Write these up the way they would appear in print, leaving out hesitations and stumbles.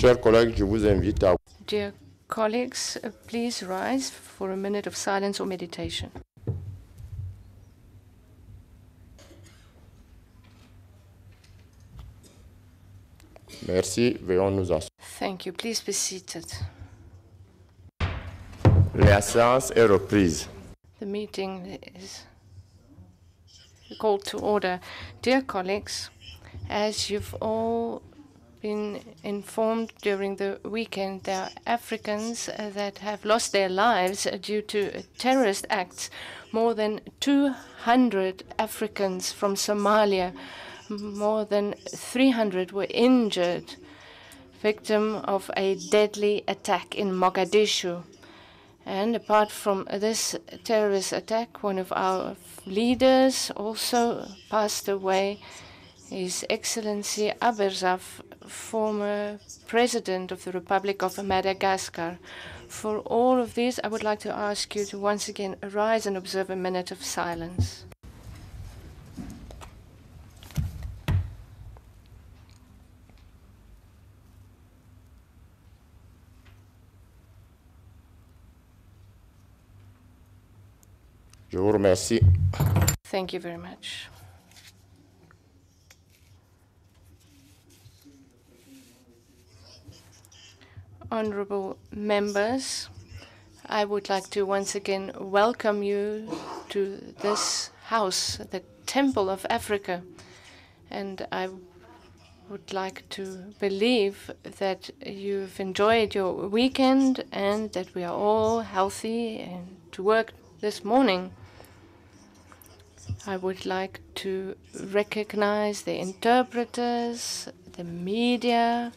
Chers collègues, je vous invite à... Dear colleagues, please rise for a minute of silence or meditation. Merci, veuillons nous asseoir. Thank you. Please be seated. La séance est reprise. The meeting is called to order. Dear colleagues, as you've all been informed during the weekend, there are Africans that have lost their lives due to terrorist acts. More than 200 Africans from Somalia, more than 300 were injured, victim of a deadly attack in Mogadishu. And apart from this terrorist attack, one of our leaders also passed away, His Excellency Aberzaf, former President of the Republic of Madagascar. For all of these, I would like to ask you to once again rise and observe a minute of silence. Je vous remercie. Thank you very much. Honorable members, I would like to once again welcome you to this house, the Temple of Africa. And I would like to believe that you've enjoyed your weekend and that we are all healthy and to work this morning. I would like to recognize the interpreters, the media,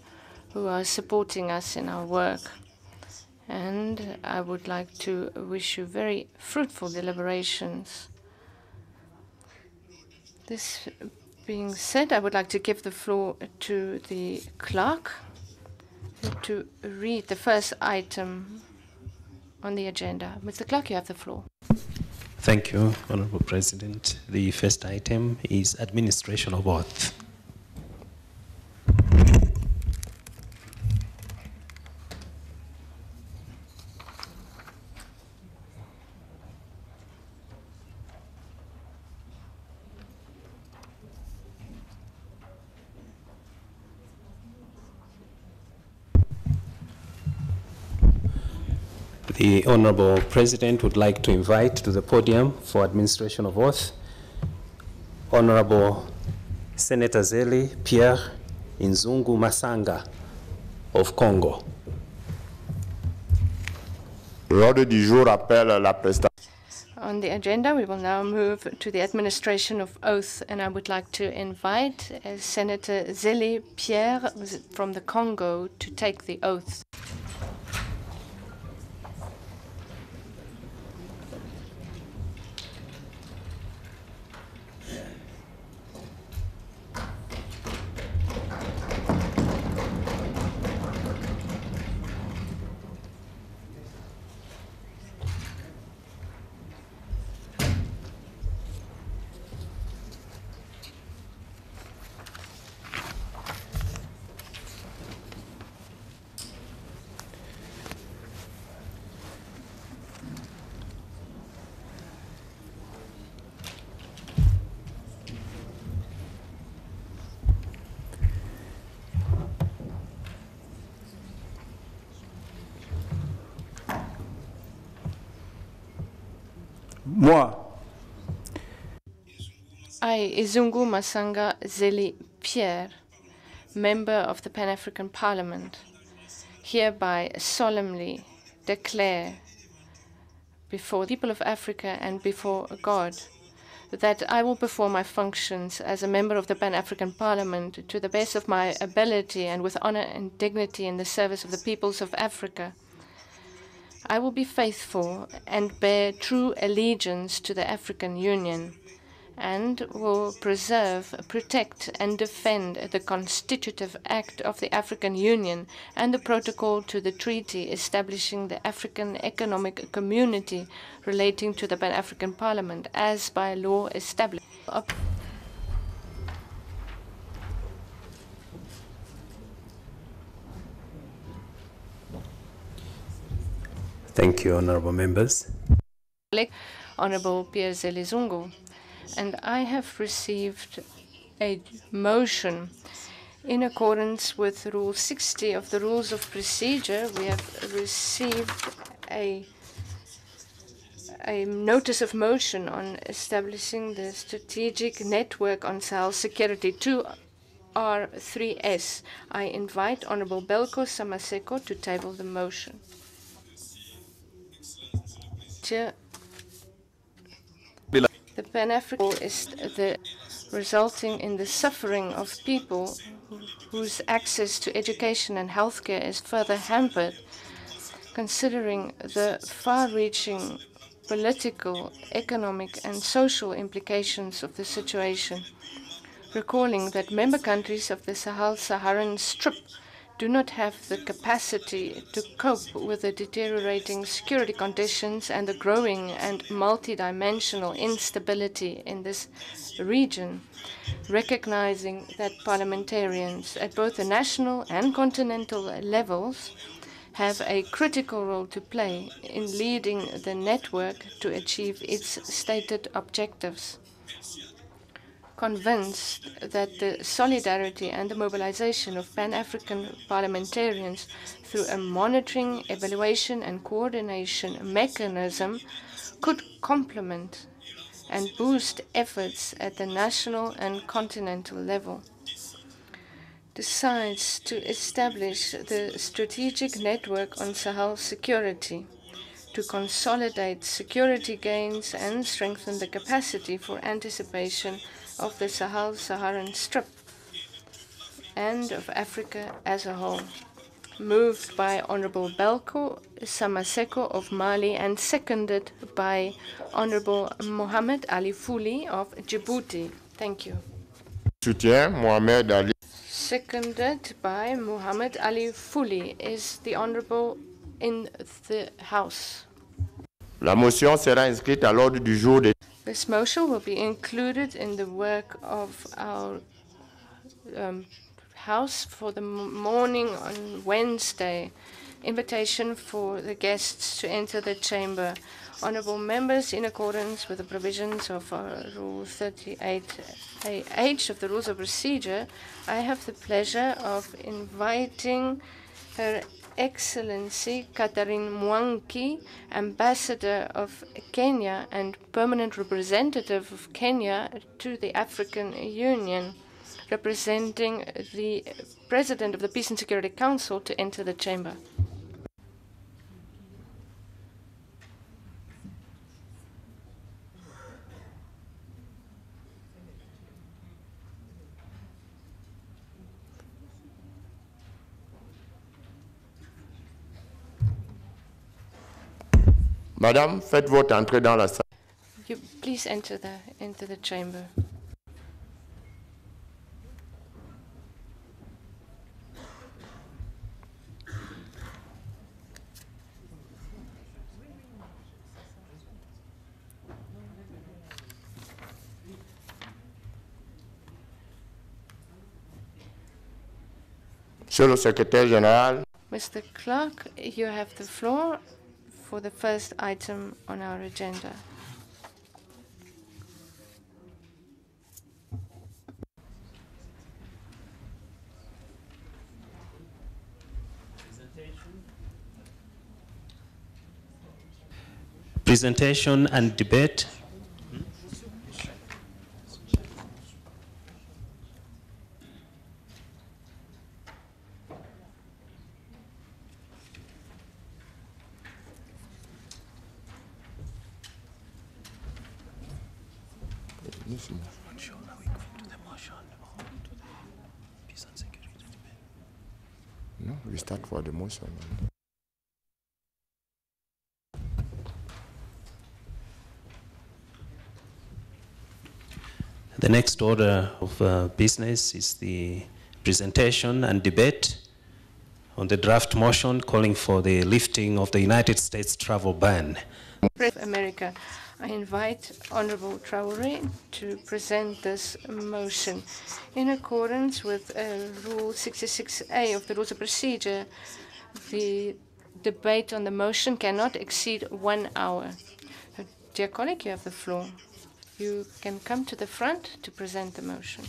who are supporting us in our work. And I would like to wish you very fruitful deliberations. This being said, I would like to give the floor to the clerk to read the first item on the agenda. Mr. Clerk, you have the floor. Thank you, Honorable President. The first item is administration of oath. The Honorable President would like to invite to the podium for administration of oath Honorable Senator Zeli Pierre Inzungu Masanga of Congo. L'ordre du jour appelle la prestation. On the agenda, we will now move to the administration of oath, and I would like to invite Senator Zeli Pierre from the Congo to take the oath. Moi, I, Izungu Masanga Zeli Pierre, member of the Pan-African Parliament, hereby solemnly declare before the people of Africa and before God that I will perform my functions as a member of the Pan-African Parliament to the best of my ability and with honor and dignity in the service of the peoples of Africa. I will be faithful and bear true allegiance to the African Union and will preserve, protect, and defend the Constitutive Act of the African Union and the protocol to the treaty establishing the African Economic Community relating to the Pan-African Parliament as by law established. Thank you, honorable members. Honorable Pierre Zelizungu, and I have received a motion in accordance with Rule 60 of the Rules of Procedure. We have received a notice of motion on establishing the strategic network on Sahel security, 2R3S. I invite Honorable Belko Samaseko to table the motion. Chair, the Pan-African is resulting in the suffering of people whose access to education and healthcare is further hampered, considering the far-reaching political, economic, and social implications of the situation. Recalling that member countries of the Sahel-Saharan Strip do not have the capacity to cope with the deteriorating security conditions and the growing and multidimensional instability in this region, recognizing that parliamentarians at both the national and continental levels have a critical role to play in leading the network to achieve its stated objectives. Convinced that the solidarity and the mobilization of Pan-African parliamentarians through a monitoring, evaluation, and coordination mechanism could complement and boost efforts at the national and continental level, decides to establish the strategic network on Sahel security to consolidate security gains and strengthen the capacity for anticipation of the Sahel-Saharan Strip and of Africa as a whole. Moved by Honorable Belko Samaseko of Mali and seconded by Honorable Mohamed Ali Fouli of Djibouti. Thank you. Soutien Mohamed Ali. Seconded by Mohamed Ali Fouli. Is the Honorable in the House? La motion sera inscrite à l'ordre du jour des... This motion will be included in the work of our House for the morning on Wednesday. Invitation for the guests to enter the chamber. Honorable members, in accordance with the provisions of Rule 38H of the Rules of Procedure, I have the pleasure of inviting Her Excellency Catherine Mwangi, Ambassador of Kenya and Permanent Representative of Kenya to the African Union, representing the President of the Peace and Security Council, to enter the chamber. Madame, faites votre entrée dans la salle. You please enter the chamber. Monsieur le secrétaire général, Mr. Clerk, you have the floor for the first item on our agenda. Presentation and debate. No, we start for the motion. The next order of business is the presentation and debate on the draft motion calling for the lifting of the United States travel ban. America. I invite Honorable Traoré to present this motion. In accordance with Rule 66A of the Rules of Procedure, the debate on the motion cannot exceed 1 hour. Dear colleague, you have the floor. You can come to the front to present the motion.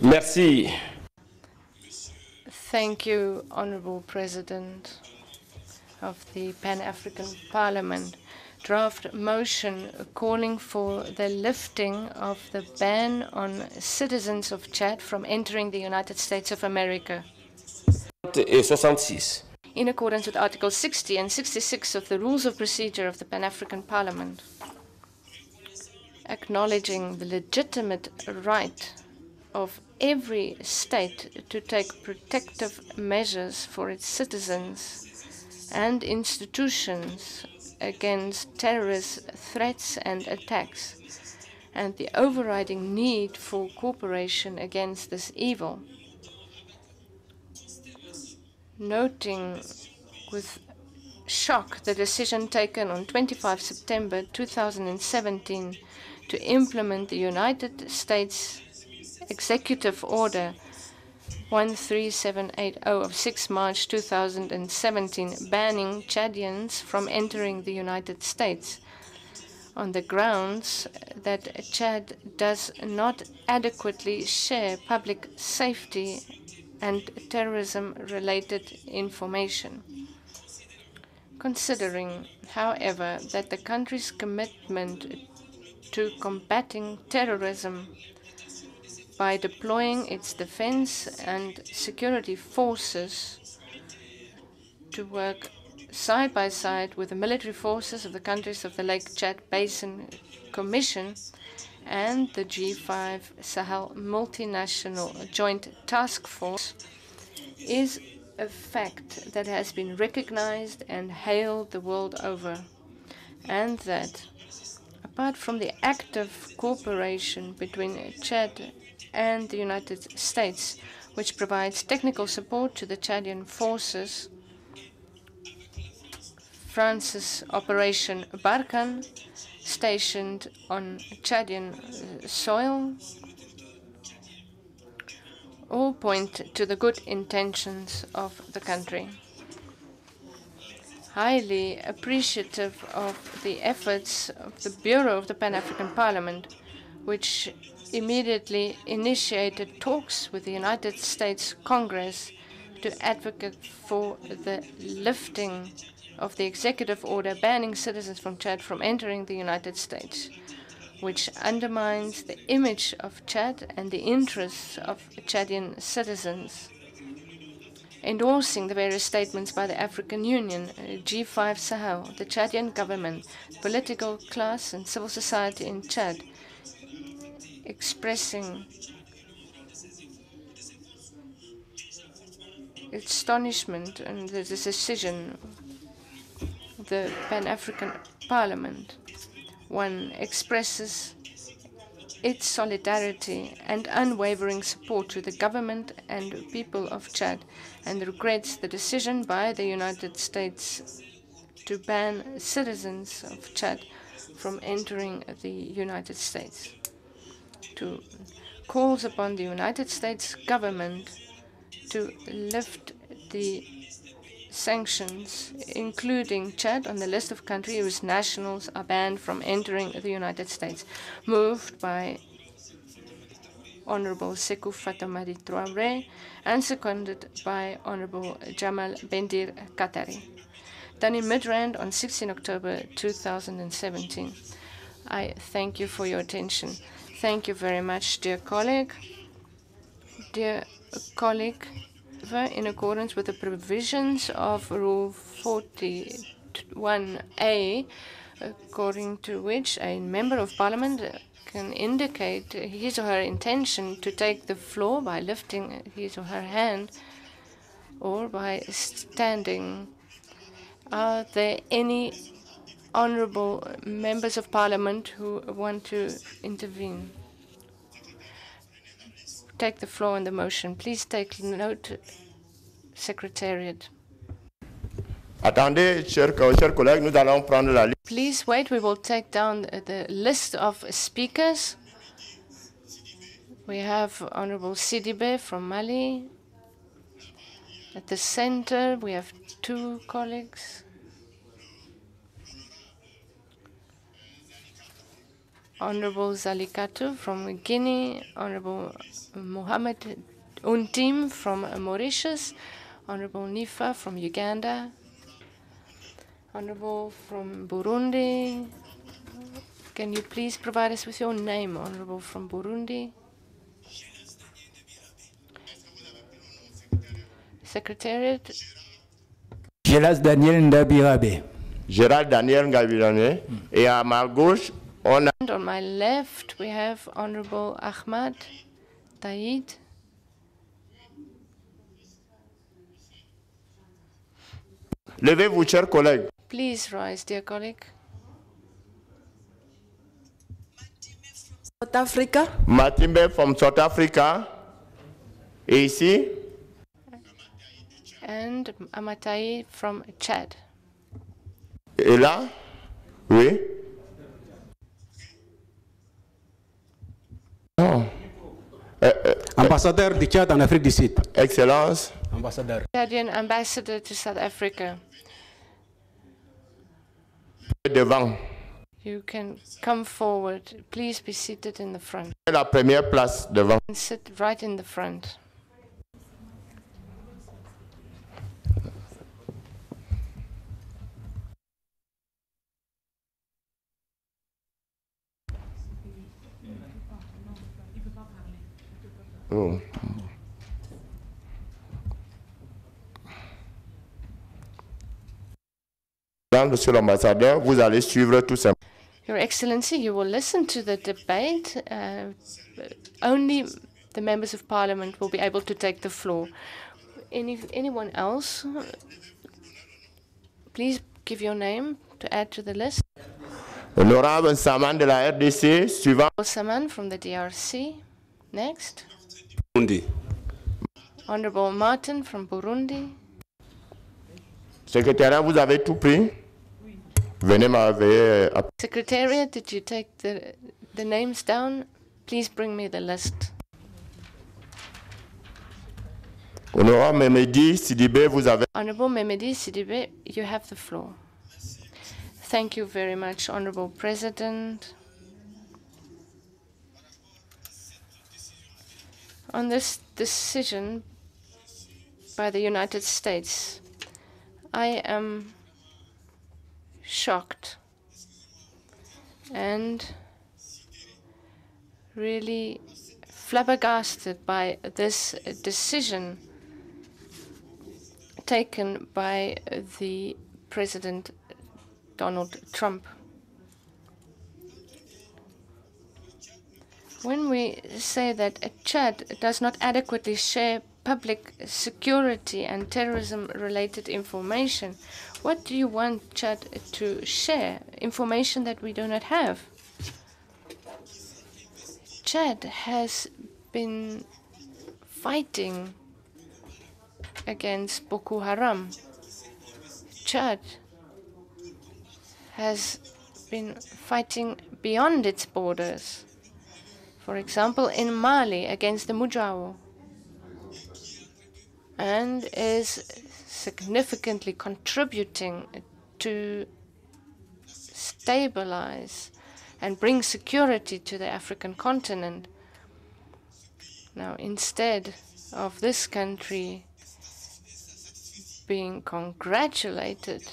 Merci. Thank you, Honorable President of the Pan-African Parliament. Draft motion calling for the lifting of the ban on citizens of Chad from entering the United States of America. Et 66. In accordance with Article 60 and 66 of the Rules of Procedure of the Pan-African Parliament, acknowledging the legitimate right of every state to take protective measures for its citizens and institutions against terrorist threats and attacks, and the overriding need for cooperation against this evil. Noting with shock the decision taken on 25 September 2017 to implement the United States Executive Order 13780 of 6 March 2017 banning Chadians from entering the United States on the grounds that Chad does not adequately share public safety and terrorism-related information. Considering, however, that the country's commitment to combating terrorism by deploying its defense and security forces to work side by side with the military forces of the countries of the Lake Chad Basin Commission and the G5 Sahel Multinational Joint Task Force is a fact that has been recognized and hailed the world over, and that apart from the active cooperation between Chad and the United States, which provides technical support to the Chadian forces, France's Operation Barkhane, stationed on Chadian soil, all point to the good intentions of the country. Highly appreciative of the efforts of the Bureau of the Pan-African Parliament, which immediately initiated talks with the United States Congress to advocate for the lifting of the executive order banning citizens from Chad from entering the United States, which undermines the image of Chad and the interests of Chadian citizens. Endorsing the various statements by the African Union, G5 Sahel, the Chadian government, political class and civil society in Chad, expressing astonishment and the decision of the Pan-African Parliament. One expresses its solidarity and unwavering support to the government and people of Chad and regrets the decision by the United States to ban citizens of Chad from entering the United States. To calls upon the United States government to lift the sanctions, including Chad, on the list of countries whose nationals are banned from entering the United States. Moved by Honorable Sekou Fatomadi Traoré and seconded by Honorable Jamal Bendir Qatari. Done in Midrand on 16 October 2017. I thank you for your attention. Thank you very much, dear colleague. Dear colleague, in accordance with the provisions of Rule 41A, according to which a member of parliament can indicate his or her intention to take the floor by lifting his or her hand or by standing. Are there any honorable members of parliament who want to intervene? take the floor on the motion. Please take note, Secretariat. Attendez, chers collègues, nous allons prendre la liste. Please wait, we will take down the list of speakers. We have Honorable Sidibé from Mali. At the center, we have 2 colleagues. Honorable Zalikatu from Guinea, Honorable Mohamed Untim from Mauritius, Honorable Nifa from Uganda, Honorable from Burundi. Can you please provide us with your name, Honorable from Burundi? Secretariat. Gérald Daniel Ndabirabe. Gérald Daniel Ngabirane. Et à ma gauche, on a... And on my left, we have Honorable Ahmad Taïd. Levez-vous, chers collègues. Please rise, dear colleague. South Africa. Matimbe from South Africa. Et ici? And Amatai from Chad. Et là? Oui? Non. Ambassadeur du Tchad en Afrique du Sud. Excellence. Ambassadeur. Chadian ambassador to South Africa. Devant. You can come forward. Please be seated in the front. La première place devant. And sit right in the front. Oh. Monsieur l'ambassadeur, vous allez suivre tout simplement. Your Excellency, you will listen to the debate. Only the members of Parliament will be able to take the floor. Anyone else? Please give your name to add to the list. Honorable Saman de la RDC, suivant. Saman from the DRC. Next. Burundi. Honorable Martin from Burundi. Secrétaire, vous avez tout pris? Venez m'aveiller. Secretariat, did you take the names down? Please bring me the list. Honorable Memedi Sidibé, vous avez. Honorable Memedi Sidibé, you have the floor. Thank you very much, Honorable President. On this decision by the United States, I am shocked and really flabbergasted by this decision taken by the President Donald Trump. When we say that Chad does not adequately share public security and terrorism-related information, what do you want Chad to share? Information that we do not have. Chad has been fighting against Boko Haram. Chad has been fighting beyond its borders. For example, in Mali against the Mujahideen, and is significantly contributing to stabilize and bring security to the African continent. Now, instead of this country being congratulated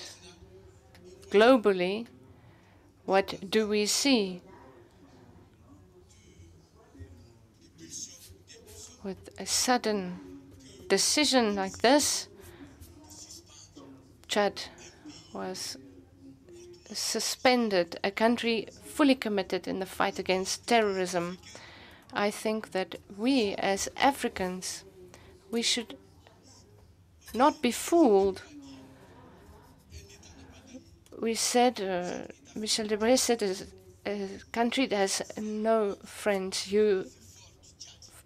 globally, what do we see? With a sudden decision like this, Chad was suspended, a country fully committed in the fight against terrorism. I think that we as Africans, we should not be fooled. We said, Michel Debré said, a country that has no friends. You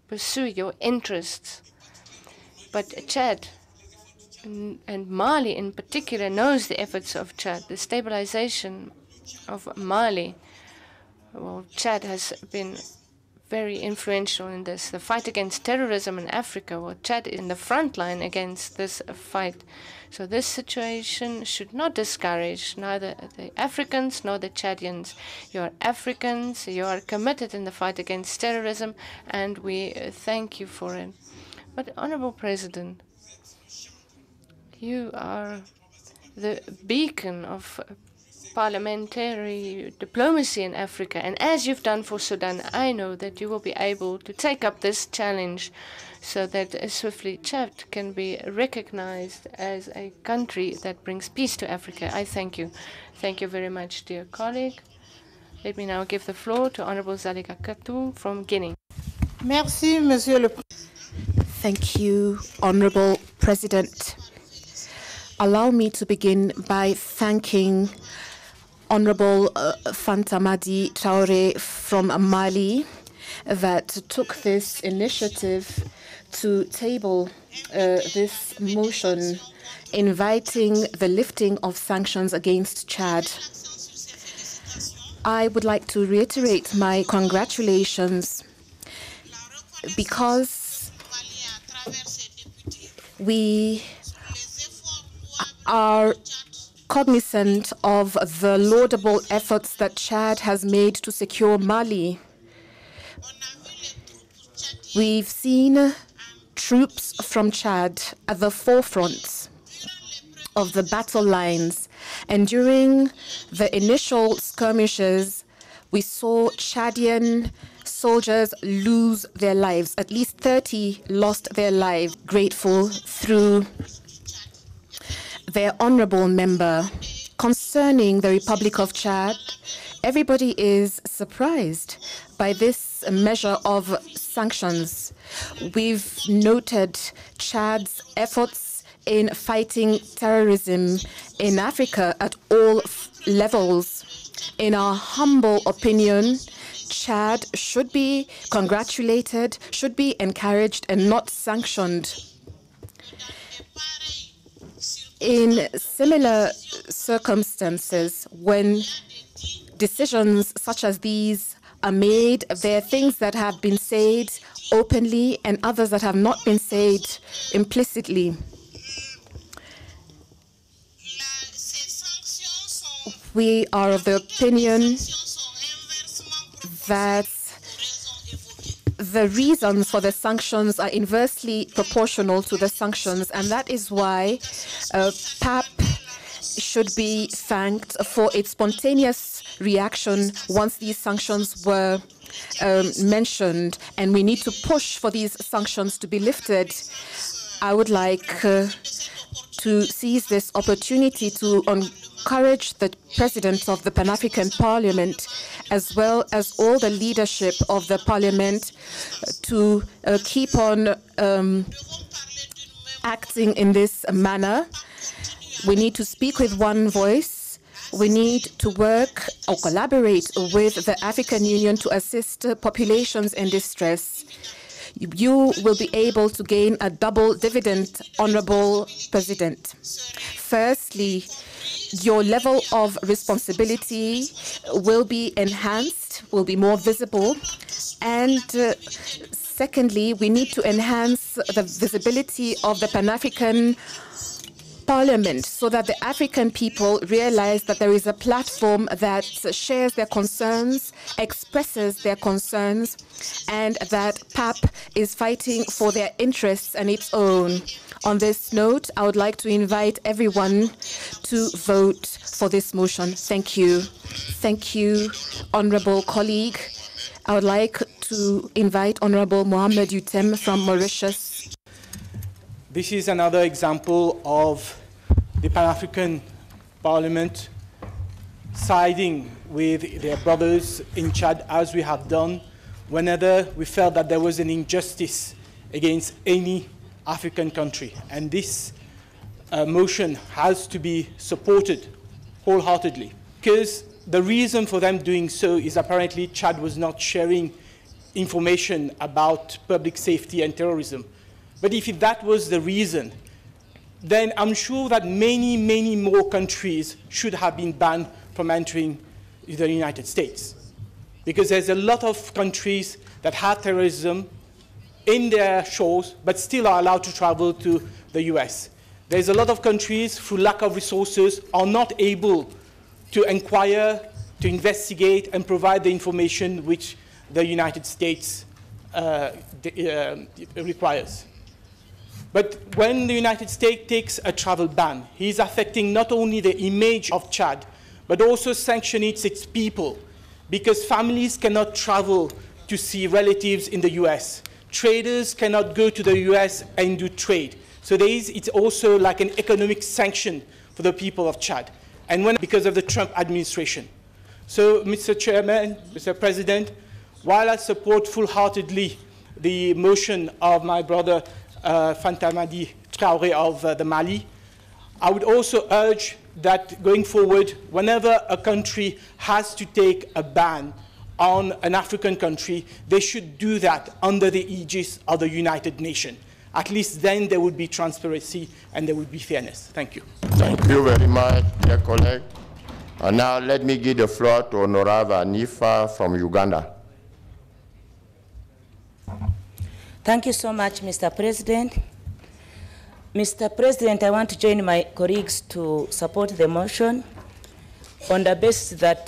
pursue your interests. But Chad and Mali in particular knows the efforts of Chad, the stabilization of Mali. Well, Chad has been very influential in this. The fight against terrorism in Africa, well, Chad is in the front line against this fight. So this situation should not discourage neither the Africans nor the Chadians. You are Africans, you are committed in the fight against terrorism, and we thank you for it. But, Honorable President, you are the beacon of parliamentary diplomacy in Africa, and as you've done for Sudan, I know that you will be able to take up this challenge so that swiftly Chad can be recognized as a country that brings peace to Africa. I thank you. Thank you very much, dear colleague. Let me now give the floor to Honorable Zalika Katou from Guinea. Merci, Monsieur le Thank you, Honorable President. Allow me to begin by thanking Honorable Fantamadi Traoré from Mali that took this initiative to table this motion inviting the lifting of sanctions against Chad. I would like to reiterate my congratulations because we are cognizant of the laudable efforts that Chad has made to secure Mali. We've seen troops from Chad at the forefront of the battle lines, and during the initial skirmishes, we saw Chadian soldiers lose their lives. At least 30 lost their lives. Grateful through their honorable member. Concerning the Republic of Chad, everybody is surprised by this measure of sanctions. We've noted Chad's efforts in fighting terrorism in Africa at all levels. In our humble opinion, Chad should be congratulated, should be encouraged, and not sanctioned. In similar circumstances, when decisions such as these are made, there are things that have been said openly and others that have not been said implicitly. We are of the opinion that the reasons for the sanctions are inversely proportional to the sanctions, and that is why PAP should be thanked for its spontaneous reaction once these sanctions were mentioned, and we need to push for these sanctions to be lifted. I would like to seize this opportunity to encourage the President of the Pan-African Parliament, as well as all the leadership of the Parliament, to keep on acting in this manner. We need to speak with one voice. We need to work or collaborate with the African Union to assist populations in distress. You will be able to gain a double dividend, Honorable President. Firstly, your level of responsibility will be enhanced, will be more visible. And secondly, we need to enhance the visibility of the Pan-African Parliament so that the African people realize that there is a platform that shares their concerns, expresses their concerns, and that PAP is fighting for their interests and its own. On this note, I would like to invite everyone to vote for this motion. Thank you. Thank you, honorable colleague. I would like to invite Honorable Mohamed Utem from Mauritius. This is another example of the Pan-African Parliament siding with their brothers in Chad, as we have done whenever we felt that there was an injustice against any African country. And this motion has to be supported wholeheartedly, because the reason for them doing so is apparently Chad was not sharing information about public safety and terrorism. But if that was the reason, then I'm sure that many, many more countries should have been banned from entering the United States. Because there's a lot of countries that have terrorism in their shores, but still are allowed to travel to the US. There's a lot of countries, through lack of resources, are not able to inquire, to investigate, and provide the information which the United States requires. But when the United States takes a travel ban, he's affecting not only the image of Chad, but also sanctioning its people, because families cannot travel to see relatives in the US. Traders cannot go to the US and do trade. So it's also like an economic sanction for the people of Chad, and because of the Trump administration. So, Mr. Chairman, Mr. President, while I support full-heartedly the motion of my brother Fantamadi Traoré of the Mali, I would also urge that going forward, whenever a country has to take a ban on an African country, they should do that under the aegis of the United Nations. At least then there would be transparency and there would be fairness. Thank you. Thank you very much, dear colleague. And now let me give the floor to Honorable Anifa from Uganda. Thank you so much, Mr. President. Mr. President, I want to join my colleagues to support the motion on the basis that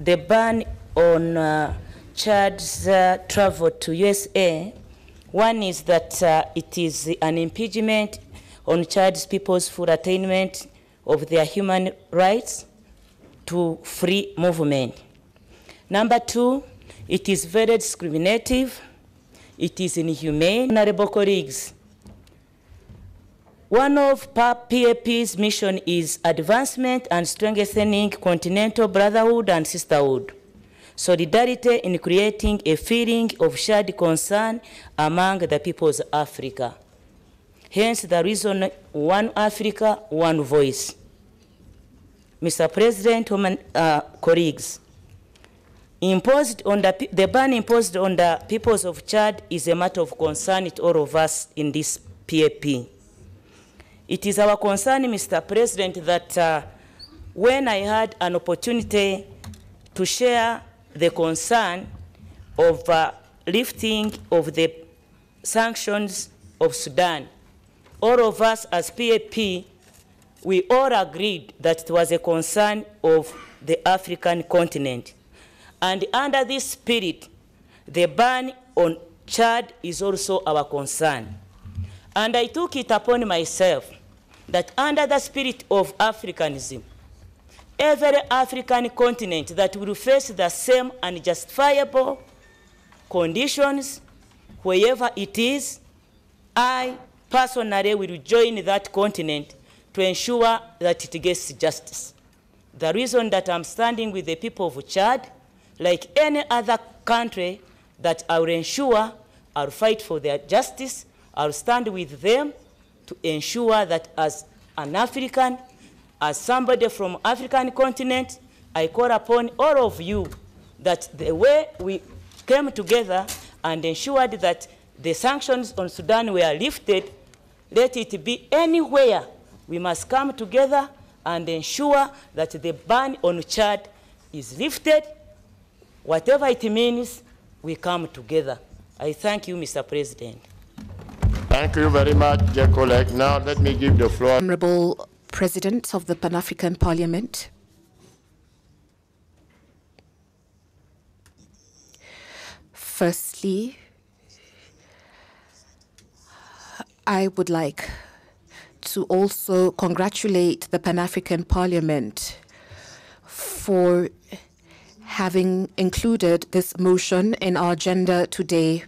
the ban on Chad's travel to USA, one is that it is an impingement on Chad's people's full attainment of their human rights to free movement. Number two, it is very discriminative. It is inhumane. Honorable colleagues, one of PAP's mission is advancement and strengthening continental brotherhood and sisterhood, solidarity in creating a feeling of shared concern among the peoples of Africa. Hence the reason, one Africa, one voice. Mr. President, colleagues, the ban imposed on the peoples of Chad is a matter of concern to all of us in this PAP. It is our concern, Mr. President, that when I had an opportunity to share the concern of lifting of the sanctions of Sudan, all of us as PAP, we all agreed that it was a concern of the African continent. And under this spirit, the ban on Chad is also our concern. And I took it upon myself that under the spirit of Africanism, every African continent that will face the same unjustifiable conditions, wherever it is, I personally will join that continent to ensure that it gets justice. The reason that I'm standing with the people of Chad, like any other country, that I will ensure I'll fight for their justice, I'll stand with them to ensure that as an African, as somebody from African continent, I call upon all of you that the way we came together and ensured that the sanctions on Sudan were lifted, let it be anywhere. We must come together and ensure that the ban on Chad is lifted. Whatever it means, we come together. I thank you, Mr. President. Thank you very much, dear colleague. Now let me give the floor. Honorable President of the Pan-African Parliament. Firstly, I would like to also congratulate the Pan-African Parliament for having included this motion in our agenda today.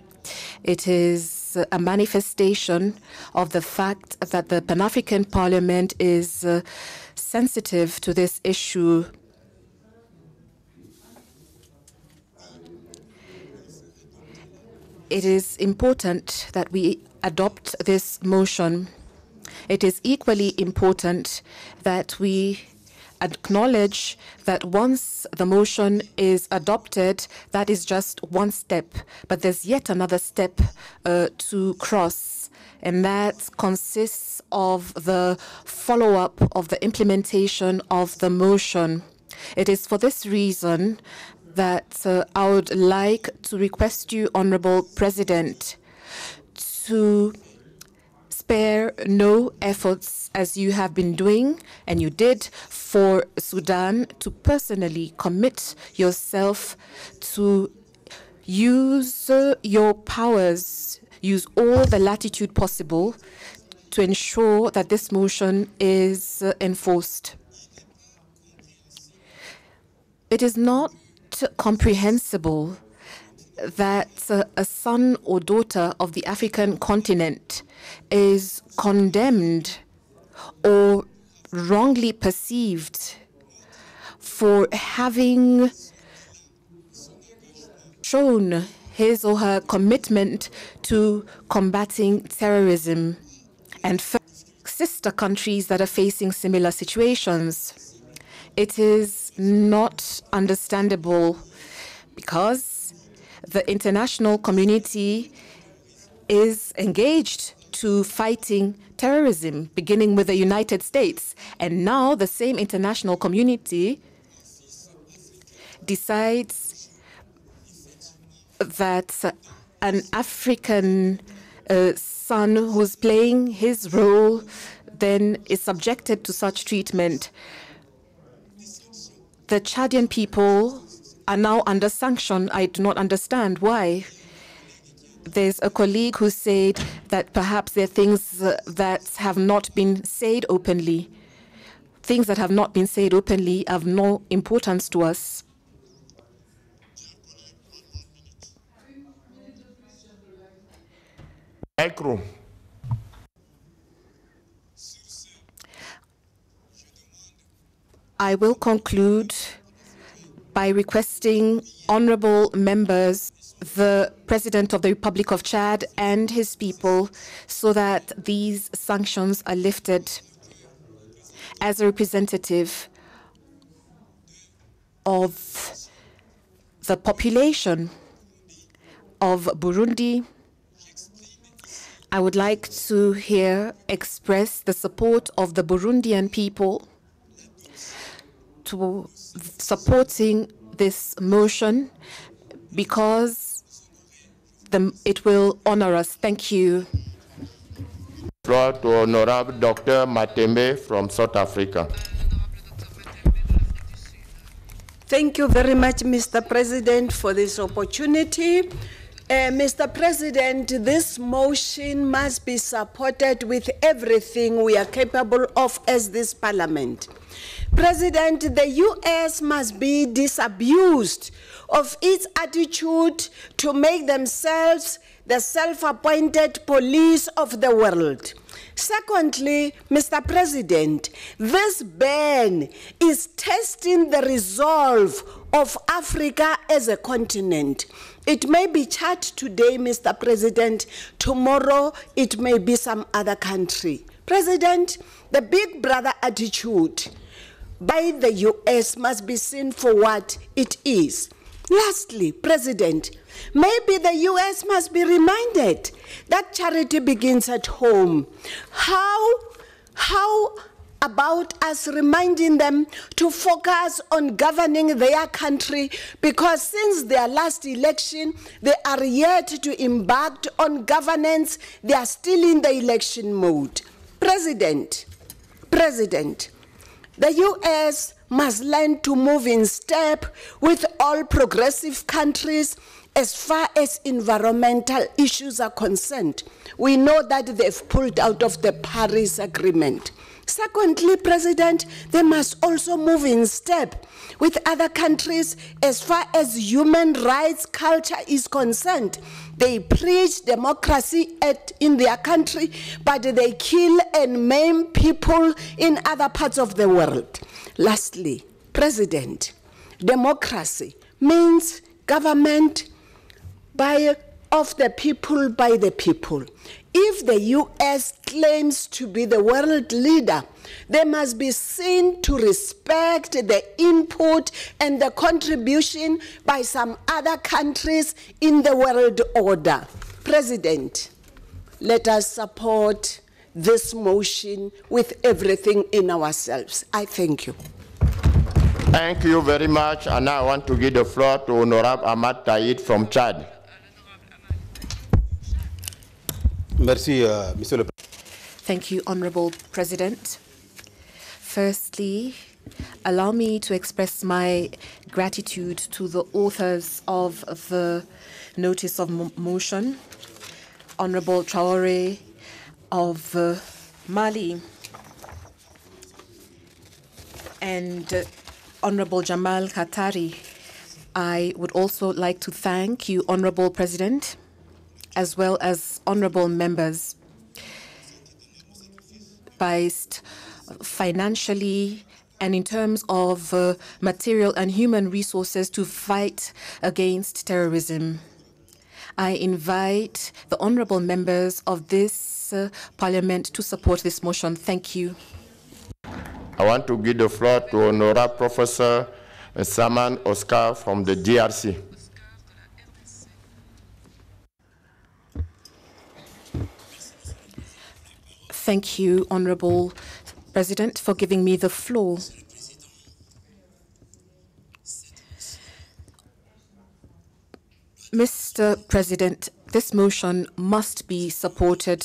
It is a manifestation of the fact that the Pan-African Parliament is sensitive to this issue. It is important that we adopt this motion. It is equally important that we acknowledge that once the motion is adopted, that is just one step. But there's yet another step to cross, and that consists of the follow-up of the implementation of the motion. It is for this reason that I would like to request you, Honorable President, to spare no efforts, as you have been doing, and you did for Sudan, to personally commit yourself to use your powers, use all the latitude possible to ensure that this motion is enforced. It is not comprehensible that a son or daughter of the African continent is condemned or wrongly perceived for having shown his or her commitment to combating terrorism and sister countries that are facing similar situations. It is not understandable because the international community is engaged to fighting terrorism, beginning with the United States. And now the same international community decides that an African son who's playing his role then is subjected to such treatment. The Chadian people are now under sanction. I do not understand why. There's a colleague who said that perhaps there are things that have not been said openly. Things that have not been said openly have no importance to us. Micro. I will conclude by requesting honorable members, the President of the Republic of Chad and his people, so that these sanctions are lifted. As a representative of the population of Burundi, I would like to here express the support of the Burundian people to supporting this motion because it will honor us. Thank you. Floor to Honorable Dr. Matembe from South Africa. Thank you very much, Mr. President, for this opportunity. Mr. President, this motion must be supported with everything we are capable of as this Parliament. President, the U.S. must be disabused of its attitude to make themselves the self-appointed police of the world. Secondly, Mr. President, this ban is testing the resolve of Africa as a continent. It may be Chad today, Mr. President. Tomorrow, it may be some other country. President, the big brother attitude by the U.S. must be seen for what it is. Lastly, President, maybe the U.S. must be reminded that charity begins at home. How about us reminding them to focus on governing their country, because since their last election, they are yet to embark on governance. They are still in the election mode. President, the U.S. must learn to move in step with all progressive countries as far as environmental issues are concerned. We know that they've pulled out of the Paris Agreement. Secondly, President, they must also move in step with other countries as far as human rights culture is concerned. They preach democracy in their country, but they kill and maim people in other parts of the world. Lastly, President, democracy means government by of the people by the people. If the US claims to be the world leader, they must be seen to respect the input and the contribution by some other countries in the world order. President, let us support this motion with everything in ourselves. I thank you. Thank you very much. And now I want to give the floor to Honorable Ahmad Taïd from Chad. Merci, Monsieur le Président. Thank you, Honorable President. Firstly, allow me to express my gratitude to the authors of the notice of motion, Honorable Traoré of Mali and Honorable Jamal Khatari. I would also like to thank you, Honorable President, as well as honorable members, biased financially and in terms of material and human resources to fight against terrorism. I invite the honorable members of this parliament to support this motion. Thank you. I want to give the floor to Honorable Professor Saman Oscar from the DRC. Thank you, Honorable President, for giving me the floor. Mr. President, this motion must be supported.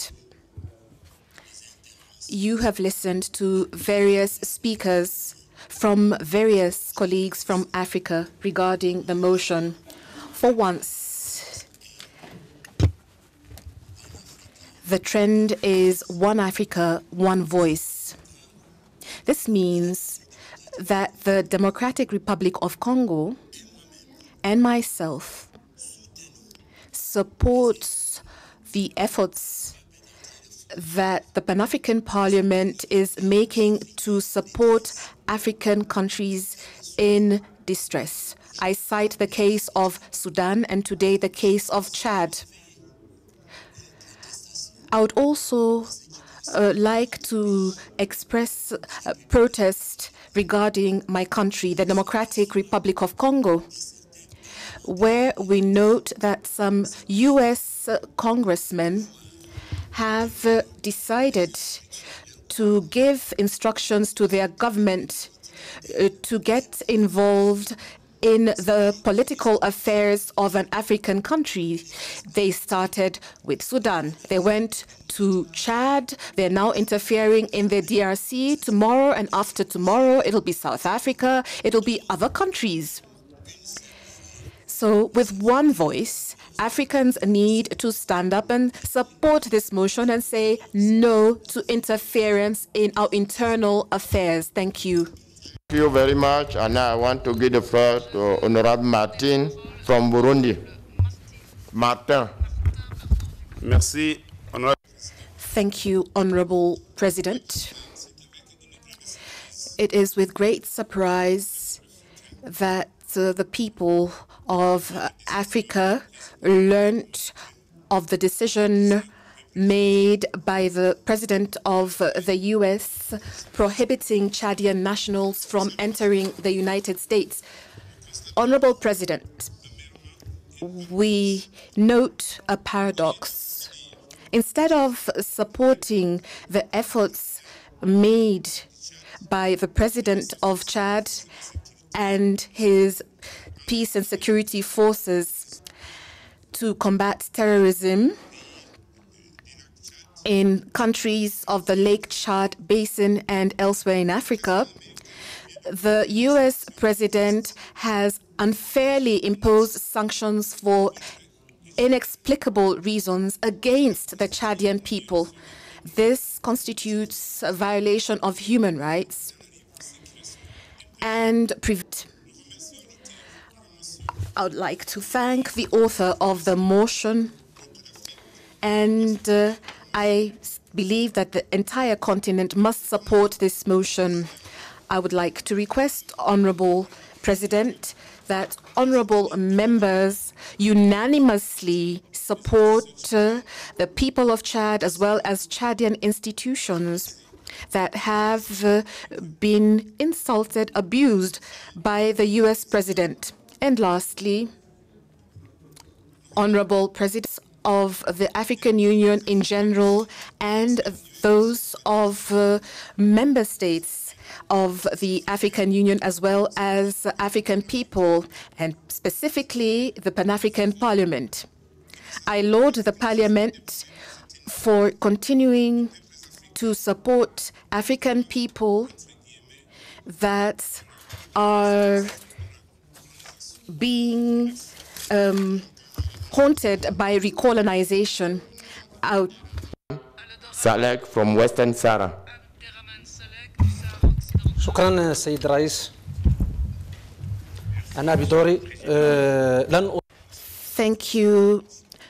You have listened to various speakers from various colleagues from Africa regarding the motion. For once, the trend is one Africa, one voice. This means that the Democratic Republic of Congo and myself supports the efforts that the Pan-African Parliament is making to support African countries in distress. I cite the case of Sudan and today the case of Chad. I would also like to express protest regarding my country, the Democratic Republic of Congo, where we note that some U.S. congressmen have decided to give instructions to their government to get involved in the political affairs of an African country. They started with Sudan. They went to Chad. They're now interfering in the DRC. Tomorrow and after tomorrow, it'll be South Africa. It'll be other countries. So with one voice, Africans need to stand up and support this motion and say no to interference in our internal affairs. Thank you. Thank you very much. And now I want to give the floor to Honorable Martin from Burundi. Martin. Merci, Honorable. Thank you, Honorable President. It is with great surprise that the people of Africa learned of the decision made by the President of the U.S. prohibiting Chadian nationals from entering the United States. Honorable President, we note a paradox. Instead of supporting the efforts made by the President of Chad and his peace and security forces to combat terrorism in countries of the Lake Chad Basin and elsewhere in Africa, the U.S. President has unfairly imposed sanctions for inexplicable reasons against the Chadian people. This constitutes a violation of human rights and I would like to thank the author of the motion, and I believe that the entire continent must support this motion. I would like to request, Honorable President, that honorable members unanimously support the people of Chad as well as Chadian institutions that have been insulted, abused by the U.S. president. And lastly, honorable presidents of the African Union in general and those of member states of the African Union as well as African people, and specifically the Pan-African Parliament. I laud the Parliament for continuing to support African people that are being haunted by recolonization. Salek from Western Sahara. شكرا سيد الرئيس. أنا بدوري لن. Thank you,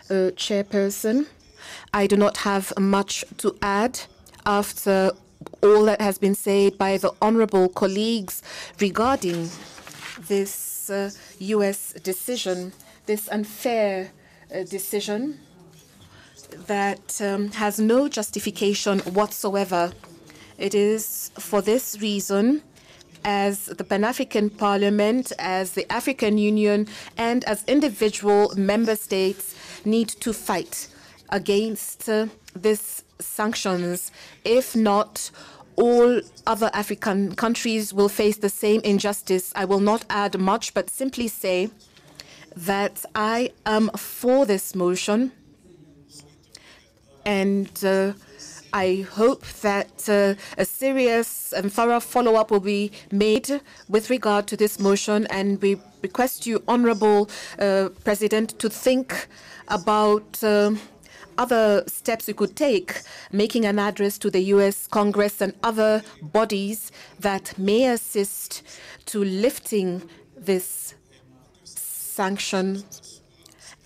Chairperson. I do not have much to add after all that has been said by the honorable colleagues regarding this U.S. decision, this unfair decision that has no justification whatsoever. It is for this reason, as the Pan-African Parliament, as the African Union, and as individual member states need to fight against these sanctions. If not, all other African countries will face the same injustice. I will not add much, but simply say that I am for this motion, and I hope that a serious and thorough follow-up will be made with regard to this motion, and we request you, Honorable President, to think about other steps we could take, making an address to the U.S. Congress and other bodies that may assist to lifting this sanction,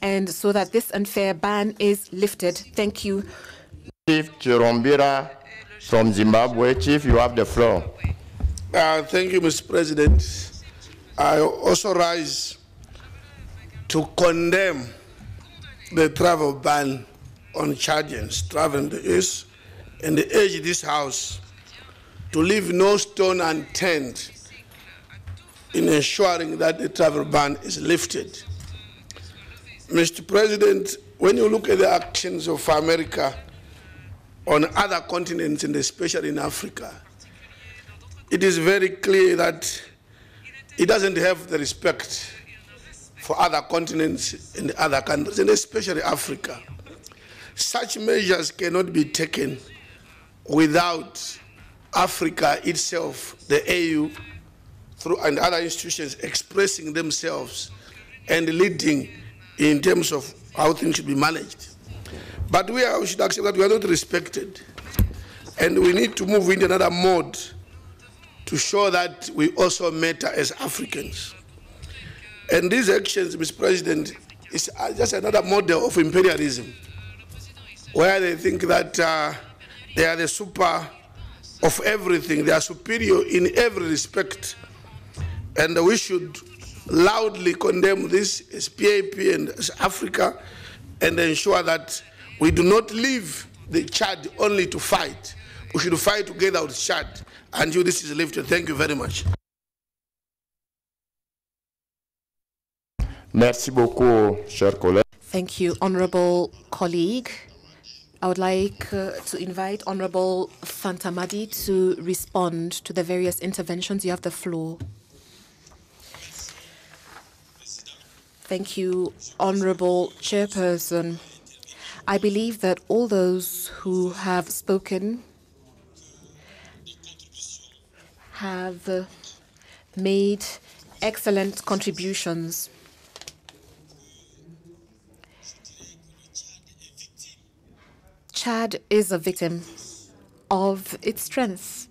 and so that this unfair ban is lifted. Thank you. Chief Chirombira from Zimbabwe. Chief, you have the floor. Thank you, Mr. President. I also rise to condemn the travel ban on Chadians traveling to the East, and urge this House to leave no stone unturned in ensuring that the travel ban is lifted. Mr. President, when you look at the actions of America on other continents, and especially in Africa, it is very clear that it doesn't have the respect for other continents and other countries, and especially Africa. Such measures cannot be taken without Africa itself, the AU, and other institutions expressing themselves and leading in terms of how things should be managed. But we should accept that we are not respected, and we need to move into another mode to show that we also matter as Africans. And these actions, Mr. President, is just another model of imperialism, where they think that they are the super of everything, they are superior in every respect. And we should loudly condemn this as PAP and as Africa, and ensure that we do not leave the Chad only to fight. We should fight together with Chad until this is lifted. Thank you very much. Merci beaucoup, cher collègue. Thank you, honorable colleague. I would like to invite Honorable Fantamadi to respond to the various interventions. You have the floor. Thank you, Honorable Chairperson. I believe that all those who have spoken have made excellent contributions. Chad is a victim of its strengths.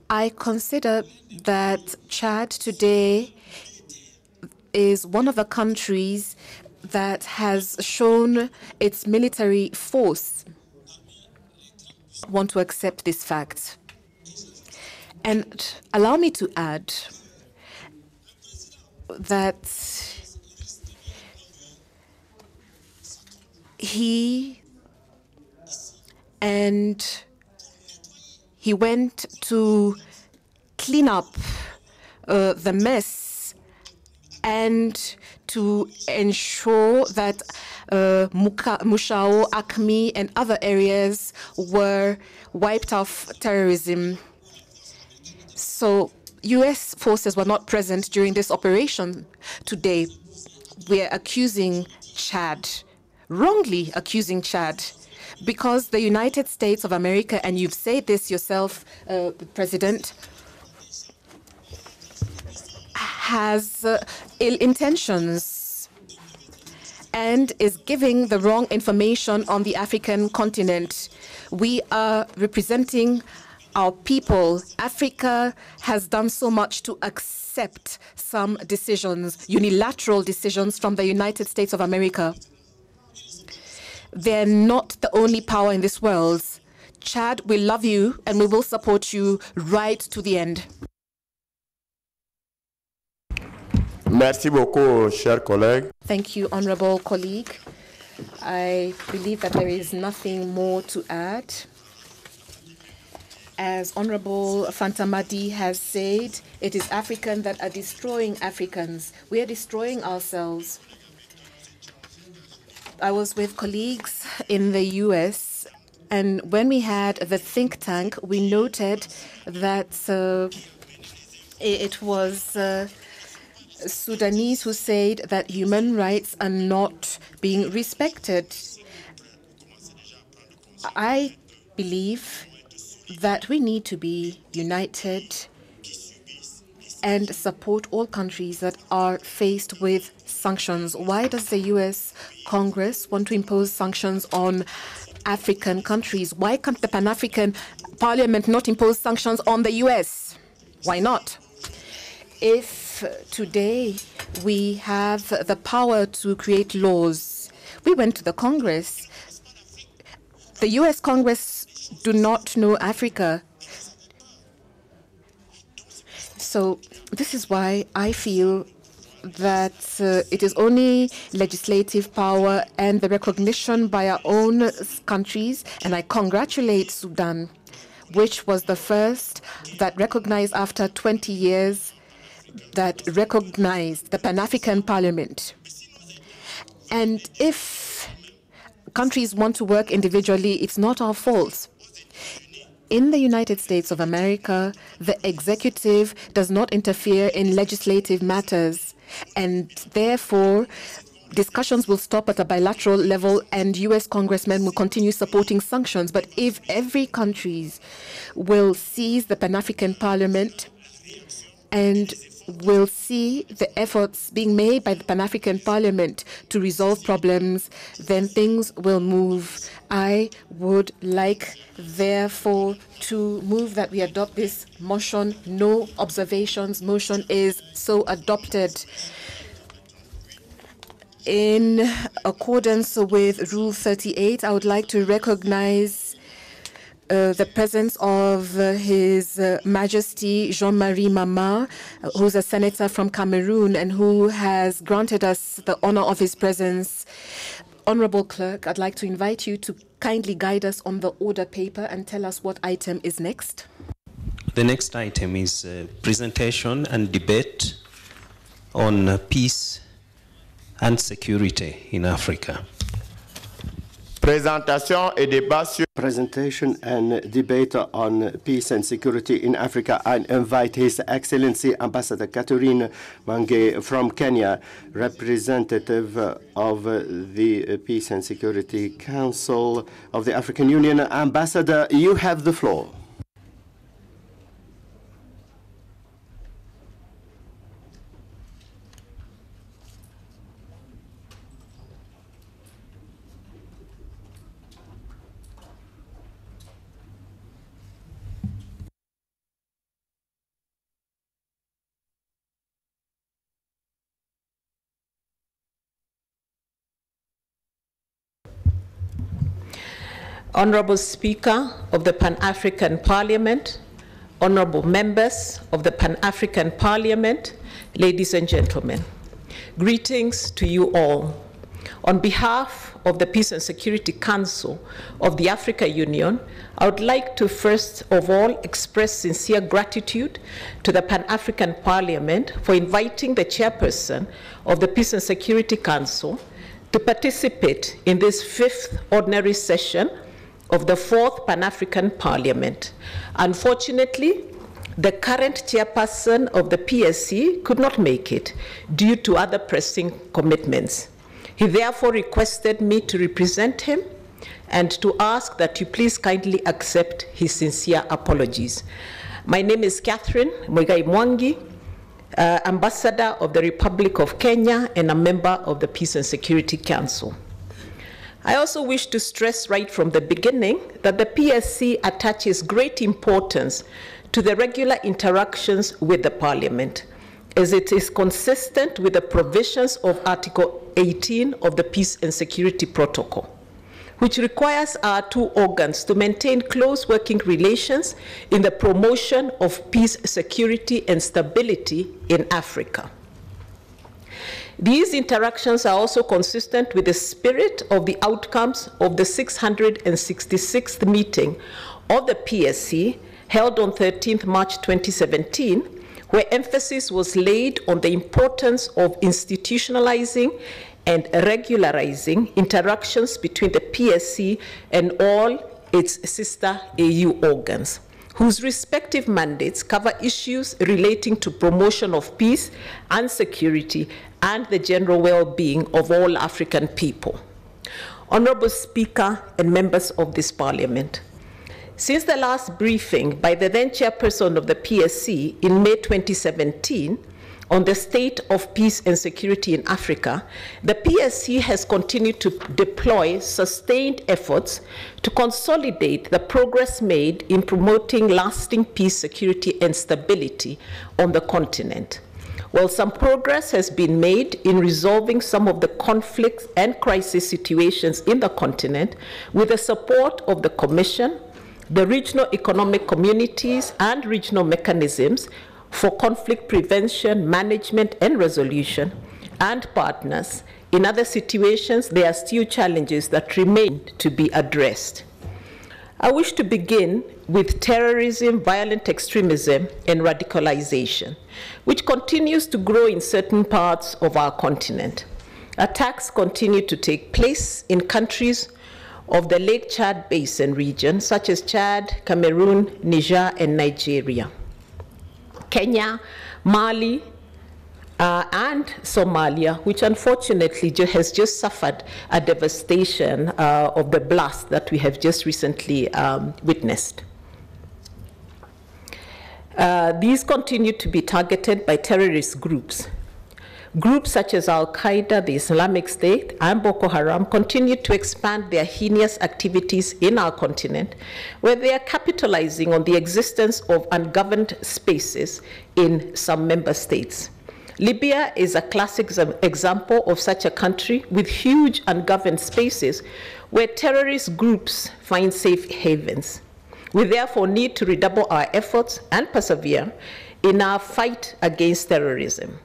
I consider that Chad today is one of the countries that has shown its military force. I want to accept this fact. And allow me to add that he went to clean up the mess and to ensure that Mushao, Acme, and other areas were wiped off terrorism. So U.S. forces were not present during this operation. Today, we are accusing Chad, wrongly accusing Chad, because the United States of America, and you've said this yourself, President, has ill intentions and is giving the wrong information on the African continent. We are representing our people. Africa has done so much to accept some decisions, unilateral decisions from the United States of America. They're not the only power in this world. Chad, we love you and we will support you right to the end. Merci beaucoup, cher collègue. Thank you, honorable colleague. I believe that there is nothing more to add. As Honorable Fantamadi has said, it is Africans that are destroying Africans. We are destroying ourselves. I was with colleagues in the US, and when we had the think tank, we noted that it was Sudanese who said that human rights are not being respected. I believe that we need to be united and support all countries that are faced with sanctions. Why does the U.S. Congress want to impose sanctions on African countries? Why can't the Pan-African Parliament not impose sanctions on the U.S.? Why not? If today we have the power to create laws, we went to the Congress. The U.S. Congress do not know Africa. So this is why I feel that it is only legislative power and the recognition by our own countries, and I congratulate Sudan, which was the first that recognized after 20 years that recognized the Pan-African Parliament. And if countries want to work individually, it's not our fault. In the United States of America, the executive does not interfere in legislative matters, and therefore discussions will stop at a bilateral level and U.S. congressmen will continue supporting sanctions. But if every country will seize the Pan-African Parliament and will see the efforts being made by the Pan-African Parliament to resolve problems, then things will move. I would like, therefore, to move that we adopt this motion. No observations. Motion is so adopted. In accordance with Rule 38, I would like to recognize the presence of His Majesty Jean-Marie Mama, who's a senator from Cameroon and who has granted us the honor of his presence. Honorable Clerk, I'd like to invite you to kindly guide us on the order paper and tell us what item is next. The next item is presentation and debate on peace and security in Africa. Presentation and debate on peace and security in Africa. I invite His Excellency Ambassador Catherine Mange from Kenya, representative of the Peace and Security Council of the African Union. Ambassador, you have the floor. Honorable Speaker of the Pan-African Parliament, honorable members of the Pan-African Parliament, ladies and gentlemen, greetings to you all. On behalf of the Peace and Security Council of the African Union, I would like to first of all express sincere gratitude to the Pan-African Parliament for inviting the chairperson of the Peace and Security Council to participate in this 5th ordinary session of the 4th Pan-African Parliament. Unfortunately, the current chairperson of the PSC could not make it due to other pressing commitments. He therefore requested me to represent him and to ask that you please kindly accept his sincere apologies. My name is Catherine Muigai Mwangi, Ambassador of the Republic of Kenya and a member of the Peace and Security Council. I also wish to stress right from the beginning that the PSC attaches great importance to the regular interactions with the Parliament, as it is consistent with the provisions of Article 18 of the Peace and Security Protocol, which requires our two organs to maintain close working relations in the promotion of peace, security, and stability in Africa. These interactions are also consistent with the spirit of the outcomes of the 666th meeting of the PSC held on 13th March 2017, where emphasis was laid on the importance of institutionalizing and regularizing interactions between the PSC and all its sister AU organs, whose respective mandates cover issues relating to promotion of peace and security and the general well-being of all African people. Honorable Speaker and members of this Parliament, since the last briefing by the then chairperson of the PSC in May 2017 on the state of peace and security in Africa, the PSC has continued to deploy sustained efforts to consolidate the progress made in promoting lasting peace, security, and stability on the continent. While some progress has been made in resolving some of the conflicts and crisis situations in the continent with the support of the Commission, the regional economic communities, and regional mechanisms for conflict prevention, management, and resolution, and partners, in other situations, there are still challenges that remain to be addressed. I wish to begin with terrorism, violent extremism, and radicalization, which continues to grow in certain parts of our continent. Attacks continue to take place in countries of the Lake Chad Basin region, such as Chad, Cameroon, Niger, and Nigeria. Kenya, Mali, and Somalia, which unfortunately has just suffered a devastation of the blast that we have just recently witnessed. These continue to be targeted by terrorist groups. Groups such as Al-Qaeda, the Islamic State, and Boko Haram continue to expand their heinous activities in our continent, where they are capitalizing on the existence of ungoverned spaces in some member states. Libya is a classic example of such a country with huge ungoverned spaces where terrorist groups find safe havens. We therefore need to redouble our efforts and persevere in our fight against terrorism.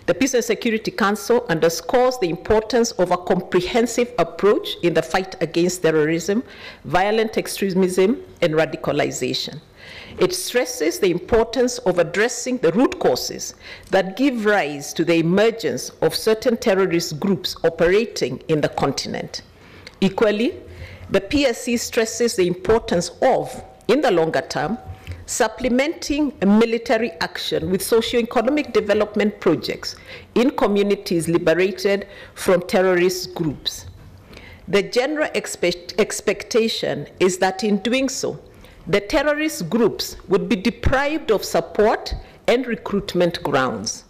The Peace and Security Council underscores the importance of a comprehensive approach in the fight against terrorism, violent extremism, and radicalization. It stresses the importance of addressing the root causes that give rise to the emergence of certain terrorist groups operating in the continent. Equally, the PSC stresses the importance of, in the longer term, supplementing military action with socio-economic development projects in communities liberated from terrorist groups. The general expectation is that in doing so, the terrorist groups would be deprived of support and recruitment grounds.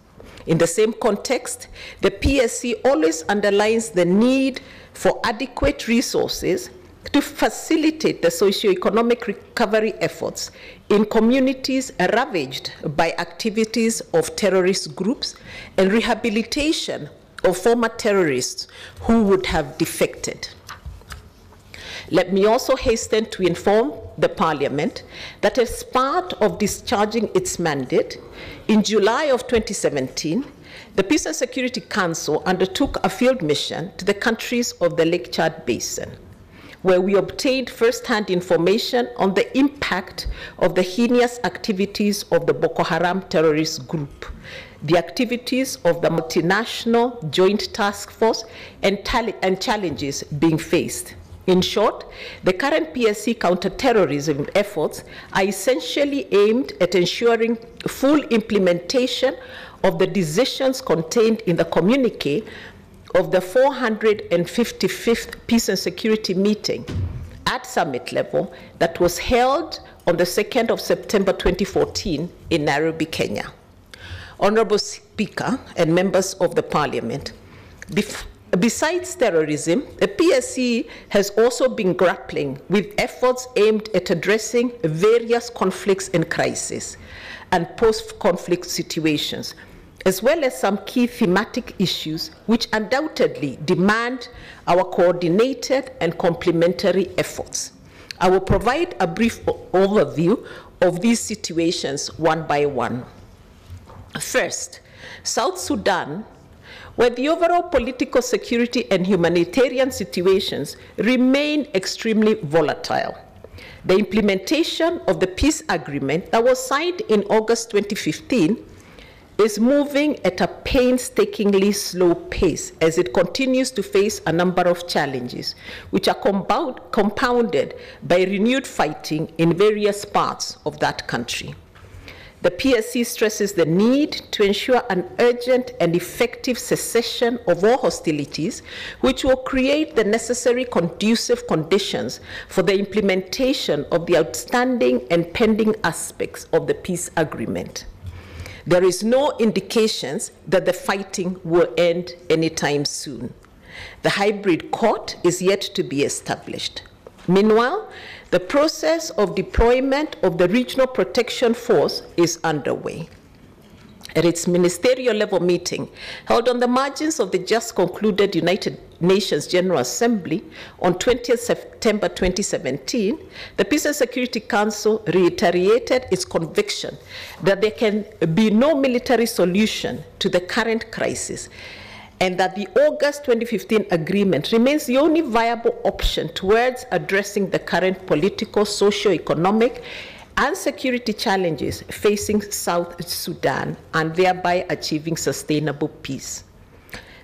In the same context, the PSC always underlines the need for adequate resources to facilitate the socio-economic recovery efforts in communities ravaged by activities of terrorist groups and rehabilitation of former terrorists who would have defected. Let me also hasten to inform the Parliament that as part of discharging its mandate, in July of 2017, the Peace and Security Council undertook a field mission to the countries of the Lake Chad Basin, where we obtained first-hand information on the impact of the heinous activities of the Boko Haram terrorist group, the activities of the multinational joint task force, and challenges being faced. In short, the current PSC counterterrorism efforts are essentially aimed at ensuring full implementation of the decisions contained in the communique of the 455th Peace and Security meeting at summit level that was held on the 2nd of September 2014 in Nairobi, Kenya. Honorable Speaker and members of the Parliament, besides terrorism, the PSC has also been grappling with efforts aimed at addressing various conflicts and crises and post-conflict situations, as well as some key thematic issues which undoubtedly demand our coordinated and complementary efforts. I will provide a brief overview of these situations one by one. First, South Sudan, where the overall political, security, and humanitarian situations remain extremely volatile. The implementation of the peace agreement that was signed in August 2015 is moving at a painstakingly slow pace as it continues to face a number of challenges, which are compounded by renewed fighting in various parts of that country. The PSC stresses the need to ensure an urgent and effective cessation of all hostilities, which will create the necessary conducive conditions for the implementation of the outstanding and pending aspects of the peace agreement. There is no indications that the fighting will end anytime soon. The hybrid court is yet to be established. Meanwhile, the process of deployment of the Regional Protection Force is underway. At its ministerial level meeting, held on the margins of the just concluded United Nations General Assembly on 20th September 2017, the Peace and Security Council reiterated its conviction that there can be no military solution to the current crisis, and that the August 2015 agreement remains the only viable option towards addressing the current political, socio-economic, and security challenges facing South Sudan, and thereby achieving sustainable peace.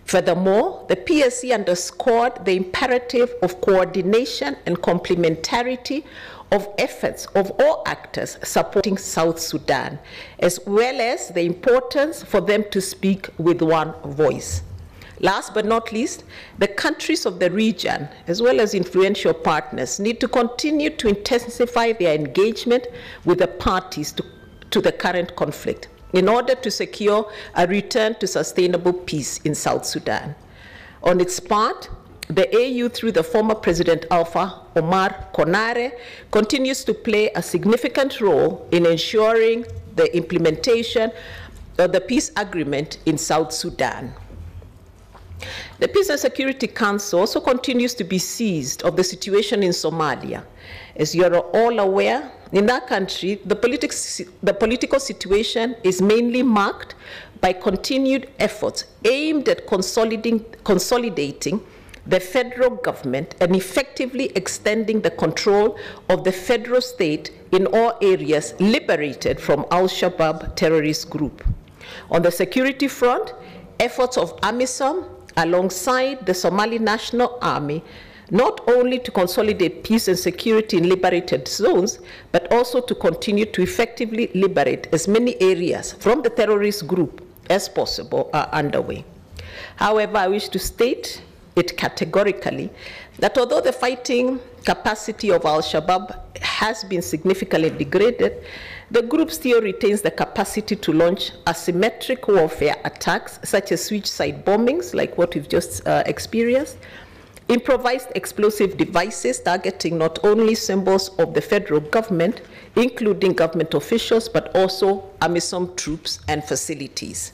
Furthermore, the PSC underscored the imperative of coordination and complementarity of efforts of all actors supporting South Sudan, as well as the importance for them to speak with one voice. Last but not least, the countries of the region, as well as influential partners, need to continue to intensify their engagement with the parties to the current conflict in order to secure a return to sustainable peace in South Sudan. On its part, the AU, through the former President Alpha Omar Konare, continues to play a significant role in ensuring the implementation of the peace agreement in South Sudan. The Peace and Security Council also continues to be seized of the situation in Somalia. As you are all aware, in that country, the political situation is mainly marked by continued efforts aimed at consolidating the federal government and effectively extending the control of the federal state in all areas liberated from Al-Shabaab terrorist group. On the security front, efforts of AMISOM alongside the Somali National Army, not only to consolidate peace and security in liberated zones, but also to continue to effectively liberate as many areas from the terrorist group as possible, are underway. However, I wish to state it categorically that although the fighting capacity of Al-Shabaab has been significantly degraded, the group still retains the capacity to launch asymmetric warfare attacks, such as suicide bombings, like what we've just experienced, improvised explosive devices targeting not only symbols of the federal government, including government officials, but also AMISOM troops and facilities.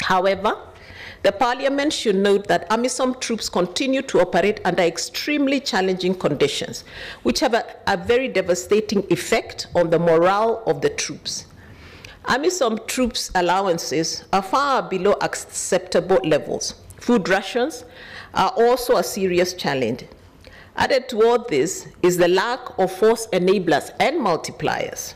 However, The Parliament should note that AMISOM troops continue to operate under extremely challenging conditions, which have a very devastating effect on the morale of the troops. AMISOM troops' allowances are far below acceptable levels. Food rations are also a serious challenge. Added to all this is the lack of force enablers and multipliers.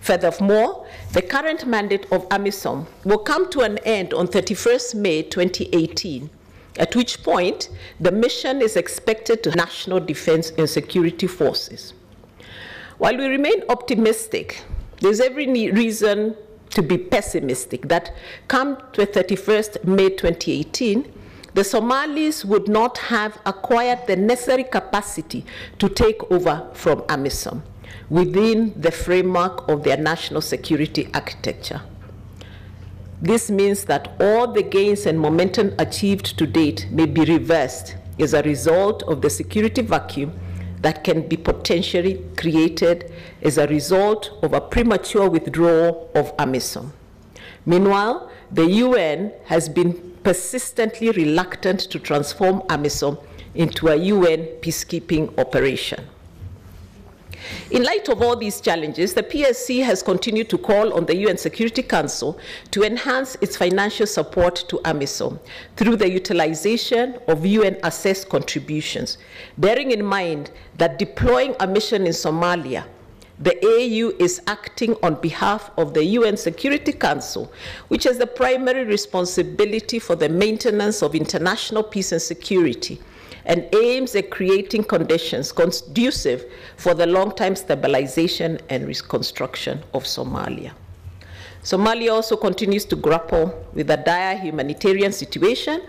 Furthermore, the current mandate of AMISOM will come to an end on 31st May 2018, at which point the mission is expected to national defense and security forces. While we remain optimistic, there's every reason to be pessimistic that come to 31st May 2018, the Somalis would not have acquired the necessary capacity to take over from AMISOM within the framework of their national security architecture. This means that all the gains and momentum achieved to date may be reversed as a result of the security vacuum that can be potentially created as a result of a premature withdrawal of AMISOM. Meanwhile, the UN has been persistently reluctant to transform AMISOM into a UN peacekeeping operation. In light of all these challenges, the PSC has continued to call on the UN Security Council to enhance its financial support to AMISOM through the utilization of UN-assessed contributions, bearing in mind that deploying a mission in Somalia, the AU is acting on behalf of the UN Security Council, which has the primary responsibility for the maintenance of international peace and security, and aims at creating conditions conducive for the long-term stabilization and reconstruction of Somalia. Somalia also continues to grapple with a dire humanitarian situation,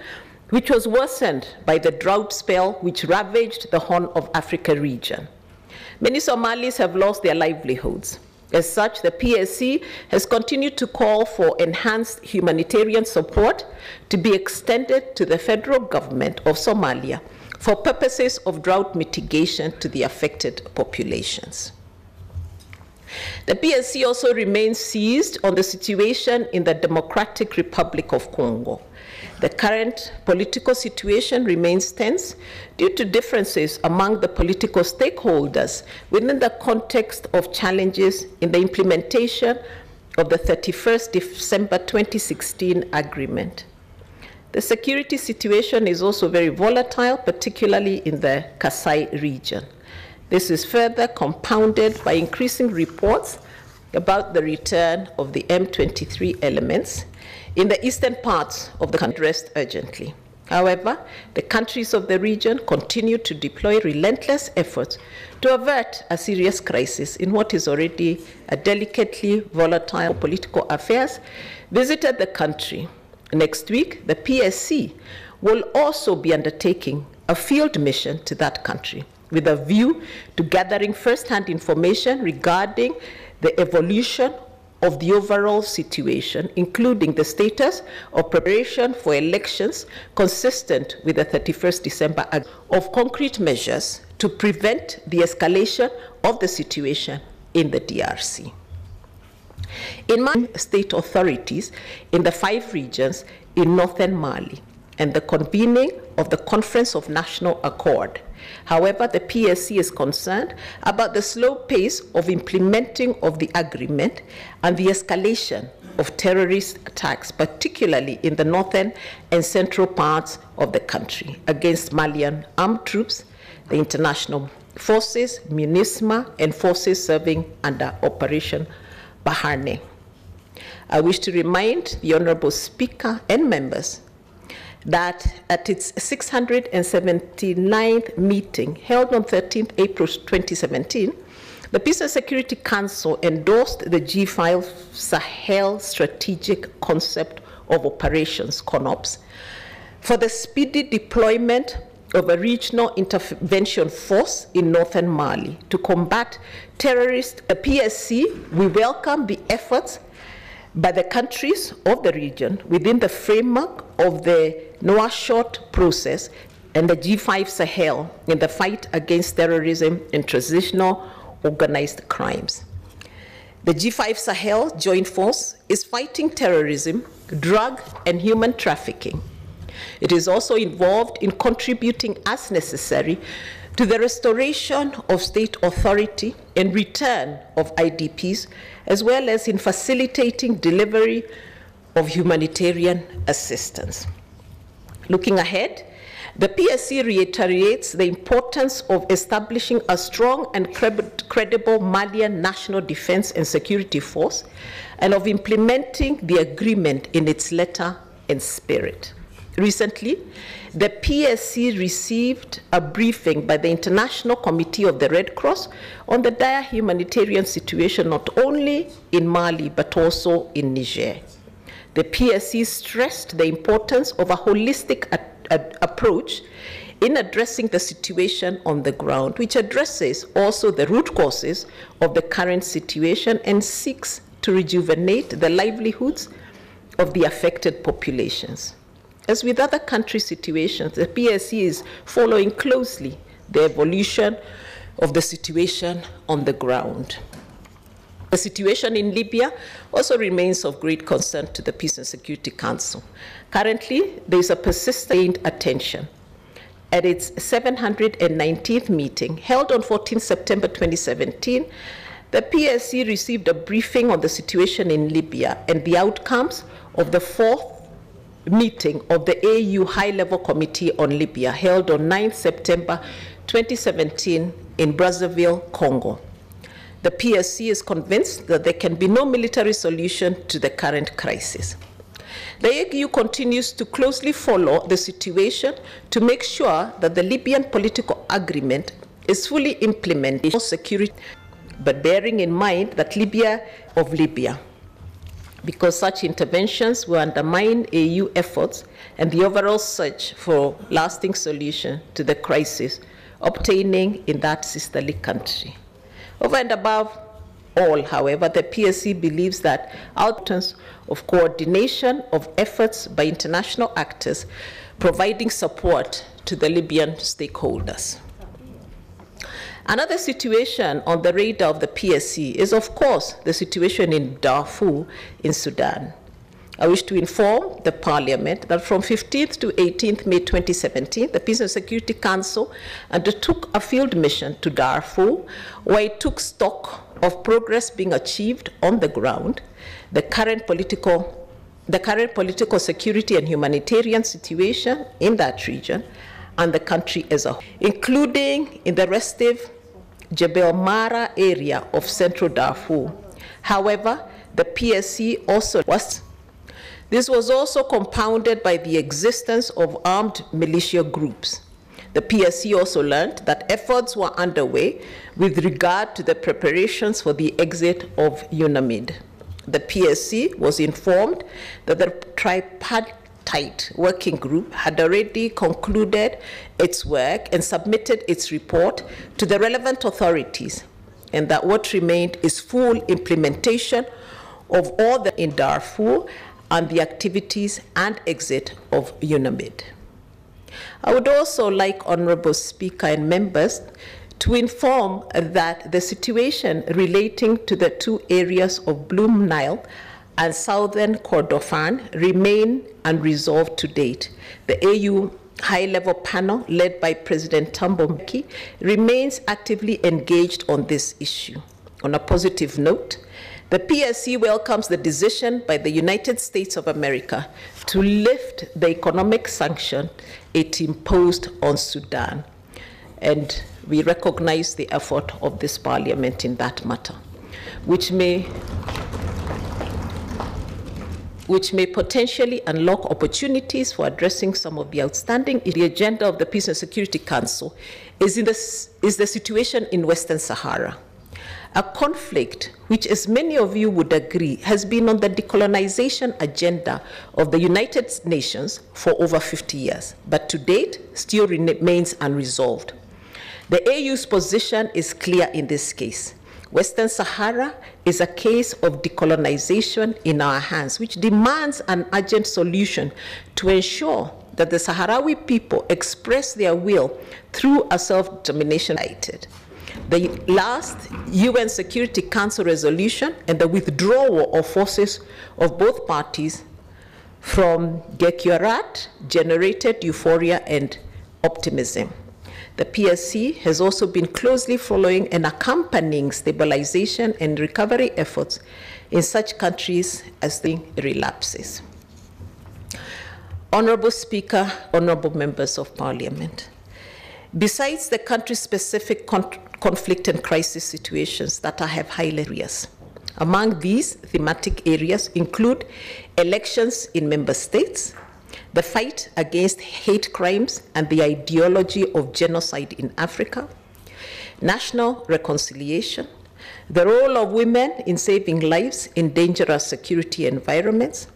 which was worsened by the drought spell which ravaged the Horn of Africa region. Many Somalis have lost their livelihoods. As such, the PSC has continued to call for enhanced humanitarian support to be extended to the federal government of Somalia for purposes of drought mitigation to the affected populations. The PSC also remains seized on the situation in the Democratic Republic of Congo. The current political situation remains tense due to differences among the political stakeholders within the context of challenges in the implementation of the 31st December 2016 agreement. The security situation is also very volatile, particularly in the Kasai region. This is further compounded by increasing reports about the return of the M23 elements in the eastern parts of the country rest urgently. However, the countries of the region continue to deploy relentless efforts to avert a serious crisis in what is already a delicately volatile political affairs. Visited the country. Next week, the PSC will also be undertaking a field mission to that country with a view to gathering first-hand information regarding the evolution of the overall situation, including the status of preparation for elections consistent with the 31st December of concrete measures to prevent the escalation of the situation in the DRC. In Mali, state authorities in the 5 regions in northern Mali and the convening of the Conference of National Accord. However, the PSC is concerned about the slow pace of implementing of the agreement and the escalation of terrorist attacks, particularly in the northern and central parts of the country, against Malian armed troops, the international forces, MINUSMA, and forces serving under Operation Bahane. I wish to remind the Honorable Speaker and members that at its 679th meeting held on 13th April 2017, the Peace and Security Council endorsed the G5 Sahel Strategic Concept of Operations, CONOPS, for the speedy deployment of a regional intervention force in northern Mali to combat terrorists. The PSC, we welcome the efforts by the countries of the region within the framework of the Nouakchott process and the G5 Sahel in the fight against terrorism and transitional organized crimes. The G5 Sahel joint force is fighting terrorism, drug and human trafficking, It is also involved in contributing as necessary to the restoration of state authority and return of IDPs, as well as in facilitating delivery of humanitarian assistance. Looking ahead, the PSC reiterates the importance of establishing a strong and credible Malian National Defense and Security Force and of implementing the agreement in its letter and spirit. Recently, the PSC received a briefing by the International Committee of the Red Cross on the dire humanitarian situation not only in Mali but also in Niger. The PSC stressed the importance of a holistic approach in addressing the situation on the ground, which addresses also the root causes of the current situation and seeks to rejuvenate the livelihoods of the affected populations. As with other country situations, the PSC is following closely the evolution of the situation on the ground. The situation in Libya also remains of great concern to the Peace and Security Council. Currently, there is a persistent attention. At its 719th meeting, held on 14 September 2017, the PSC received a briefing on the situation in Libya and the outcomes of the fourth meeting of the AU High-Level Committee on Libya, held on 9 September 2017 in Brazzaville, Congo. The PSC is convinced that there can be no military solution to the current crisis. The AU continues to closely follow the situation to make sure that the Libyan political agreement is fully implemented, security, but bearing in mind that Libya, because such interventions will undermine AU efforts and the overall search for lasting solution to the crisis obtaining in that sisterly country. Over and above all, however, the PSC believes that outcomes of coordination of efforts by international actors providing support to the Libyan stakeholders. Another situation on the radar of the PSC is, of course, the situation in Darfur in Sudan. I wish to inform the Parliament that from 15th to 18th May 2017, the Peace and Security Council undertook a field mission to Darfur, where it took stock of progress being achieved on the ground, the current political security and humanitarian situation in that region, and the country as a whole, including in the restive Jebel Mara area of central Darfur. However, the PSC also This was also compounded by the existence of armed militia groups. The PSC also learned that efforts were underway with regard to the preparations for the exit of UNAMID. The PSC was informed that the tripartite working group had already concluded its work and submitted its report to the relevant authorities, and that what remained is full implementation of all the in Darfur and the activities and exit of UNAMID. I would also like Honorable Speaker and members to inform that the situation relating to the two areas of Blue Nile and Southern Kordofan remain unresolved to date. The AU high-level panel led by President Thabo Mbeki remains actively engaged on this issue. On a positive note, the PSC welcomes the decision by the United States of America to lift the economic sanction it imposed on Sudan, and we recognize the effort of this Parliament in that matter, which may potentially unlock opportunities for addressing some of the outstanding. The agenda of the Peace and Security Council is the situation in Western Sahara, a conflict which, as many of you would agree, has been on the decolonization agenda of the United Nations for over 50 years, but to date still remains unresolved. The AU's position is clear in this case. Western Sahara is a case of decolonization in our hands, which demands an urgent solution to ensure that the Sahrawi people express their will through a self-determination. The last UN Security Council resolution and the withdrawal of forces of both parties from Gekiarat generated euphoria and optimism. The PSC has also been closely following and accompanying stabilization and recovery efforts in such countries as the relapses. Honorable Speaker, honorable members of Parliament, besides the country-specific conflict and crisis situations that I have highlighted, among these thematic areas include elections in member states, the fight against hate crimes and the ideology of genocide in Africa, national reconciliation, the role of women in saving lives in dangerous security environments,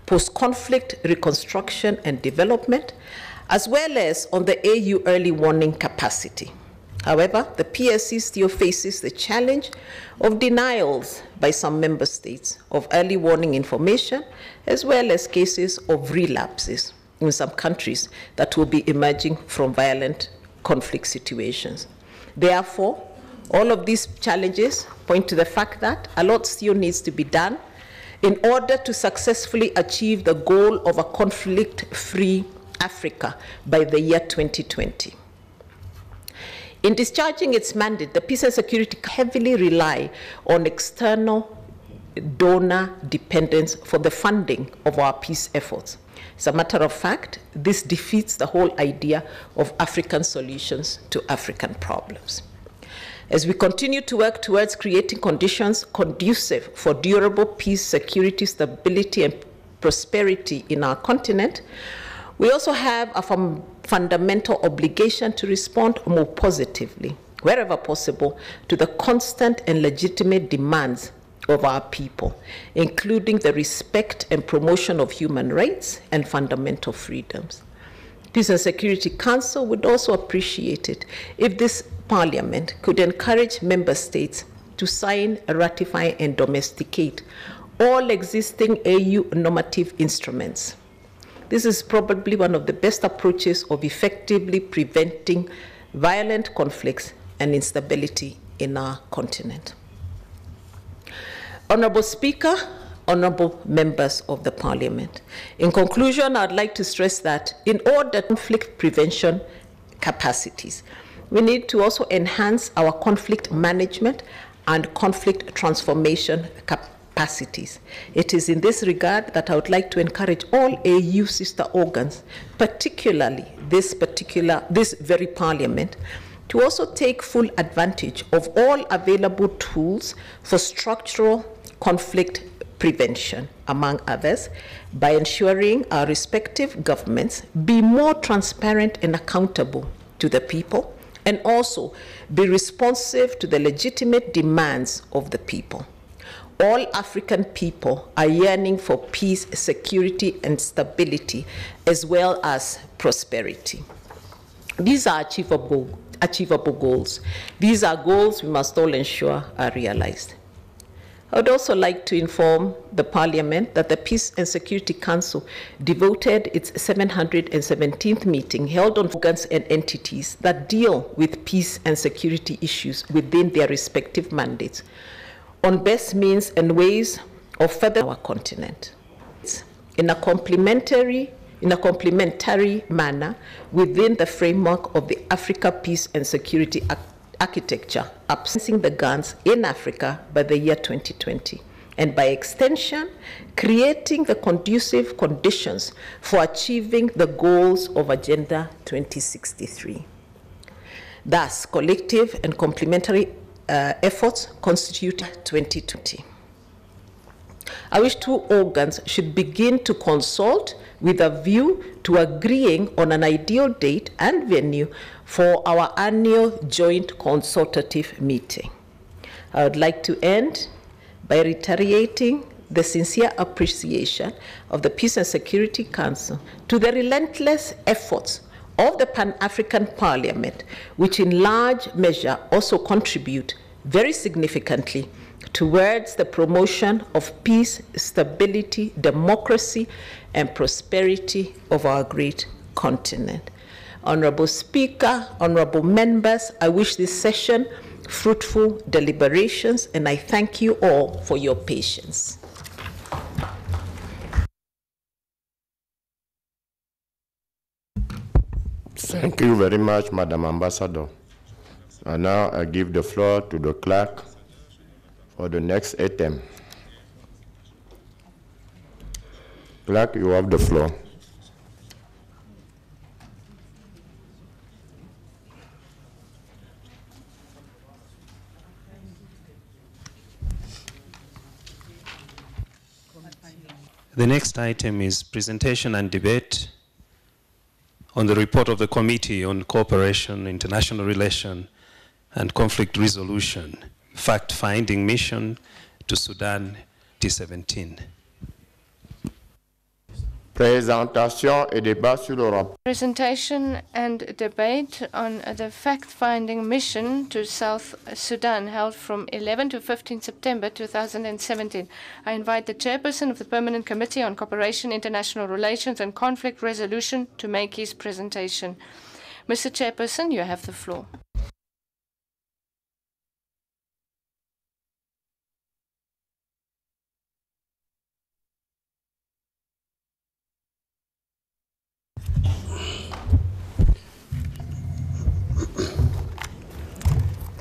post-conflict reconstruction and development, as well as on the AU early warning capacity. However, the PSC still faces the challenge of denials by some member states of early warning information, as well as cases of relapses in some countries that will be emerging from violent conflict situations. Therefore, all of these challenges point to the fact that a lot still needs to be done in order to successfully achieve the goal of a conflict-free Africa by the year 2020. In discharging its mandate, the peace and security heavily rely on external donor dependence for the funding of our peace efforts. As a matter of fact, this defeats the whole idea of African solutions to African problems. As we continue to work towards creating conditions conducive for durable peace, security, stability, and prosperity in our continent, we also have a fundamental obligation to respond more positively, wherever possible, to the constant and legitimate demands of our people, including the respect and promotion of human rights and fundamental freedoms. Peace and Security Council would also appreciate it if this Parliament could encourage member states to sign, ratify, and domesticate all existing AU normative instruments. This is probably one of the best approaches of effectively preventing violent conflicts and instability in our continent. Honorable Speaker, honorable members of the Parliament, in conclusion, I'd like to stress that in order to conflict prevention capacities, we need to also enhance our conflict management and conflict transformation capacities. It is in this regard that I would like to encourage all AU sister organs, particularly this very Parliament, to also take full advantage of all available tools for structural conflict prevention, among others, by ensuring our respective governments be more transparent and accountable to the people, and also be responsive to the legitimate demands of the people. All African people are yearning for peace, security, and stability, as well as prosperity. These are achievable goals. These are goals we must all ensure are realized. I would also like to inform the Parliament that the Peace and Security Council devoted its 717th meeting held on organs and entities that deal with peace and security issues within their respective mandates on best means and ways of furthering our continent in a complementary manner within the framework of the Africa Peace and Security Architecture, absensing the guns in Africa by the year 2020, and by extension, creating the conducive conditions for achieving the goals of Agenda 2063. Thus, collective and complementary efforts constitute 2020. I wish two organs should begin to consult with a view to agreeing on an ideal date and venue for our annual joint consultative meeting. I would like to end by reiterating the sincere appreciation of the Peace and Security Council to the relentless efforts of the Pan-African Parliament, which in large measure also contribute very significantly towards the promotion of peace, stability, democracy, and prosperity of our great continent. Honorable Speaker, honorable members, I wish this session fruitful deliberations, and I thank you all for your patience. Thank you very much, Madam Ambassador. And now I give the floor to the clerk for the next item. Clerk, you have the floor. The next item is presentation and debate on the report of the Committee on Cooperation, International Relations, and Conflict Resolution, Fact-Finding Mission to Sudan 2017. Présentation et débat sur le rapport. Presentation and debate on the fact-finding mission to South Sudan held from 11 to 15 September 2017. I invite the Chairperson of the Permanent Committee on Cooperation, International Relations and Conflict Resolution to make his presentation. Mr. Chairperson, you have the floor.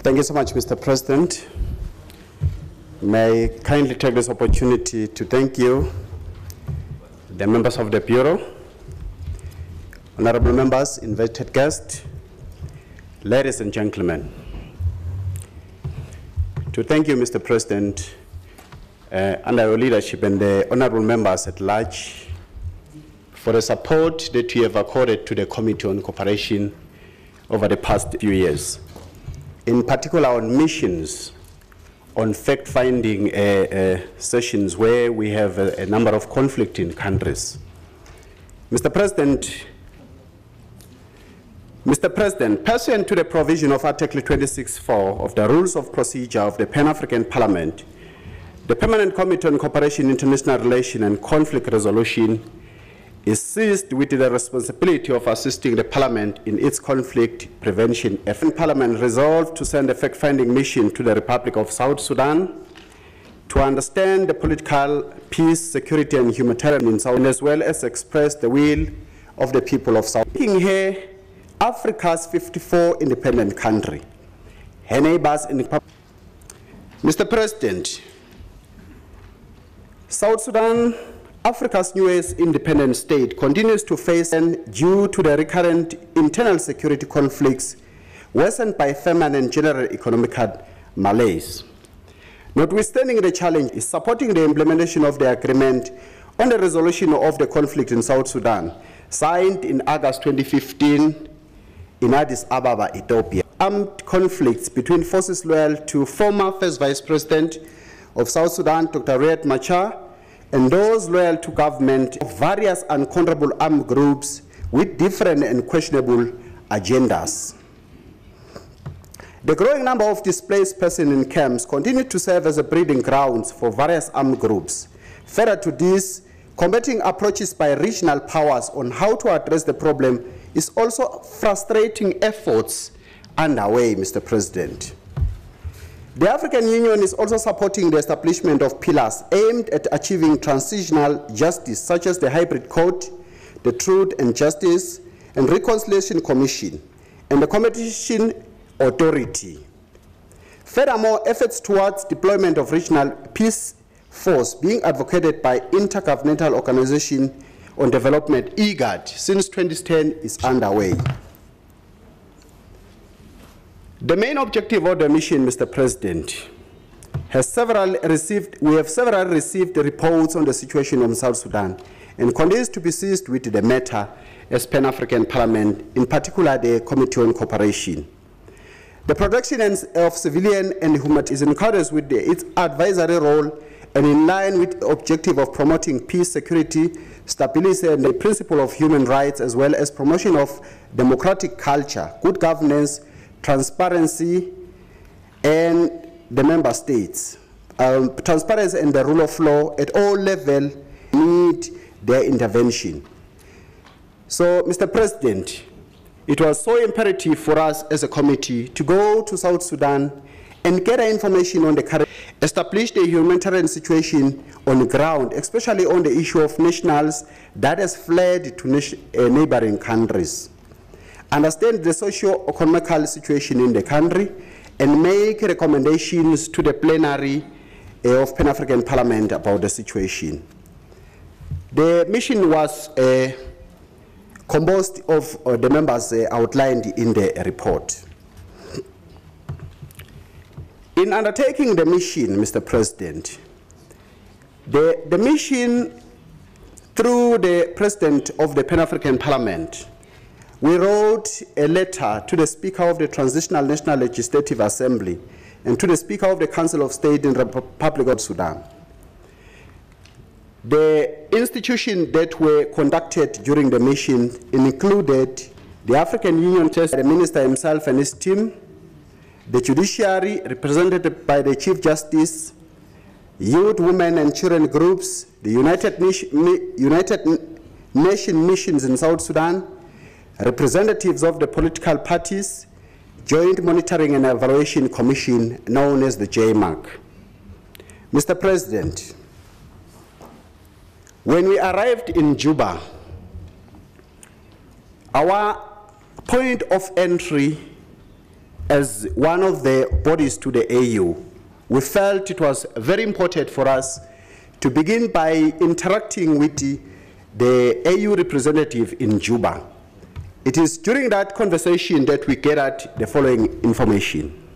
Thank you so much, Mr. President. May I kindly take this opportunity to thank you, the members of the Bureau, honorable members, invited guests, ladies and gentlemen. To thank you, Mr. President, under your leadership and the honorable members at large for the support that you have accorded to the Committee on Cooperation over the past few years. In particular on missions, on fact-finding sessions where we have a number of conflicting countries. Mr. President, pursuant to the provision of Article 26(4) of the Rules of Procedure of the Pan-African Parliament, the Permanent Committee on Cooperation, International Relations and Conflict Resolution is seized with the responsibility of assisting the Parliament in its conflict prevention effort. Parliament resolved to send a fact-finding mission to the Republic of South Sudan to understand the political, peace, security, and humanitarian in South, as well as express the will of the people of South. Speaking here, Africa's 54th independent country, her neighbors in the Mr. President, South Sudan, Africa's newest independent state, continues to face, due to the recurrent internal security conflicts worsened by famine and general economic malaise. Notwithstanding the challenge, is supporting the implementation of the agreement on the resolution of the conflict in South Sudan, signed in August 2015 in Addis Ababa, Ethiopia. Armed conflicts between forces loyal to former First Vice President of South Sudan, Dr. Riek Machar, and those loyal to government of various uncontrollable armed groups with different and questionable agendas. The growing number of displaced persons in camps continue to serve as a breeding grounds for various armed groups. Further to this, combating approaches by regional powers on how to address the problem is also frustrating efforts underway, Mr. President. The African Union is also supporting the establishment of pillars aimed at achieving transitional justice, such as the Hybrid Court, the Truth and Justice and Reconciliation Commission, and the Competition Authority. Furthermore, efforts towards deployment of regional peace force being advocated by Intergovernmental Organization on Development, IGAD, since 2010 is underway. The main objective of the mission, Mr. President, we have several received reports on the situation of South Sudan and continues to be seized with the matter as Pan-African Parliament, in particular the Committee on Cooperation. The protection of civilian and humanitarian is encouraged with its advisory role and in line with the objective of promoting peace, security, stability, and the principle of human rights, as well as promotion of democratic culture, good governance, transparency, and the member states. Transparency and the rule of law at all levels need their intervention. So, Mr. President, it was so imperative for us as a committee to go to South Sudan and get information on the current, establish the humanitarian situation on the ground, especially on the issue of nationals that has fled to neighboring countries. understand the socio-economic situation in the country, and make recommendations to the plenary of Pan-African Parliament about the situation. The mission was composed of the members outlined in the report. In undertaking the mission, Mr. President, the mission, through the President of the Pan-African Parliament, we wrote a letter to the Speaker of the Transitional National Legislative Assembly and to the Speaker of the Council of State in the Republic of Sudan. The institutions that were conducted during the mission included the African Union, the Minister himself and his team, the judiciary represented by the Chief Justice, youth, women and children groups, the United Nations missions in South Sudan, representatives of the political parties, Joint Monitoring and Evaluation Commission, known as the JMAC. Mr. President, when we arrived in Juba, our point of entry as one of the bodies to the AU, we felt it was very important for us to begin by interacting with the AU representative in Juba. It is during that conversation that we gathered the following information.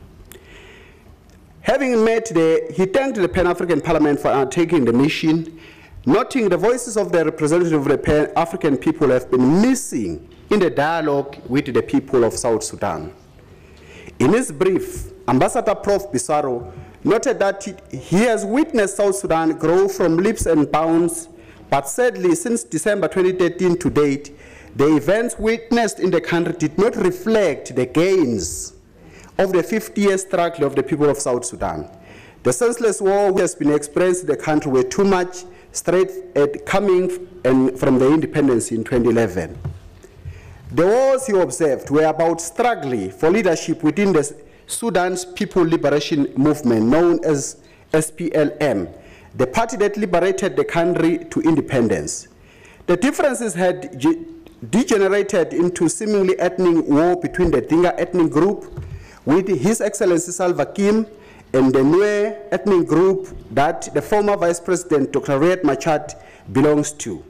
Having met he thanked the Pan-African Parliament for undertaking the mission, noting the voices of the representatives of the Pan-African people have been missing in the dialogue with the people of South Sudan. In his brief, Ambassador Prof. Bissaro noted that he has witnessed South Sudan grow from leaps and bounds, but sadly, since December 2013 to date, the events witnessed in the country did not reflect the gains of the 50-year struggle of the people of South Sudan. The senseless war which has been experienced in the country were too much straight at coming from the independence in 2011. The wars, he observed, were about struggling for leadership within the Sudan's People Liberation Movement, known as SPLM, the party that liberated the country to independence. The differences had degenerated into seemingly ethnic war between the Dinka ethnic group with His Excellency Salva Kiir and the Nuer ethnic group that the former Vice President Dr. Riek Machar belongs to.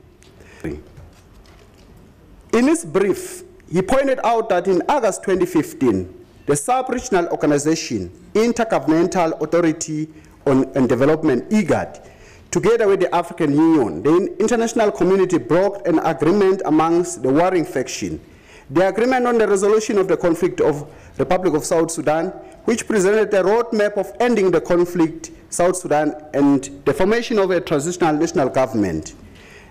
In his brief, he pointed out that in August 2015, the sub-regional organization, Intergovernmental Authority on Development, IGAD, together with the African Union, the international community brokered an agreement amongst the warring faction. The agreement on the resolution of the conflict of the Republic of South Sudan, which presented a roadmap of ending the conflict, South Sudan, and the formation of a transitional national government.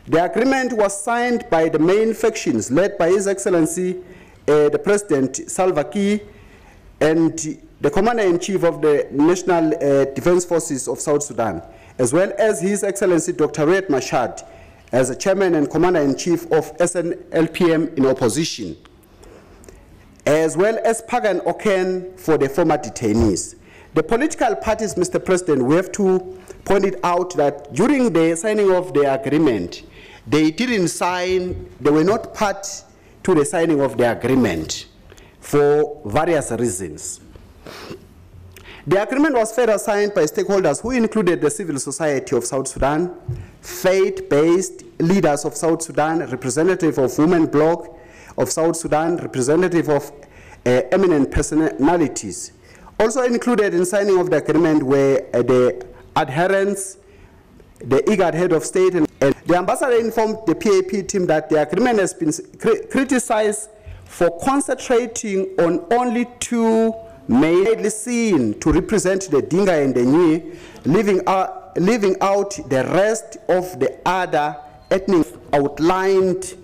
The agreement was signed by the main factions led by His Excellency, the President Salva Kiir, and the Commander-in-Chief of the National Defense Forces of South Sudan, as well as His Excellency Dr. Riek Machar as a Chairman and Commander-in-Chief of SNLPM in opposition, as well as Pagan Oken for the former detainees. The political parties, Mr. President, we have to point it out that during the signing of the agreement, they didn't sign, they were not part to the signing of the agreement for various reasons. The agreement was further signed by stakeholders who included the civil society of South Sudan, faith-based leaders of South Sudan, representative of Women Bloc of South Sudan, representative of eminent personalities. Also included in signing of the agreement were the adherents, the IGAD head of state, and the ambassador informed the PAP team that the agreement has been criticized for concentrating on only two mainly seen to represent the Dinka and the Nui, leaving out the rest of the other ethnic outlined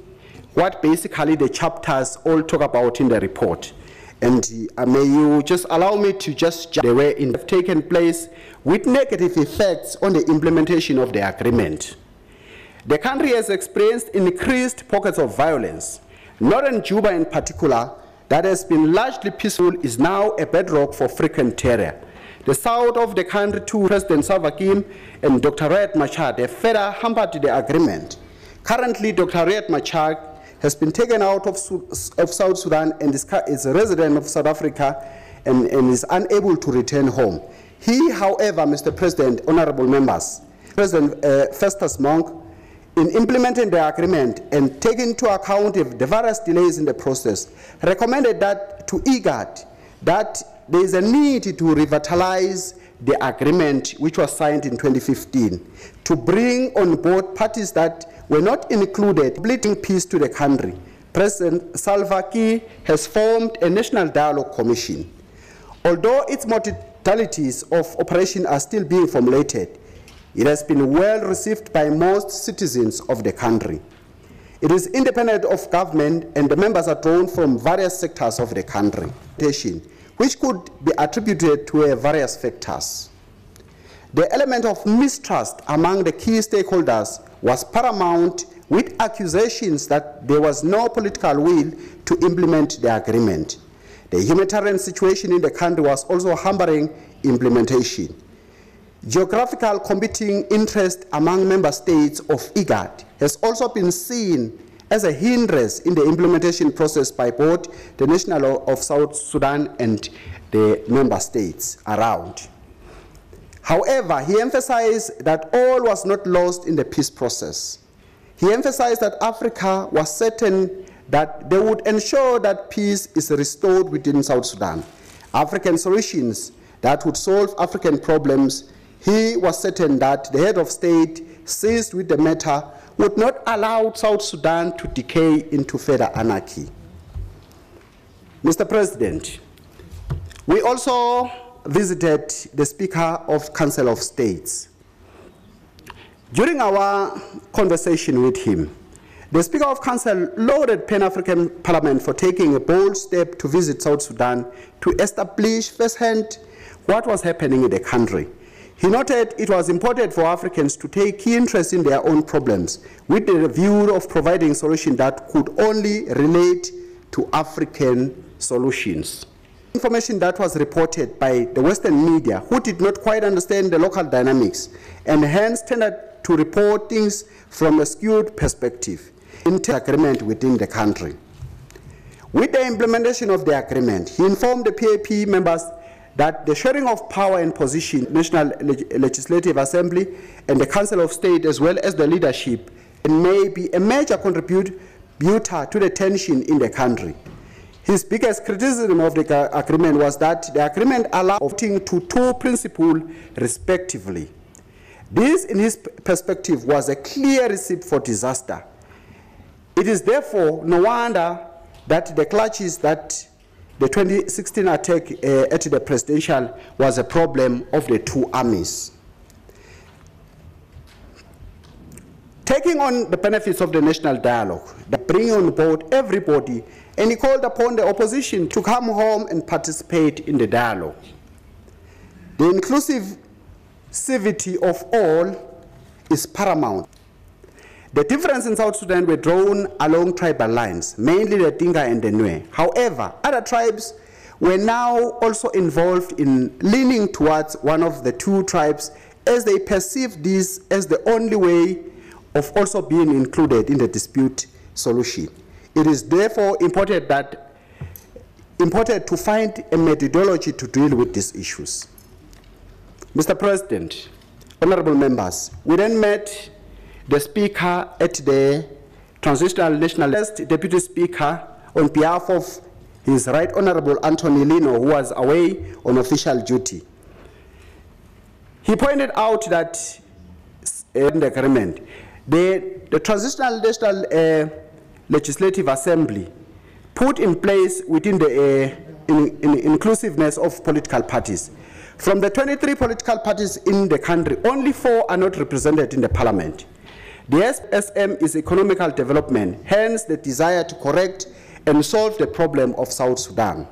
what basically the chapters all talk about in the report. And may you just allow me to just the way it have taken place with negative effects on the implementation of the agreement. The country has experienced increased pockets of violence. Northern Juba in particular, that has been largely peaceful, is now a bedrock for frequent terror. The south of the country, too, President Salva Kiir and Dr. Riek Machar have further hampered the agreement. Currently, Dr. Riek Machar has been taken out of South Sudan and is a resident of South Africa and is unable to return home. He, however, Mr. President, honorable members, President Festus Monk, in implementing the agreement and taking into account the various delays in the process, recommended that to IGAD that there is a need to revitalize the agreement which was signed in 2015 to bring on board parties that were not included, completing peace to the country. President Salva Kiir has formed a National Dialogue Commission. Although its modalities of operation are still being formulated, it has been well received by most citizens of the country. It is independent of government and the members are drawn from various sectors of the country, which could be attributed to various factors. The element of mistrust among the key stakeholders was paramount, with accusations that there was no political will to implement the agreement. The humanitarian situation in the country was also hampering implementation. Geographical competing interest among member states of IGAD has also been seen as a hindrance in the implementation process by both the National of South Sudan and the member states around. However, he emphasized that all was not lost in the peace process. He emphasized that Africa was certain that they would ensure that peace is restored within South Sudan. African solutions that would solve African problems. He was certain that the head of state, seized with the matter, would not allow South Sudan to decay into further anarchy. Mr. President, we also visited the Speaker of Council of States. During our conversation with him, the Speaker of Council lauded Pan-African Parliament for taking a bold step to visit South Sudan to establish firsthand what was happening in the country. He noted it was important for Africans to take key interest in their own problems, with the view of providing solutions that could only relate to African solutions. Information that was reported by the Western media, who did not quite understand the local dynamics, and hence tended to report things from a skewed perspective, in agreement within the country. With the implementation of the agreement, he informed the PAP members that the sharing of power and position, National Legislative Assembly and the Council of State, as well as the leadership, may be a major contributor to the tension in the country. His biggest criticism of the agreement was that the agreement allowed voting to two principles respectively. This, in his perspective, was a clear recipe for disaster. It is therefore no wonder that the clutches that the 2016 attack at the presidential was a problem of the two armies. Taking on the benefits of the national dialogue, bringing on board everybody, and he called upon the opposition to come home and participate in the dialogue. The inclusivity of all is paramount. The difference in South Sudan were drawn along tribal lines, mainly the Dinka and the Nwe. However, other tribes were now also involved in leaning towards one of the two tribes, as they perceived this as the only way of also being included in the dispute solution. It is therefore important to find a methodology to deal with these issues. Mr. President, honorable members, we then met the Speaker at the Transitional National Deputy Speaker on behalf of His Right Honorable Anthony Lino, who was away on official duty. He pointed out that in the agreement, the Transitional National Legislative Assembly put in place within the inclusiveness of political parties. From the 23 political parties in the country, only 4 are not represented in the parliament. The SSM is economical development, hence the desire to correct and solve the problem of South Sudan.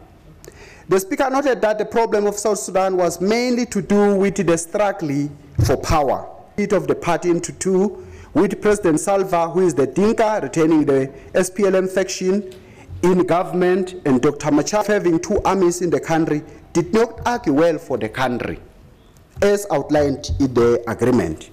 The Speaker noted that the problem of South Sudan was mainly to do with the struggle for power, split of the party into two, with President Salva, who is the Dinka, retaining the SPLM faction in government, and Dr. Machar having two armies in the country, did not argue well for the country, as outlined in the agreement.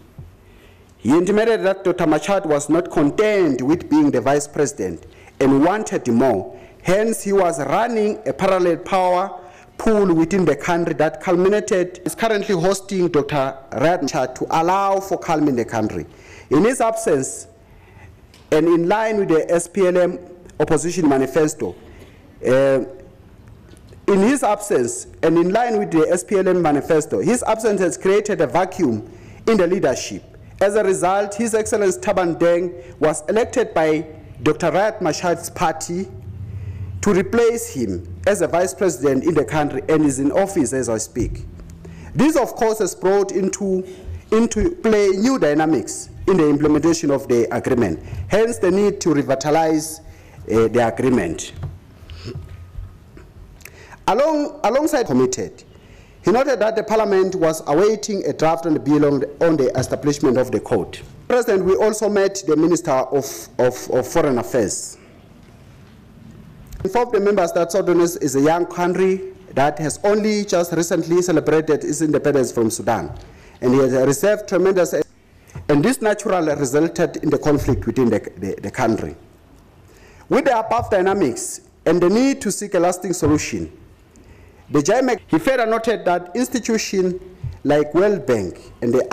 He intimated that Dr. Machar was not content with being the vice president, and wanted more. Hence, he was running a parallel power pool within the country that culminated. Is currently hosting Dr. Radcha to allow for calm in the country. In his absence, and in line with the SPLM opposition manifesto, in his absence, and in line with the SPLM manifesto, his absence has created a vacuum in the leadership. As a result, His Excellency Taban Deng was elected by Dr. Riek Machar's party to replace him as a vice president in the country and is in office as I speak. This, of course, has brought into play new dynamics in the implementation of the agreement, hence the need to revitalize the agreement. Alongside committed, he noted that the Parliament was awaiting a draft on the bill on the establishment of the court. President, we also met the Minister of Foreign Affairs. Informed the members that Sudan is a young country that has only just recently celebrated its independence from Sudan, and he has received tremendous, and this naturally resulted in the conflict within the country. With the above dynamics and the need to seek a lasting solution, the JMEC, he further noted that institutions like World Bank and the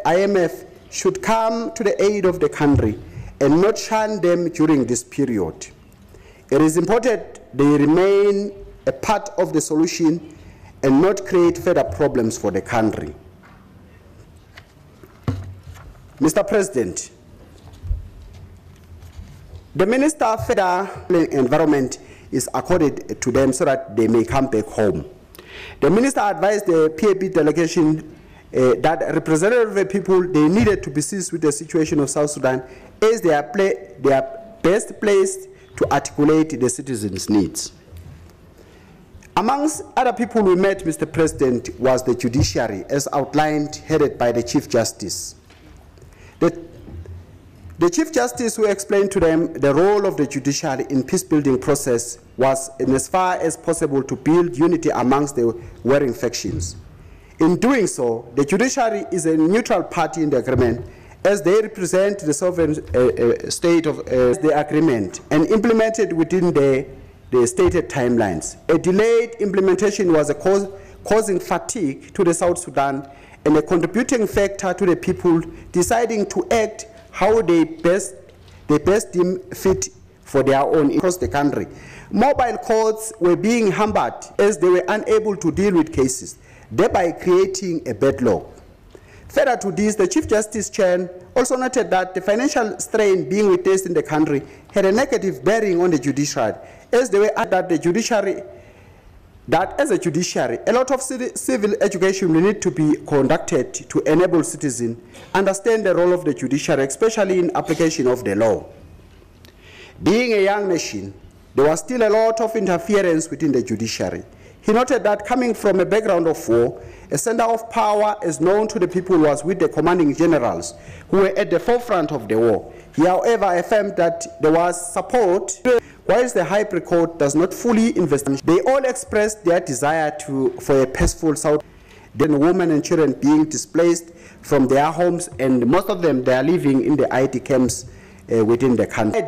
IMF should come to the aid of the country and not shun them during this period. It is important they remain a part of the solution and not create further problems for the country. Mr. President, the Minister of Federal Environment is accorded to them so that they may come back home. The Minister advised the PAP delegation that representative of the people, they needed to be seized with the situation of South Sudan as they are best placed to articulate the citizens' needs. Amongst other people we met, Mr. President, was the judiciary, as outlined, headed by the Chief Justice. The Chief Justice, who explained to them the role of the judiciary in peace-building process, was, in as far as possible, to build unity amongst the warring factions. In doing so, the judiciary is a neutral party in the agreement, as they represent the sovereign state of the agreement and implemented within the stated timelines. A delayed implementation was causing fatigue to the South Sudan and a contributing factor to the people deciding to act how they best deem fit for their own across the country. Mobile courts were being hampered as they were unable to deal with cases, thereby creating a backlog. Further to this, the Chief Justice Chen also noted that the financial strain being witnessed in the country had a negative bearing on the judiciary, as they were that the judiciary, that as a judiciary, a lot of civil education will need to be conducted to enable citizens understand the role of the judiciary, especially in application of the law. Being a young nation, there was still a lot of interference within the judiciary. He noted that coming from a background of war, a center of power as known to the people was with the commanding generals who were at the forefront of the war. He, however, affirmed that there was support. Whilst the High Court does not fully investigate, they all expressed their desire for a peaceful South. Then women and children being displaced from their homes, and most of them, they are living in the IT camps within the country.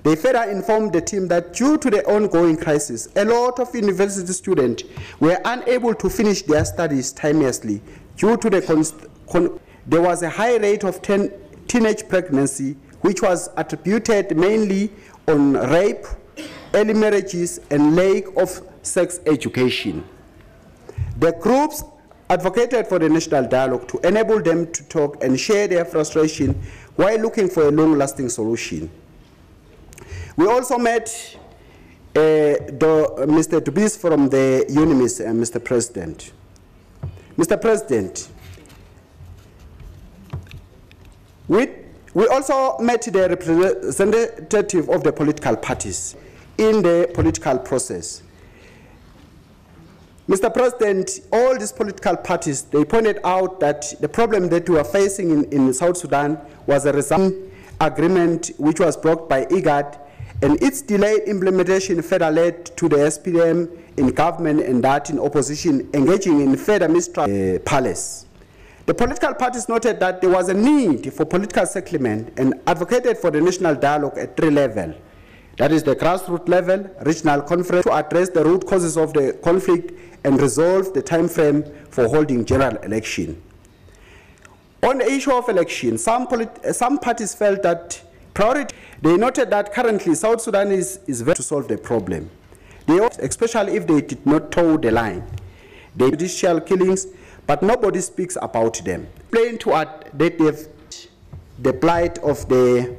They further informed the team that due to the ongoing crisis, a lot of university students were unable to finish their studies timeously due to there was a high rate of teenage pregnancy, which was attributed mainly on rape, early marriages, and lack of sex education. The groups advocated for the national dialogue to enable them to talk and share their frustration while looking for a long-lasting solution. We also met Mr. Dubis from the UNIMIS, Mr. President. Mr. President, we also met the representative of the political parties in the political process. Mr. President, all these political parties, they pointed out that the problem that we are facing in South Sudan was a result agreement which was blocked by IGAD, and its delayed implementation further led to the SPLM in government and that in opposition engaging in further mistrust palace. The political parties noted that there was a need for political settlement and advocated for the national dialogue at 3 levels. that is the grassroots level, regional conference, to address the root causes of the conflict and resolve the time frame for holding general election. On the issue of election, some parties felt that priority. They noted that currently South Sudan is very to solve the problem. Especially if they did not toe the line. They judicial killings, but nobody speaks about them. Plain to add that the plight of the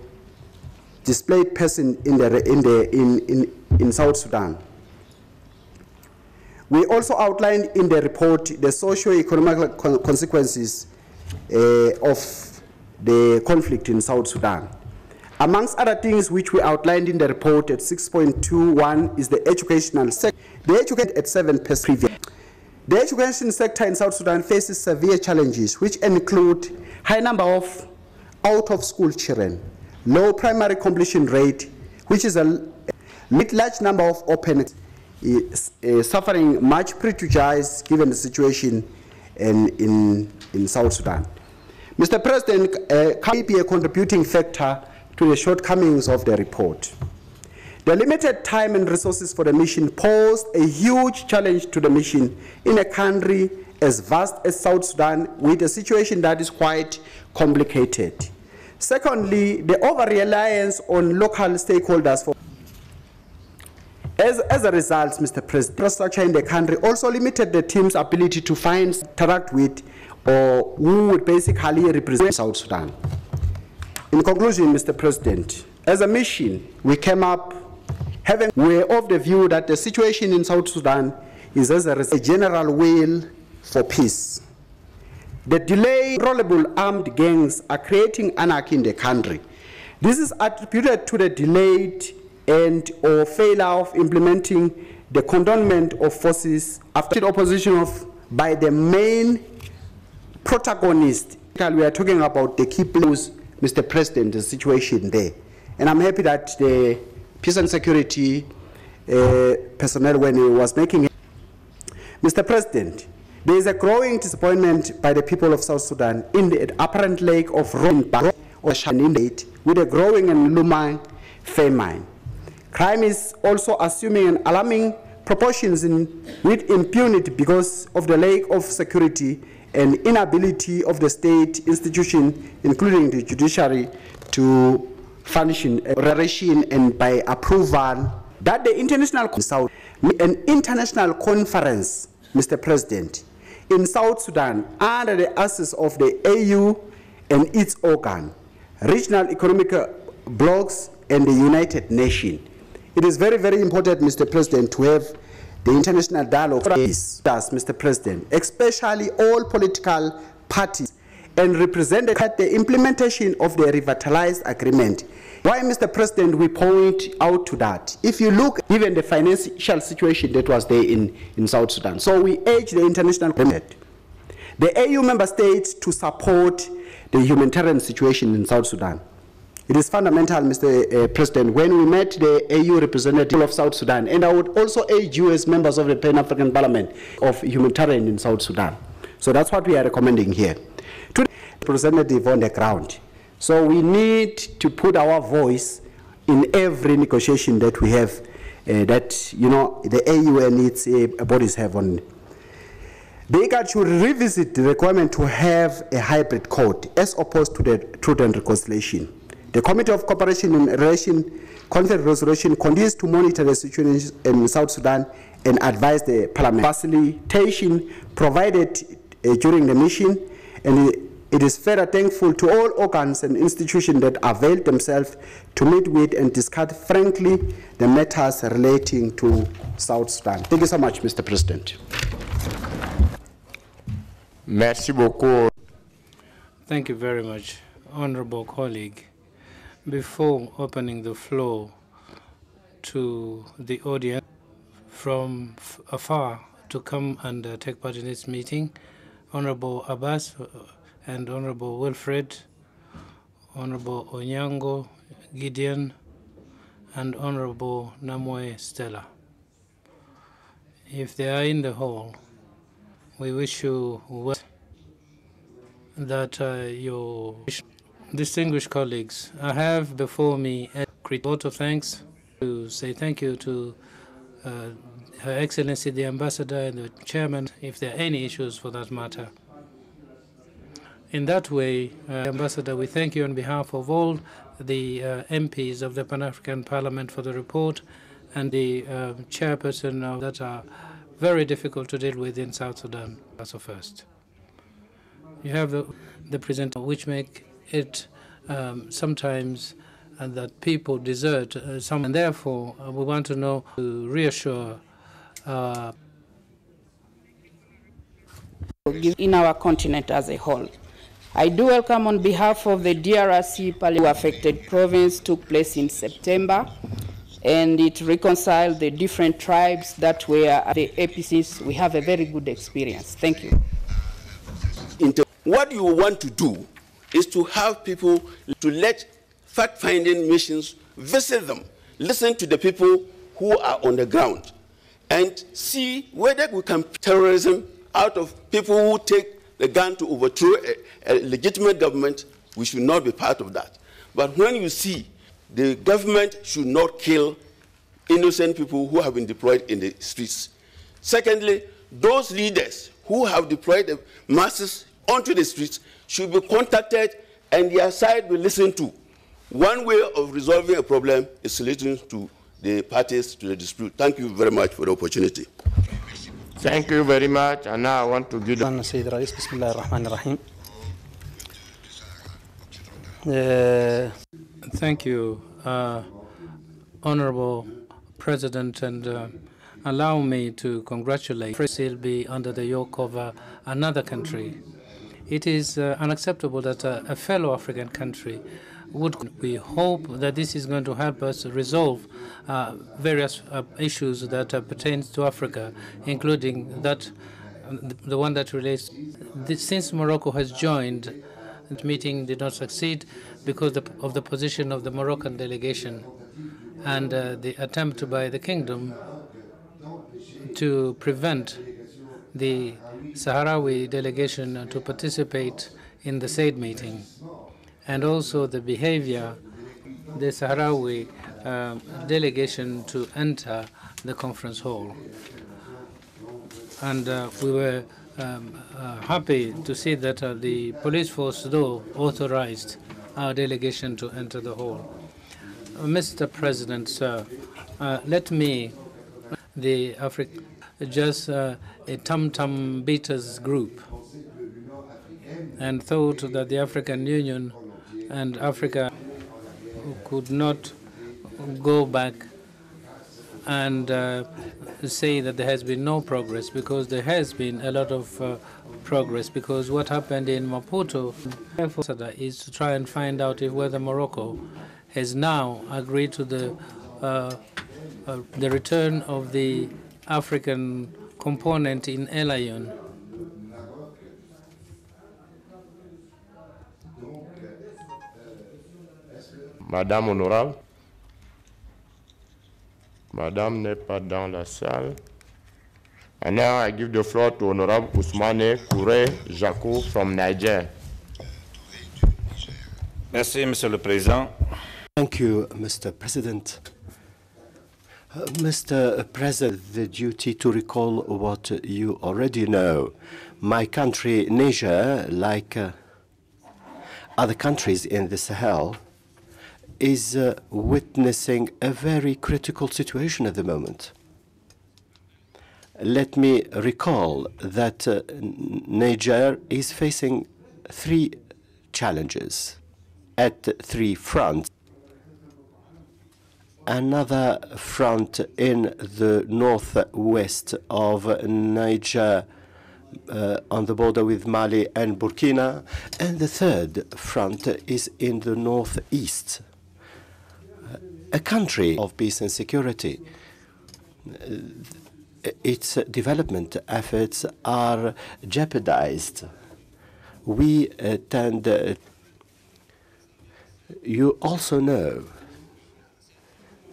displaced person in South Sudan. We also outlined in the report the socio-economic consequences of the conflict in South Sudan. Amongst other things which we outlined in the report at 6.21 is the educational sector. The education at 7%. The education sector in South Sudan faces severe challenges, which include high number of out-of-school children, low primary completion rate, which is a large number of open, suffering much prejudice given the situation in South Sudan. Mr. President, can be a contributing factor to the shortcomings of the report. The limited time and resources for the mission posed a huge challenge to the mission in a country as vast as South Sudan with a situation that is quite complicated. Secondly, the over-reliance on local stakeholders for As a result, Mr. President, infrastructure in the country also limited the team's ability to find, interact with, or who would basically represent South Sudan. In conclusion, Mr. President, as a mission, we came up we're of the view that the situation in South Sudan is as a general will for peace. The delayed, controllable armed gangs are creating anarchy in the country. This is attributed to the delayed and or failure of implementing the cantonment of forces after opposition by the main protagonist. We are talking about the key players, Mr. President, the situation there. And I'm happy that the peace and security personnel, when he was making it. Mr. President, there is a growing disappointment by the people of South Sudan in the apparent lack of with a growing and looming famine. Crime is also assuming an alarming proportions with impunity because of the lack of security and inability of the state institution, including the judiciary, to function and by approval that the international conference, Mr. President, in South Sudan under the access of the AU and its organ, regional economic blocs and the United Nations. It is very, very important, Mr. President, to have the international dialogue with us, Mr. President, especially all political parties, and represent the implementation of the revitalized agreement. Why, Mr. President, we point out to that? If you look even the financial situation that was there in South Sudan. So we urge the international community, the AU member states, to support the humanitarian situation in South Sudan. It is fundamental, Mr. President, when we met the AU representative of South Sudan, and I would also urge you as members of the Pan-African Parliament of humanitarian in South Sudan. So that's what we are recommending here. To the representative on the ground. So we need to put our voice in every negotiation that we have, that, you know, the AU and its bodies have on. The IGAD should revisit the requirement to have a hybrid code as opposed to the Truth and Reconciliation. The Committee of Cooperation and Relation Conflict Resolution continues to monitor the situation in South Sudan and advise the Parliament. Facilitation provided during the mission, and it is further thankful to all organs and institutions that availed themselves to meet with and discuss frankly the matters relating to South Sudan. Thank you so much, Mr. President. Merci beaucoup. Thank you very much, honorable colleague. Before opening the floor to the audience from afar to come and take part in this meeting, Honorable Abbas and Honorable Wilfred, Honorable Onyango Gideon, and Honorable Namwe Stella. If they are in the hall, we wish you well that your distinguished colleagues, I have before me a vote of thanks To say thank you to Her Excellency the Ambassador and the Chairman, if there are any issues for that matter. In that way, Ambassador, we thank you on behalf of all the MPs of the Pan-African Parliament for the report and the chairperson that are very difficult to deal with in South Sudan. Also first. You have the presenter, which make it sometimes that people desert some, and therefore we want to know, to reassure in our continent as a whole. I do welcome on behalf of the DRC affected province took place in September, and it reconciled the different tribes that were at the APCs. We have a very good experience. Thank you. What you want to do is to have people, to let fact-finding missions visit them, listen to the people who are on the ground, and see whether we can terrorism out of people who take the gun to overthrow a legitimate government. We should not be part of that. But when you see the government should not kill innocent people who have been deployed in the streets. Secondly, those leaders who have deployed the masses onto the streets should be contacted and their side be listened to. One way of resolving a problem is listening to the parties to the dispute. Thank you very much for the opportunity. Thank you very much. And now I want to give the... Thank you, Honorable President, and allow me to congratulate Brazil be under the yoke of another country. It is unacceptable that a fellow African country would. We hope that this is going to help us resolve various issues that pertain to Africa, including that the one that relates. Since Morocco has joined, the meeting did not succeed because of the position of the Moroccan delegation and the attempt by the kingdom to prevent the Sahrawi delegation to participate in the SAID meeting, and also the behavior the Sahrawi delegation to enter the conference hall. And we were happy to see that the police force, though, authorized our delegation to enter the hall. Mr. President, sir, let me, the just a tum-tum beaters group, and thought that the African Union and Africa could not go back and say that there has been no progress, because there has been a lot of progress, because what happened in Maputo is to try and find out if whether Morocco has now agreed to the return of the African component in El Ayun. Madame Honorable. Madame n'est pas dans la salle. And now I give the floor to Honorable Ousmane Kouré Jaco from Niger. Merci, Monsieur le Président. Thank you, Mr. President. Mr. President, the duty to recall what you already know. My country, Niger, like other countries in the Sahel, is witnessing a very critical situation at the moment. Let me recall that Niger is facing three challenges at three fronts. Another front in the northwest of Niger, on the border with Mali and Burkina, and the third front is in the northeast, a country of peace and security. Its development efforts are jeopardized. We tend, you also know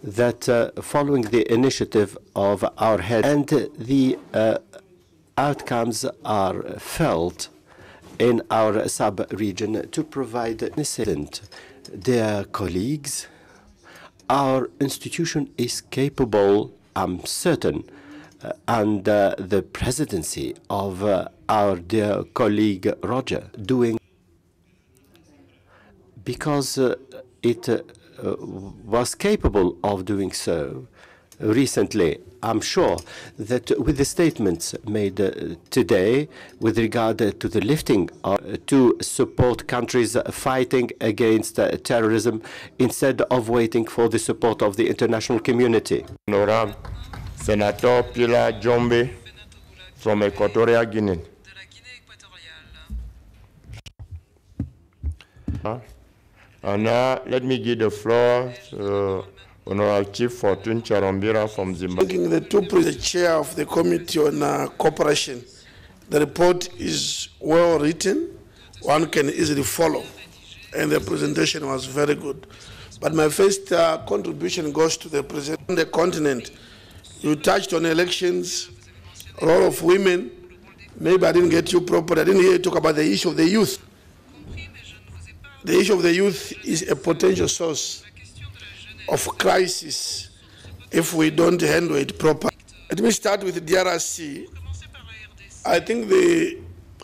that following the initiative of our head, and the outcomes are felt in our sub-region to provide assistance. Their colleagues Our institution is capable, I'm certain, under the presidency of our dear colleague Roger, doing because it was capable of doing so recently. I'm sure that with the statements made today with regard to the lifting to support countries fighting against terrorism instead of waiting for the support of the international community. Honorable Senator Pilar Jombe from Equatorial Guinea. And now let me give the floor to Honorable Chief Fortune Charombira from Zimbabwe. Thanking the the chair of the Committee on Cooperation. The report is well written. One can easily follow. And the presentation was very good. But my first contribution goes to the president on the continent. You touched on elections, role of women. Maybe I didn't get you properly. I didn't hear you talk about the issue of the youth. The issue of the youth is a potential source of crisis if we don't handle it properly. Let me start with DRC. I think the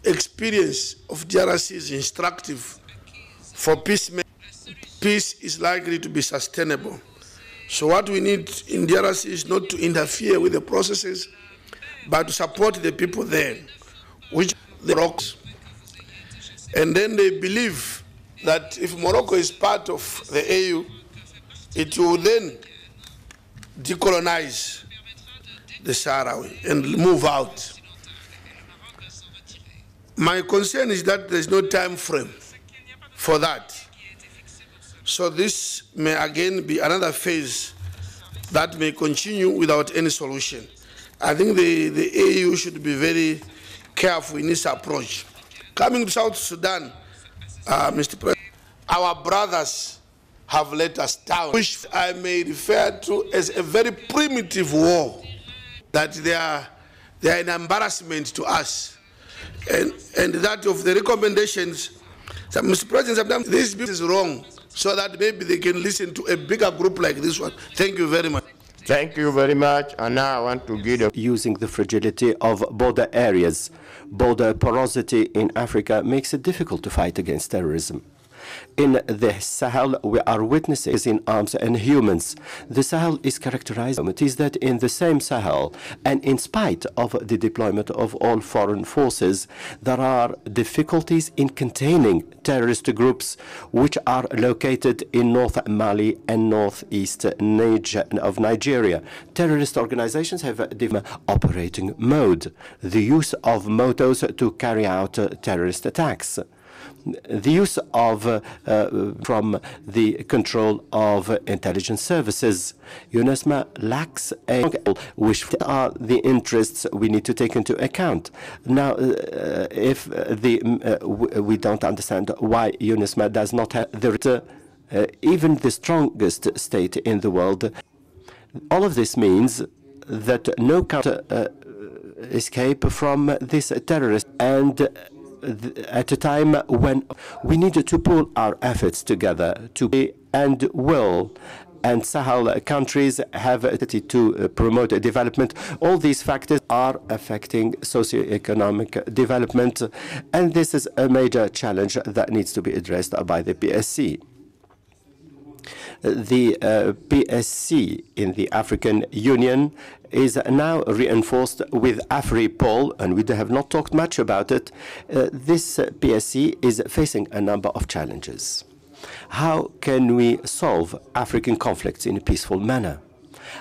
experience of DRC is instructive for peace. Peace is likely to be sustainable. So what we need in DRC is not to interfere with the processes, but to support the people there, which the rocks. And then they believe that if Morocco is part of the AU, it will then decolonize the Sahrawi and move out. My concern is that there's no time frame for that. So this may again be another phase that may continue without any solution. I think the AU should be very careful in its approach. Coming to South Sudan, Mr. President, our brothers have let us down, which I may refer to as a very primitive war, that they are an embarrassment to us. And that of the recommendations, so Mr. President, sometimes this is wrong, so that maybe they can listen to a bigger group like this one. Thank you very much. Thank you very much. And now I want to give using the fragility of border areas. Border porosity in Africa makes it difficult to fight against terrorism. In the Sahel, we are witnesses in arms and humans. The Sahel is characterized. It is that in the same Sahel, and in spite of the deployment of all foreign forces, there are difficulties in containing terrorist groups which are located in North Mali and northeast of Nigeria. Terrorist organizations have a different operating mode, the use of motos to carry out terrorist attacks. The use of from the control of intelligence services. UNESMA lacks a which are the interests we need to take into account. Now, if we don't understand why UNESMA does not have the even the strongest state in the world, all of this means that no counter escape from this terrorist and at a time when we need to pull our efforts together to be and will, and Sahel countries have a ability to promote development. All these factors are affecting socio-economic development, and this is a major challenge that needs to be addressed by the PSC. The PSC in the African Union is now reinforced with AfriPol, and we have not talked much about it. This PSC is facing a number of challenges. How can we solve African conflicts in a peaceful manner?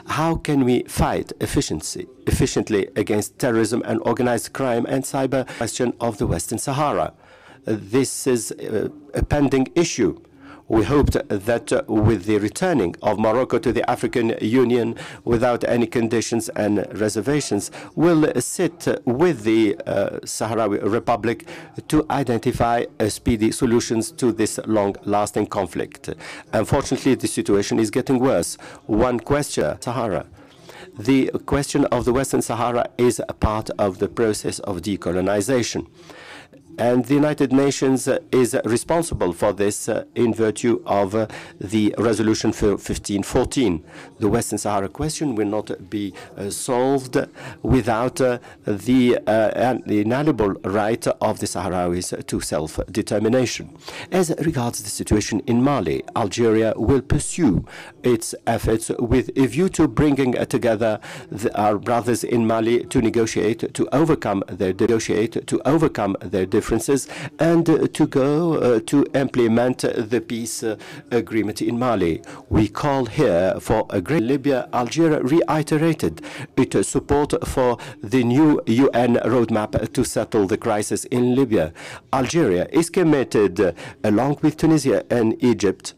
How can we fight efficiently against terrorism and organized crime and cyber question of the Western Sahara? This is a pending issue. We hoped that with the returning of Morocco to the African Union without any conditions and reservations, we'll sit with the Sahrawi Republic to identify speedy solutions to this long-lasting conflict. Unfortunately, the situation is getting worse. One question, Sahara. The question of the Western Sahara is a part of the process of decolonization. And the United Nations is responsible for this in virtue of the resolution 1514. The Western Sahara question will not be solved without the inalienable right of the Sahrawis to self-determination. As regards the situation in Mali, Algeria will pursue its efforts with a view to bringing together our brothers in Mali to negotiate, to overcome their differences, and to go to implement the peace agreement in Mali. We call here for a great Libya. Algeria reiterated its support for the new UN roadmap to settle the crisis in Libya. Algeria is committed, along with Tunisia and Egypt.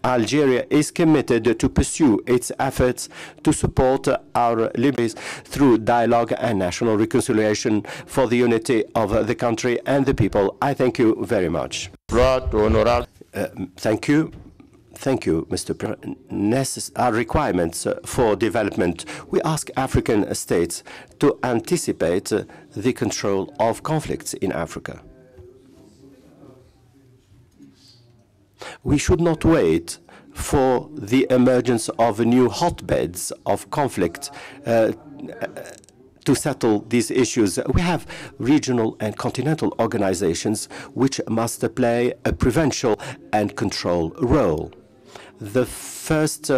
Algeria is committed to pursue its efforts to support our Libyans through dialogue and national reconciliation for the unity of the country and the people. I thank you very much. Thank you. Thank you, Mr. President. Our requirements for development. We ask African states to anticipate the control of conflicts in Africa. We should not wait for the emergence of new hotbeds of conflict to settle these issues. We have regional and continental organizations which must play a prevention and control role. The first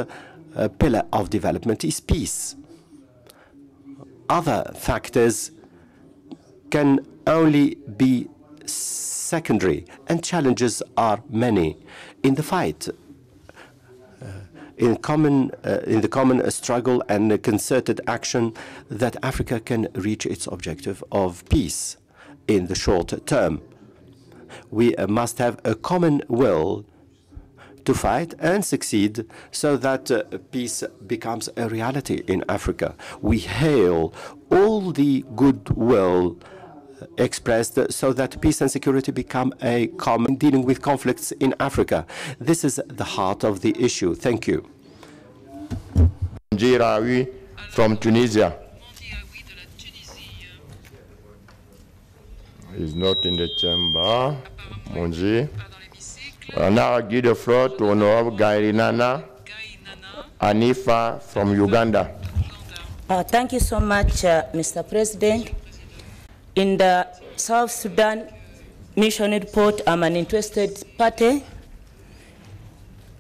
pillar of development is peace. Other factors can only be secondary, and challenges are many. In the fight, in the common struggle and the concerted action, that Africa can reach its objective of peace in the short term. We must have a common will to fight and succeed so that peace becomes a reality in Africa. We hail all the goodwill expressed so that peace and security become a common dealing with conflicts in Africa. This is the heart of the issue. Thank you. Jirawi from Tunisia. He's not in the chamber. Monji. Now I give the floor to Honorable Gairinana Anifa from Uganda. Thank you so much, Mr. President. In the South Sudan mission report, I'm an interested party.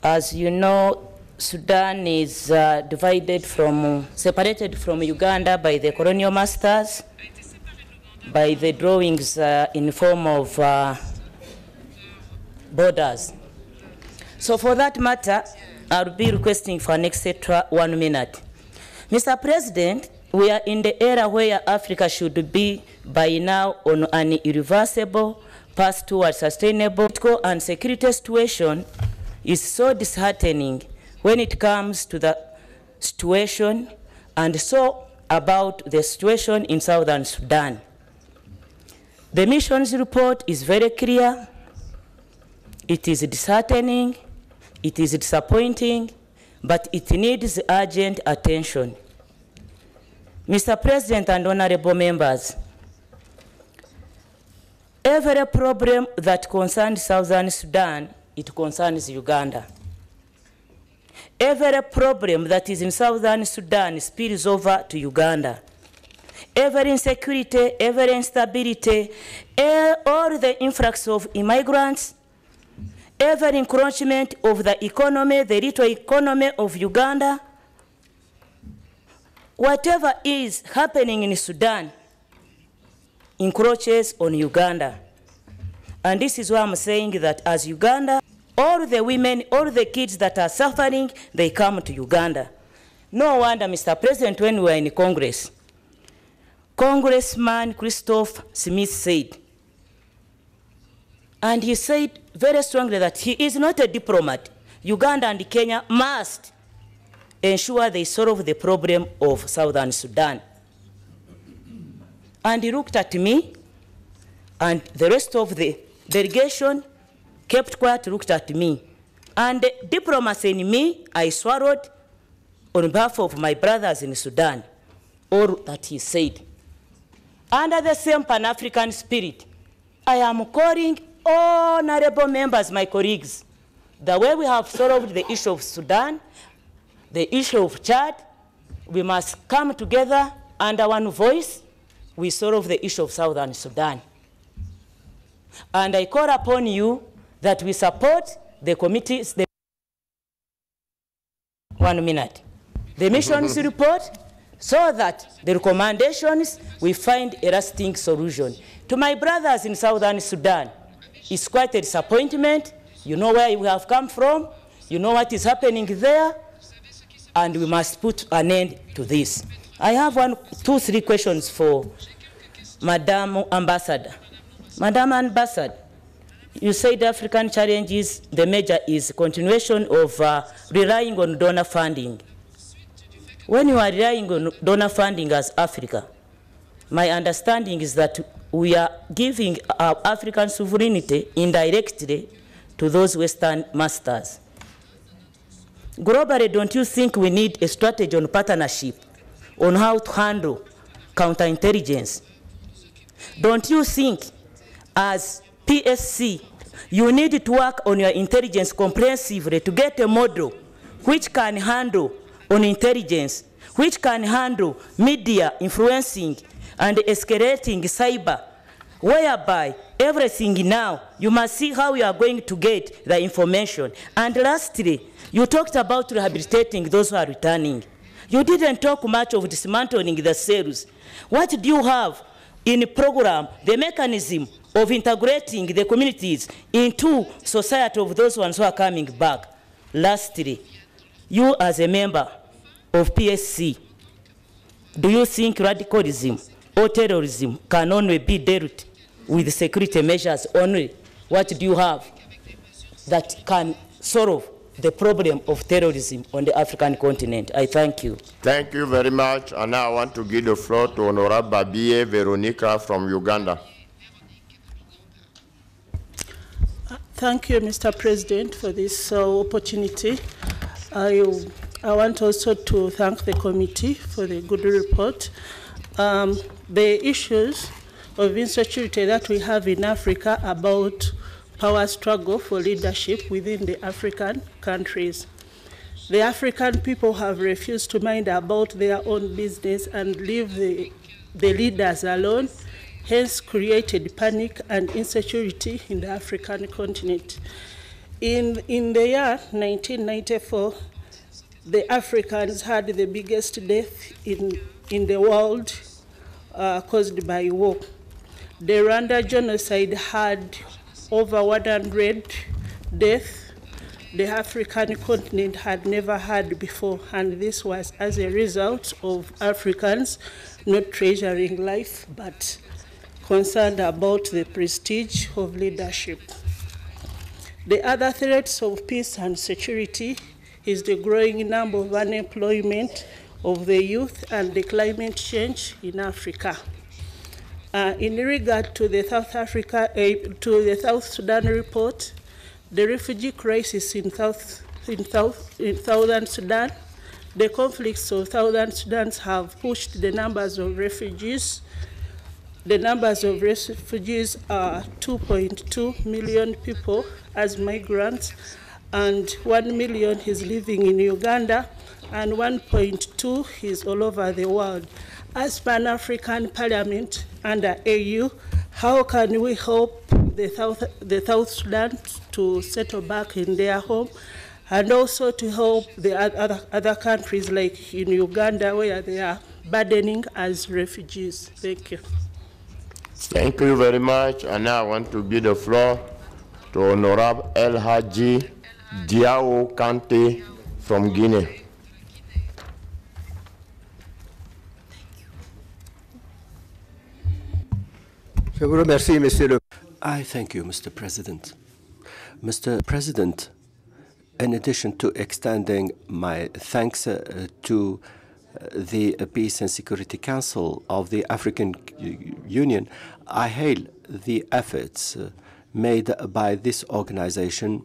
As you know, Sudan is separated from Uganda by the colonial masters, by the drawings in form of borders. So for that matter, I'll be requesting for an extra 1 minute. Mr. President, we are in the era where Africa should be by now on an irreversible path towards sustainable political and security situation is so disheartening when it comes to the situation and so about the situation in Southern Sudan. The mission's report is very clear. It is disheartening, it is disappointing, but it needs urgent attention. Mr. President and honorable members, every problem that concerns Southern Sudan, it concerns Uganda. Every problem that is in Southern Sudan spills over to Uganda. Every insecurity, every instability, all the influx of immigrants, every encroachment of the economy, the little economy of Uganda, whatever is happening in Sudan encroaches on Uganda. And this is why I'm saying that as Uganda, all the women, all the kids that are suffering, they come to Uganda. No wonder, Mr. President, when we were in Congress, Congressman Christopher Smith said, and he said very strongly that he is not a diplomat. Uganda and Kenya must ensure they solve the problem of Southern Sudan. And he looked at me, and the rest of the delegation kept quiet, looked at me. And the diplomacy in me, I swallowed on behalf of my brothers in Sudan, all that he said. under the same Pan-African spirit, I am calling honorable members, my colleagues, the way we have solved the issue of Sudan, the issue of Chad, we must come together under one voice. We solve the issue of Southern Sudan. And I call upon you that we support the committees. 1 minute. The missions report, so that the recommendations, we find a lasting solution. To my brothers in Southern Sudan, it's quite a disappointment. You know where we have come from. You know what is happening there. And we must put an end to this. I have 3 questions for Madam Ambassador. Madam Ambassador, you said African challenges, the major is continuation of relying on donor funding. When you are relying on donor funding as Africa, my understanding is that we are giving our African sovereignty indirectly to those Western masters. Globally, don't you think we need a strategy on partnership on how to handle counterintelligence? Don't you think, as PSC, you need to work on your intelligence comprehensively to get a model which can handle on intelligence, which can handle media influencing and escalating cyber, whereby everything now, you must see how you are going to get the information. And lastly, you talked about rehabilitating those who are returning. You didn't talk much of dismantling the cells. What do you have in the program, the mechanism of integrating the communities into society of those ones who are coming back? Lastly, you as a member of PSC, do you think radicalism or terrorism can only be dealt with security measures only? What do you have that can solve the problem of terrorism on the African continent? I thank you. Thank you very much. And now I want to give the floor to Honorable Babie Veronica from Uganda. Thank you, Mr. President, for this opportunity. I want also to thank the committee for the good report. The issues of insecurity that we have in Africa about power struggle for leadership within the African countries. The African people have refused to mind about their own business and leave the leaders alone, hence created panic and insecurity in the African continent. In the year 1994, the Africans had the biggest death in the world caused by war. The Rwanda genocide had over 100 deaths the African continent had never had before, and this was as a result of Africans not treasuring life, but concerned about the prestige of leadership. The other threats of peace and security is the growing number of unemployment of the youth and the climate change in Africa. In regard to the South Sudan report, the refugee crisis in Southern Sudan, the conflicts of Southern Sudan have pushed the numbers of refugees. The numbers of refugees are 2.2 million people as migrants, and 1 million is living in Uganda, and 1.2 is all over the world. As Pan-African Parliament under AU, how can we help the South Sudan to settle back in their home, and also to help the other countries like in Uganda where they are burdening as refugees? Thank you. Thank you very much. And now I want to give the floor to Honorable El Hadji Diao Kante from Guinea. I thank you, Mr. President. Mr. President, in addition to extending my thanks to the Peace and Security Council of the African Union, I hail the efforts made by this organization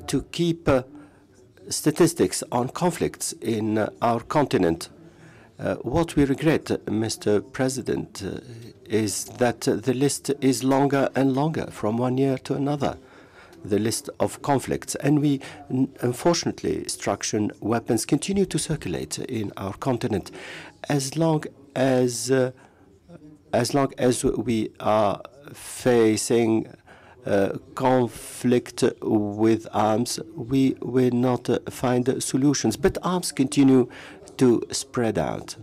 to keep statistics on conflicts in our continent. What we regret, Mr. President, is that the list is longer and longer from one year to another, the list of conflicts. And we, unfortunately, destruction weapons continue to circulate in our continent. As long as we are facing conflict with arms, we will not find solutions. But arms continue to spread out.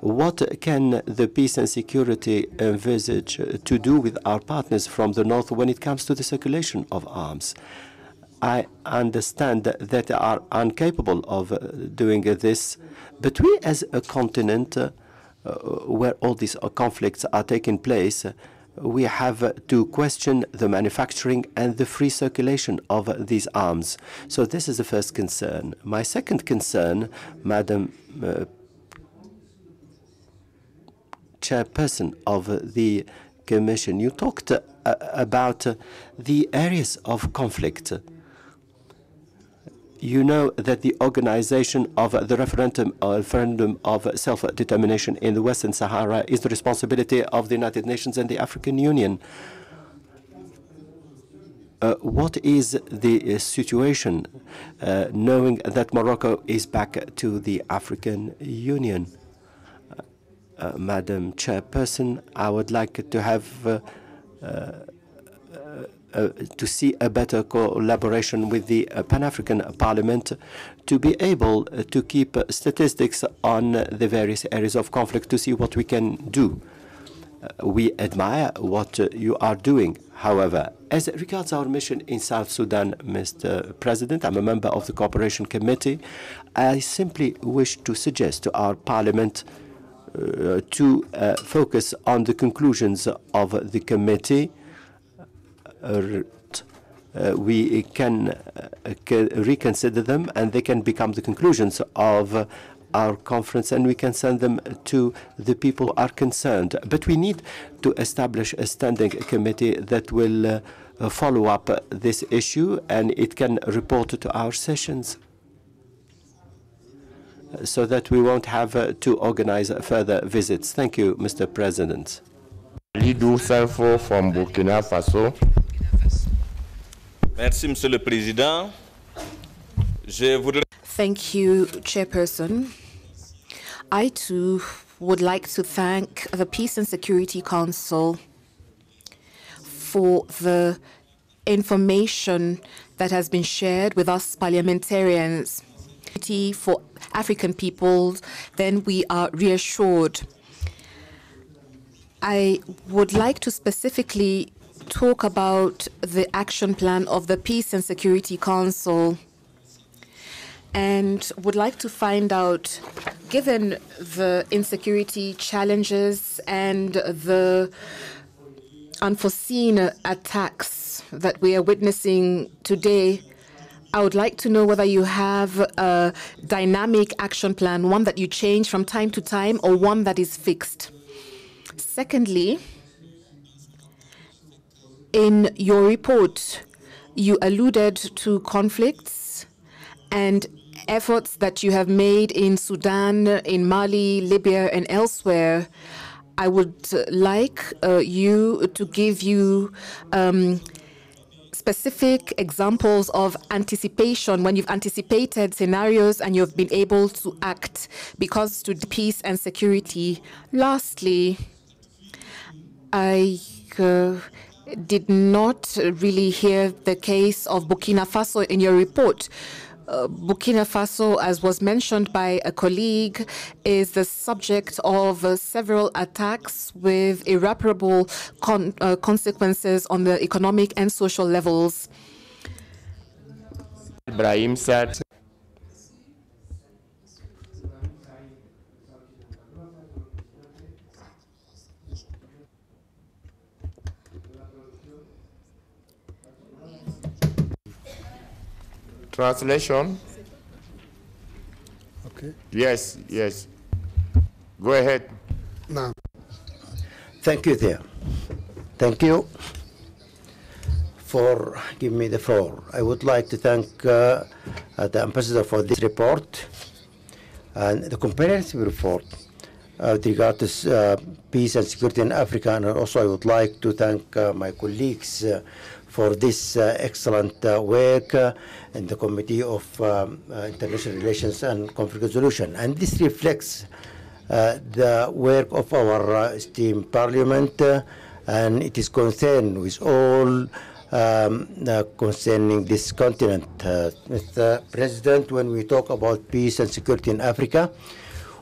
What can the peace and security envisage to do with our partners from the north when it comes to the circulation of arms? I understand that they are incapable of doing this, but we as a continent where all these conflicts are taking place, we have to question the manufacturing and the free circulation of these arms. So this is the first concern. My second concern, Madam Chairperson of the Commission, you talked about the areas of conflict. You know that the organization of the referendum of self-determination in the Western Sahara is the responsibility of the United Nations and the African Union. What is the situation, knowing that Morocco is back to the African Union? Madam Chairperson, I would like to have to see a better collaboration with the Pan-African Parliament to be able to keep statistics on the various areas of conflict to see what we can do. We admire what you are doing. However, as regards our mission in South Sudan, Mr. President, I'm a member of the Cooperation Committee. I simply wish to suggest to our Parliament to focus on the conclusions of the committee. We can reconsider them, and they can become the conclusions of our conference, and we can send them to the people who are concerned. But we need to establish a standing committee that will follow up this issue, and it can report to our sessions, so that we won't have to organize further visits. Thank you, Mr. President. Lidou Sanfo from Burkina Faso. Merci, Monsieur le Président. Je voudrais... Thank you, Chairperson. I too would like to thank the Peace and Security Council for the information that has been shared with us parliamentarians. For African peoples, then we are reassured. I would like to specifically talk about the action plan of the Peace and Security Council, and would like to find out, given the insecurity challenges and the unforeseen attacks that we are witnessing today, I would like to know whether you have a dynamic action plan, one that you change from time to time or one that is fixed. Secondly, in your report, you alluded to conflicts and efforts that you have made in Sudan, in Mali, Libya, and elsewhere. I would like you to give you specific examples of anticipation, when you've anticipated scenarios and you've been able to act because to peace and security. Lastly, I did not really hear the case of Burkina Faso in your report. Burkina Faso, as was mentioned by a colleague, is the subject of several attacks with irreparable consequences on the economic and social levels. Ibrahim said. Translation? Okay. Yes, yes. Go ahead. Now. Thank you, there. Thank you for giving me the floor. I would like to thank the ambassador for this report. And the comprehensive report with regard to peace and security in Africa, and also I would like to thank my colleagues for this excellent work in the Committee of International Relations and Conflict Resolution. And this reflects the work of our esteemed Parliament, and it is concerned with all concerning this continent. Mr. President, when we talk about peace and security in Africa,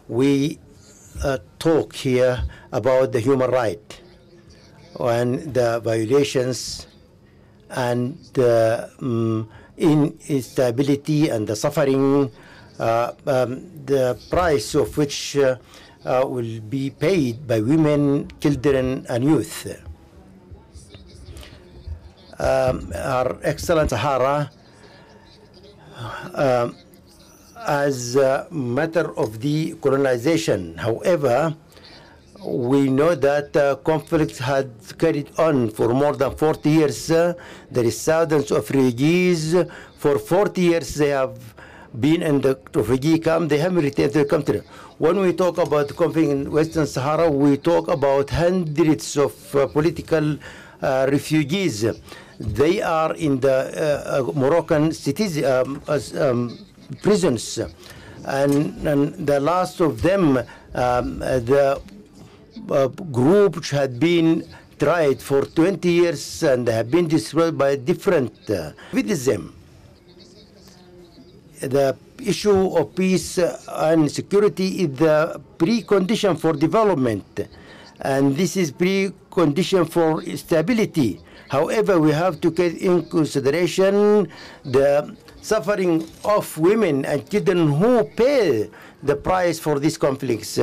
we talk here about the human right and the violations and instability and the suffering, the price of which will be paid by women, children, and youth. Our excellent Sahara, as a matter of the colonization. However, we know that conflict had carried on for more than 40 years. There is thousands of refugees. For 40 years, they have been in the refugee camp. They haven't returned to the country. When we talk about conflict in Western Sahara, we talk about hundreds of political refugees. They are in the Moroccan cities, prisons, and the last of them, the group which had been tried for 20 years and have been destroyed by different with them. The issue of peace and security is the precondition for development, and this is precondition for stability. However, we have to take in consideration the suffering of women and children who pay the price for these conflicts.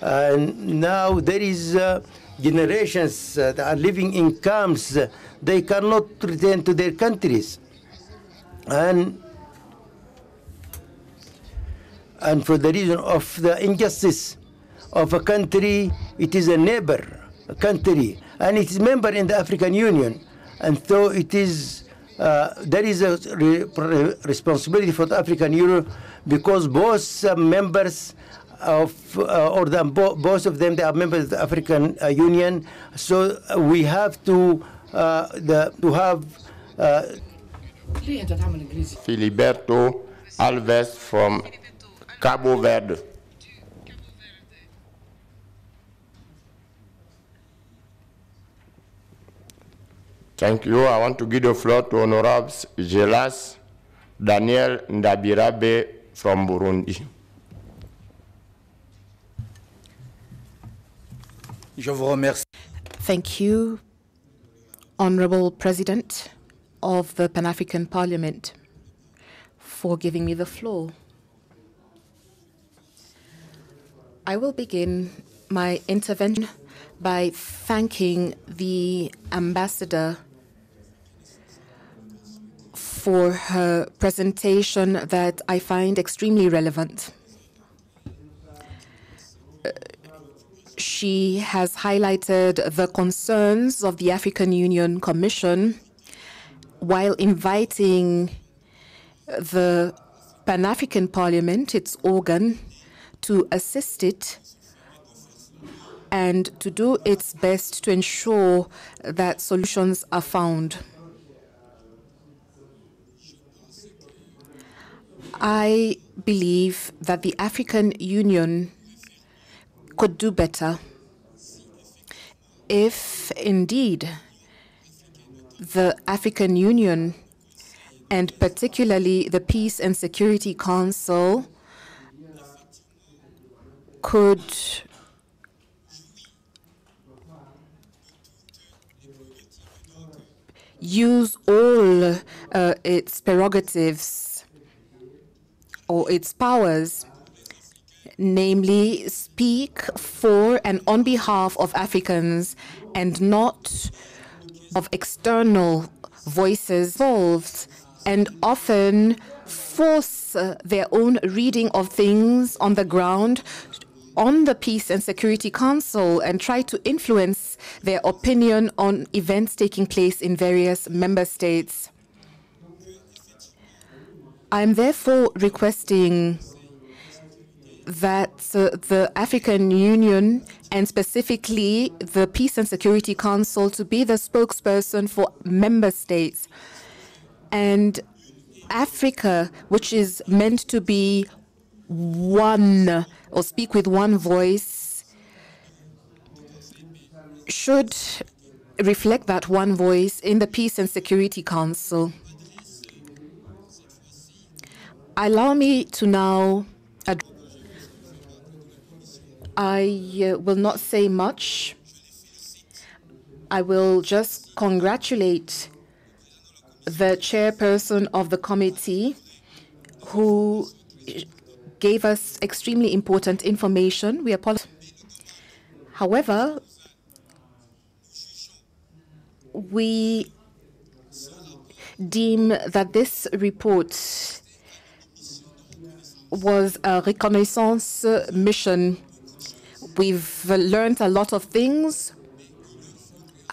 And now there is generations that are living in camps. They cannot return to their countries. And for the reason of the injustice of a country, it is a neighbor country, and it is member in the African Union. And so it is, there is a responsibility for the African Union, because both members of, both of them, they are members of the African Union. So we have to have Filiberto Alves from Cabo Verde. Thank you. I want to give the floor to Honorable Gelas Daniel Ndabirabe from Burundi. Thank you, Honorable President of the Pan-African Parliament, for giving me the floor. I will begin my intervention by thanking the ambassador for her presentation that I find extremely relevant. She has highlighted the concerns of the African Union Commission while inviting the Pan-African Parliament, its organ, to assist it and to do its best to ensure that solutions are found. I believe that the African Union could do better if indeed the African Union, and particularly the Peace and Security Council, could use all its prerogatives or its powers, namely speak for and on behalf of Africans and not of external voices involved, and often force their own reading of things on the ground on the Peace and Security Council and try to influence their opinion on events taking place in various member states. I'm therefore requesting that the African Union, and specifically the Peace and Security Council, to be the spokesperson for member states. And Africa, which is meant to be one or speak with one voice, should reflect that one voice in the Peace and Security Council. Allow me to now I will not say much. I will just congratulate the chairperson of the committee, who gave us extremely important information. We apologize. However, we deem that this report was a reconnaissance mission. We've learned a lot of things.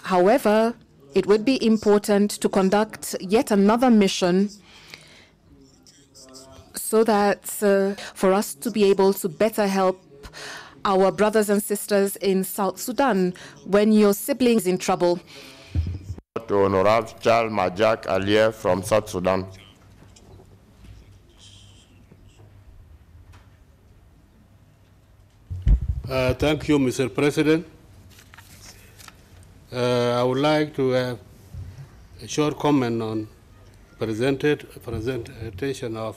However, it would be important to conduct yet another mission so that for us to be able to better help our brothers and sisters in South Sudan when your siblings in trouble. To Honorable Charles Majak Alier from South Sudan. Thank you, Mr. President. I would like to have a short comment on presentation of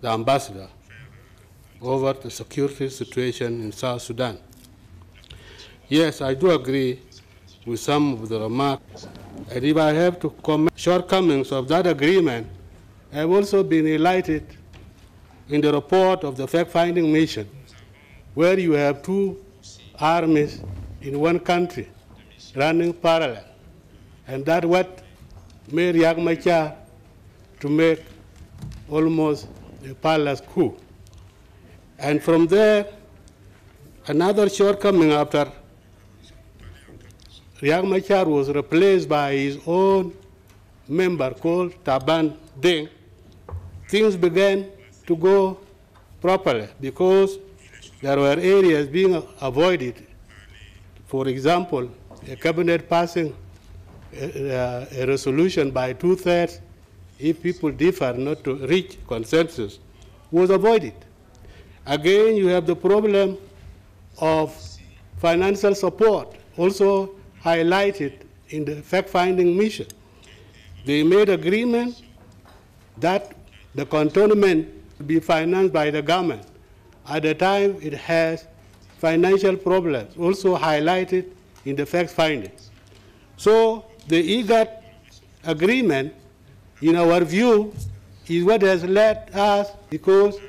the ambassador over the security situation in South Sudan. Yes, I do agree with some of the remarks, and if I have to comment, shortcomings of that agreement have also been highlighted in the report of the fact-finding mission, where you have two armies in one country running parallel. And that's what made Riek Machar to make almost a palace coup. And from there, another shortcoming after Riek Machar was replaced by his own member called Taban Deng, things began to go properly because there were areas being avoided. For example, a cabinet passing a resolution by 2/3, if people differ not to reach consensus, was avoided. Again, you have the problem of financial support, also highlighted in the fact-finding mission. They made agreement that the cantonment be financed by the government. At the time, it has financial problems, also highlighted in the fact findings. So the IGAD agreement, in our view, is what has led us, because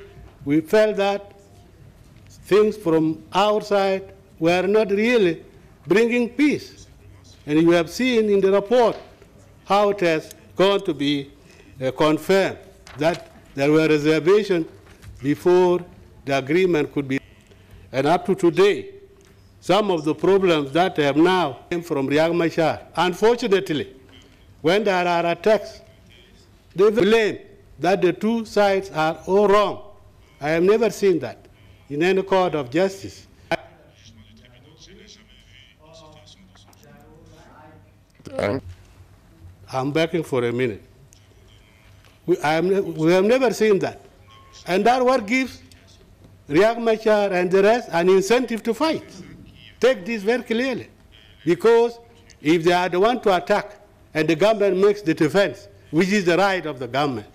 we felt that things from outside were not really bringing peace. And you have seen in the report how it has gone to be confirmed that there were reservations before the agreement could be. And up to today, some of the problems that have now came from Riek Machar. Unfortunately, when there are attacks, they blame that the two sides are all wrong. I have never seen that in any court of justice. I'm backing for a minute. We have never seen that. And that's what gives Riek Machar and the rest an incentive to fight. Take this very clearly. Because if they are the one to attack and the government makes the defense, which is the right of the government,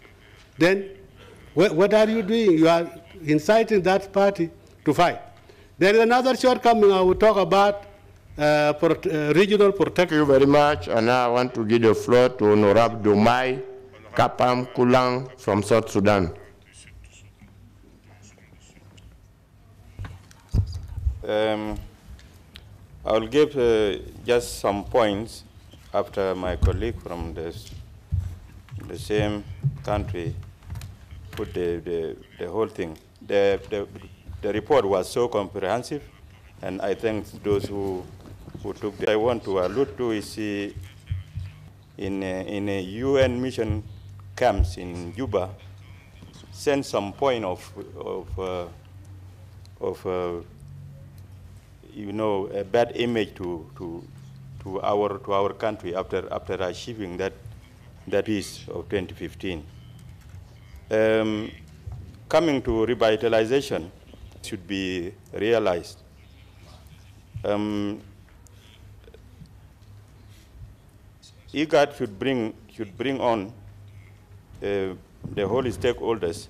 then what are you doing? You are inciting that party to fight. There is another shortcoming I will talk about, regional protection. Thank you very much. And now I want to give the floor to Honorable Domai Kapam Kulang from South Sudan. I'll give just some points after my colleague from the same country put the whole thing. The report was so comprehensive, and I thank those who took it. I want to allude to is in a UN mission camps in Juba, sent some point of you know, a bad image to our country after achieving that peace of 2015. Coming to revitalization should be realized. IGAD should bring on the whole stakeholders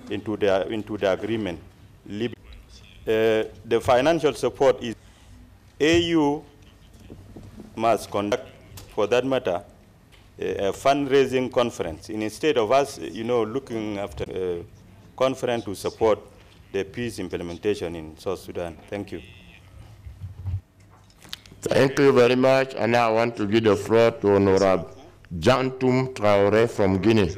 into the agreement. The financial support is AU must conduct, for that matter, a fundraising conference. Instead of us, you know, looking after a conference to support the peace implementation in South Sudan. Thank you. Thank you very much. And now I want to give the floor to Honorable Jantum Traoré from Guinea.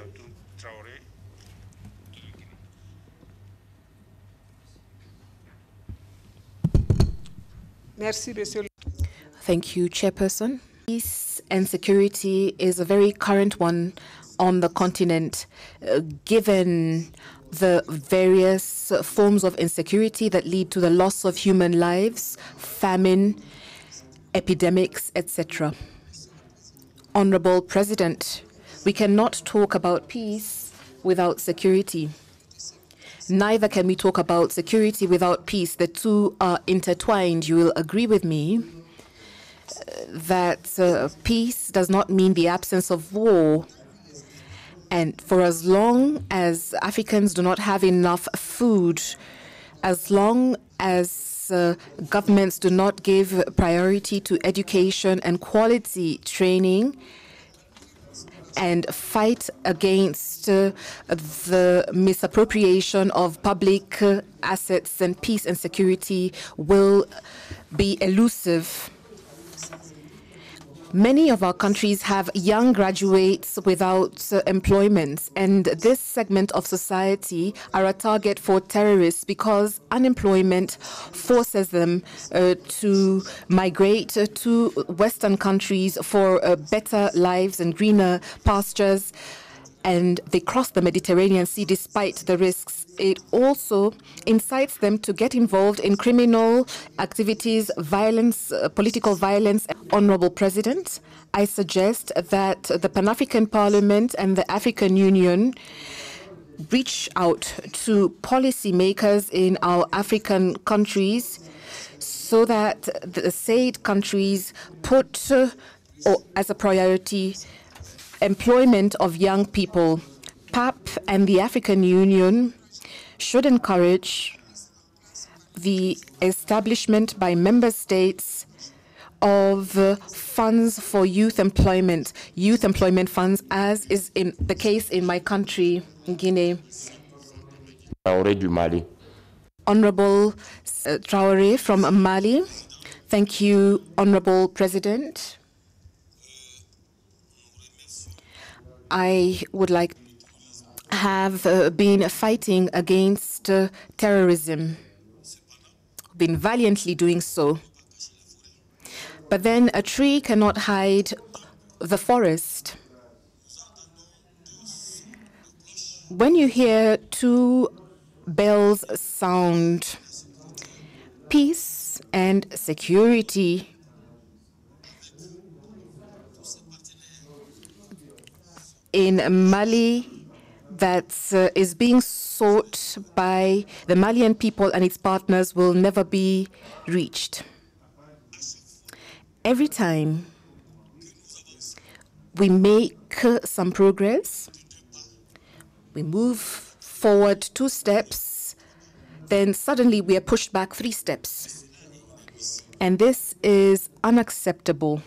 Thank you, Chairperson. Peace and security is a very current one on the continent, given the various forms of insecurity that lead to the loss of human lives, famine, epidemics, etc. Honorable President, we cannot talk about peace without security. Neither can we talk about security without peace. The two are intertwined. You will agree with me that peace does not mean the absence of war. And for as long as Africans do not have enough food, as long as governments do not give priority to education and quality training, and fight against the misappropriation of public assets, and peace and security will be elusive. Many of our countries have young graduates without employment, and this segment of society are a target for terrorists because unemployment forces them to migrate to Western countries for better lives and greener pastures, and they cross the Mediterranean Sea despite the risks. It also incites them to get involved in criminal activities, violence, political violence. Honorable President, I suggest that the Pan-African Parliament and the African Union reach out to policymakers in our African countries so that the said countries put as a priority employment of young people. PAP and the African Union should encourage the establishment by member states of funds for youth employment funds, as is in the case in my country, Guinea. Honorable Traoré from Mali. Thank you, Honorable President. I would like to have been fighting against terrorism, been valiantly doing so. But then a tree cannot hide the forest. When you hear two bells sound, peace and security, in Mali, that is being sought by the Malian people and its partners will never be reached. Every time we make some progress, we move forward 2 steps, then suddenly we are pushed back 3 steps. And this is unacceptable.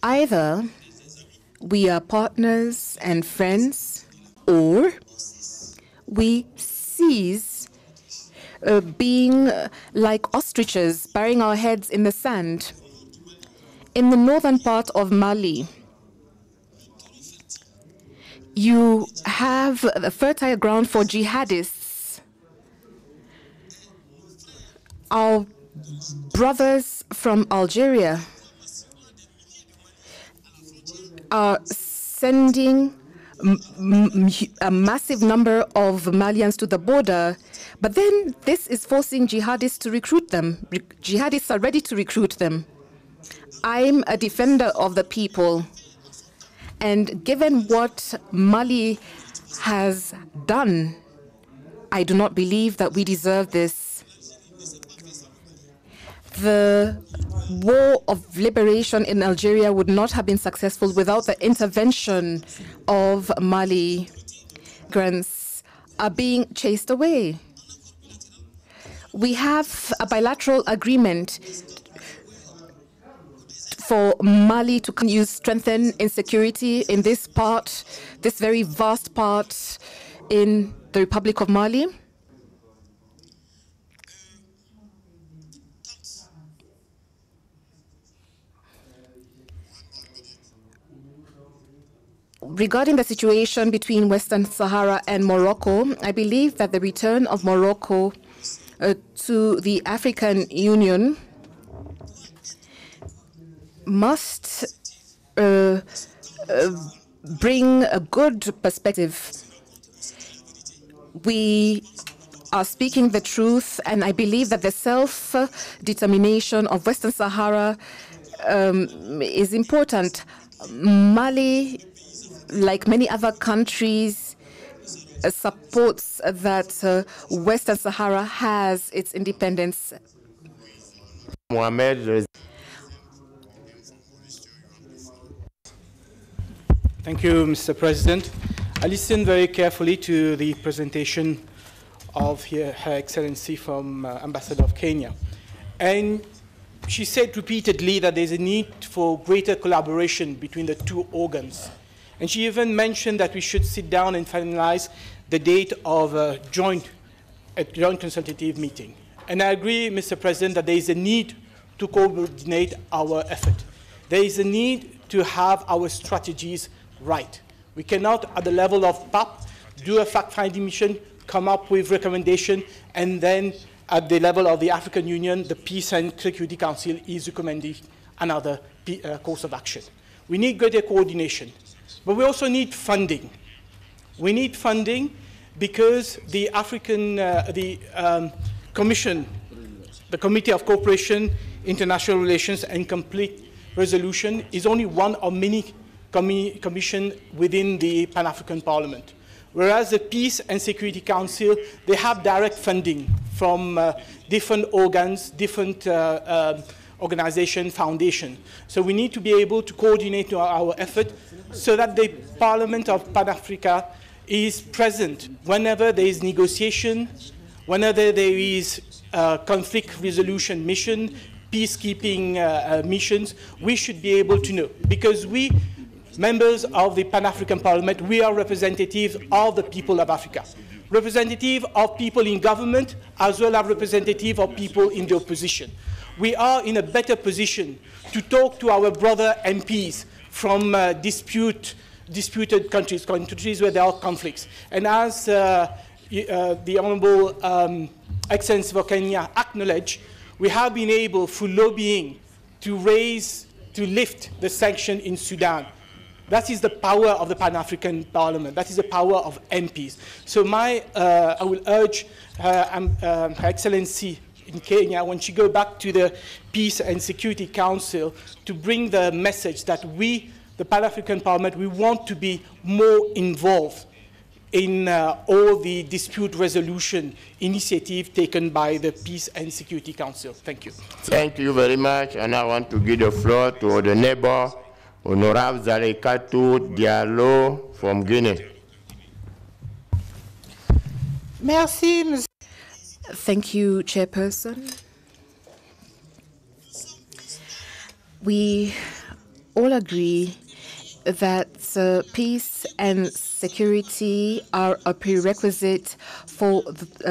Either we are partners and friends, or we cease being like ostriches, burying our heads in the sand. In the northern part of Mali, you have a fertile ground for jihadists. Our brothers from Algeria are sending a massive number of Malians to the border, but then this is forcing jihadists to recruit them. Jihadists are ready to recruit them. I'm a defender of the people, and given what Mali has done, I do not believe that we deserve this. The war of liberation in Algeria would not have been successful without the intervention of Mali. Migrants are being chased away. We have a bilateral agreement for Mali to continue to strengthen insecurity in this part, this very vast part in the Republic of Mali. Regarding the situation between Western Sahara and Morocco, I believe that the return of Morocco to the African Union must bring a good perspective. We are speaking the truth, and I believe that the self-determination of Western Sahara is important. Mali, like many other countries, supports that Western Sahara has its independence. Thank you, Mr. President. I listened very carefully to the presentation of Her Excellency from Ambassador of Kenya. And she said repeatedly that there's a need for greater collaboration between the two organs. And she even mentioned that we should sit down and finalize the date of a joint consultative meeting. And I agree, Mr. President, that there is a need to coordinate our effort. There is a need to have our strategies right. We cannot, at the level of PAP, do a fact-finding mission, come up with recommendations, and then at the level of the African Union, the Peace and Security Council is recommending another course of action. We need greater coordination. But we also need funding. We need funding because the Commission, the Committee of Cooperation, International Relations and Conflict Resolution is only one of many commissions within the Pan-African Parliament. Whereas the Peace and Security Council, they have direct funding from different organs, different organization, foundation. So we need to be able to coordinate our effort so that the Parliament of Pan-Africa is present whenever there is negotiation, whenever there is conflict resolution mission, peacekeeping missions. We should be able to know, because we, members of the Pan-African Parliament, we are representatives of the people of Africa, representative of people in government, as well as representative of people in the opposition. We are in a better position to talk to our brother MPs from disputed countries where there are conflicts. And as the Honourable Excellency for Kenya acknowledged, we have been able, through lobbying, to lift the sanction in Sudan. That is the power of the Pan-African Parliament. That is the power of MPs. So I will urge Her Excellency in Kenya, when she goes back to the Peace and Security Council, to bring the message that we, the Pan-African Parliament, we want to be more involved in all the dispute resolution initiative taken by the Peace and Security Council. Thank you. Thank you very much. And I want to give the floor to the neighbor, Honorable Zalekatou Diallo from Guinea. Merci, Monsieur. Thank you, Chairperson. We all agree that peace and security are a prerequisite for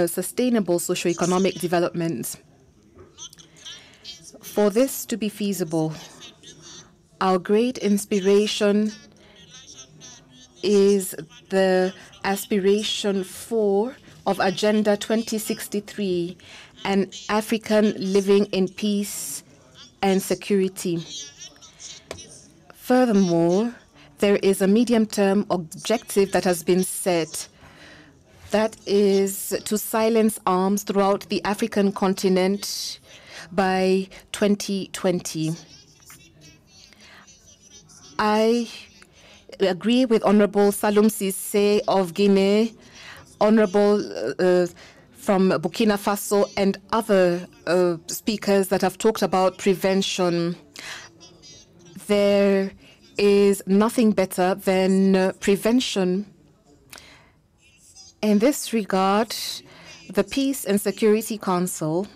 sustainable socio-economic development. For this to be feasible, our great inspiration is the Aspiration 4 of Agenda 2063, an African living in peace and security. Furthermore, there is a medium-term objective that has been set. That is to silence arms throughout the African continent by 2020. I agree with Honorable Salum Cissé of Guinea, Honorable from Burkina Faso, and other speakers that have talked about prevention. There is nothing better than prevention. In this regard, the Peace and Security Council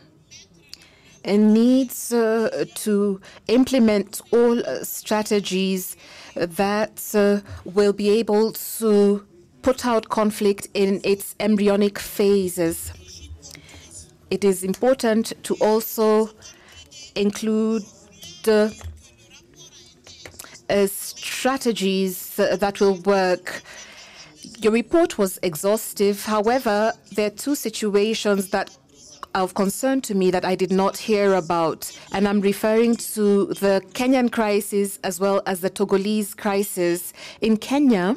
needs to implement all strategies that will be able to put out conflict in its embryonic phases. It is important to also include strategies that will work. Your report was exhaustive. However, there are two situations that are of concern to me that I did not hear about, and I'm referring to the Kenyan crisis as well as the Togolese crisis. In Kenya,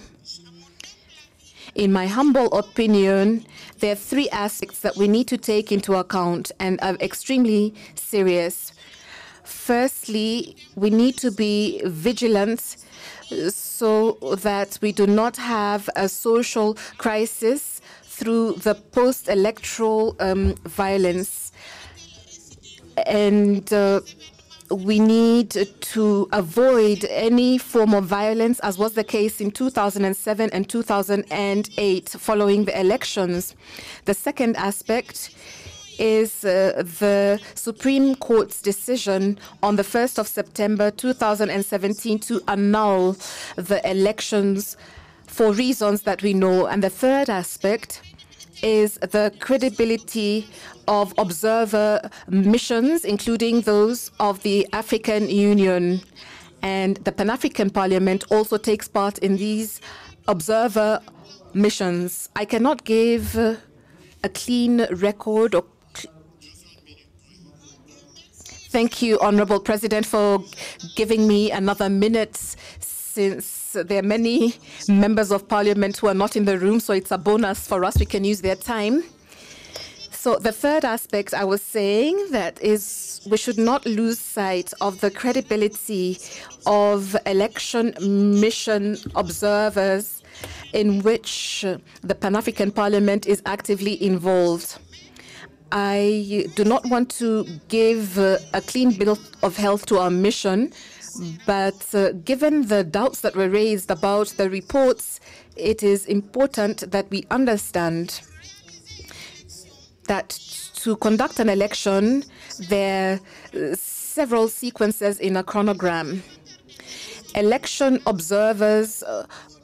in my humble opinion, there are three aspects that we need to take into account and are extremely serious. Firstly, we need to be vigilant so that we do not have a social crisis through the post-electoral violence. And we need to avoid any form of violence, as was the case in 2007 and 2008 following the elections. The second aspect is the Supreme Court's decision on the 1st of September 2017 to annul the elections for reasons that we know. And the third aspect is the credibility of observer missions, including those of the African Union. And the Pan-African Parliament also takes part in these observer missions. I cannot give a clean record or Thank you, Honorable President, for giving me another minute, since there are many members of Parliament who are not in the room, so it's a bonus for us. We can use their time. So the third aspect I was saying that is we should not lose sight of the credibility of election mission observers in which the Pan-African Parliament is actively involved. I do not want to give a clean bill of health to our mission, but given the doubts that were raised about the reports, it is important that we understand that to conduct an election, there are several sequences in a chronogram. Election observers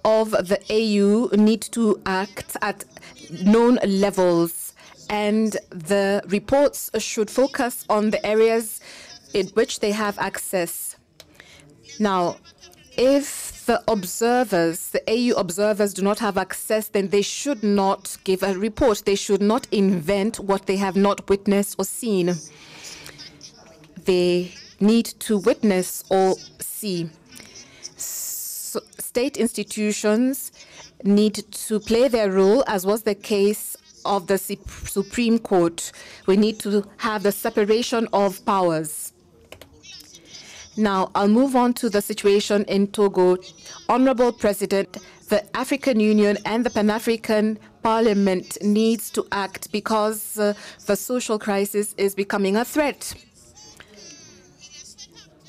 of the AU need to act at known levels, and the reports should focus on the areas in which they have access. Now, if the observers, the AU observers, do not have access, then they should not give a report. They should not invent what they have not witnessed or seen. They need to witness or see. So state institutions need to play their role, as was the case of the Supreme Court. We need to have the separation of powers. Now, I'll move on to the situation in Togo. Honorable President, the African Union and the Pan-African Parliament needs to act because the social crisis is becoming a threat.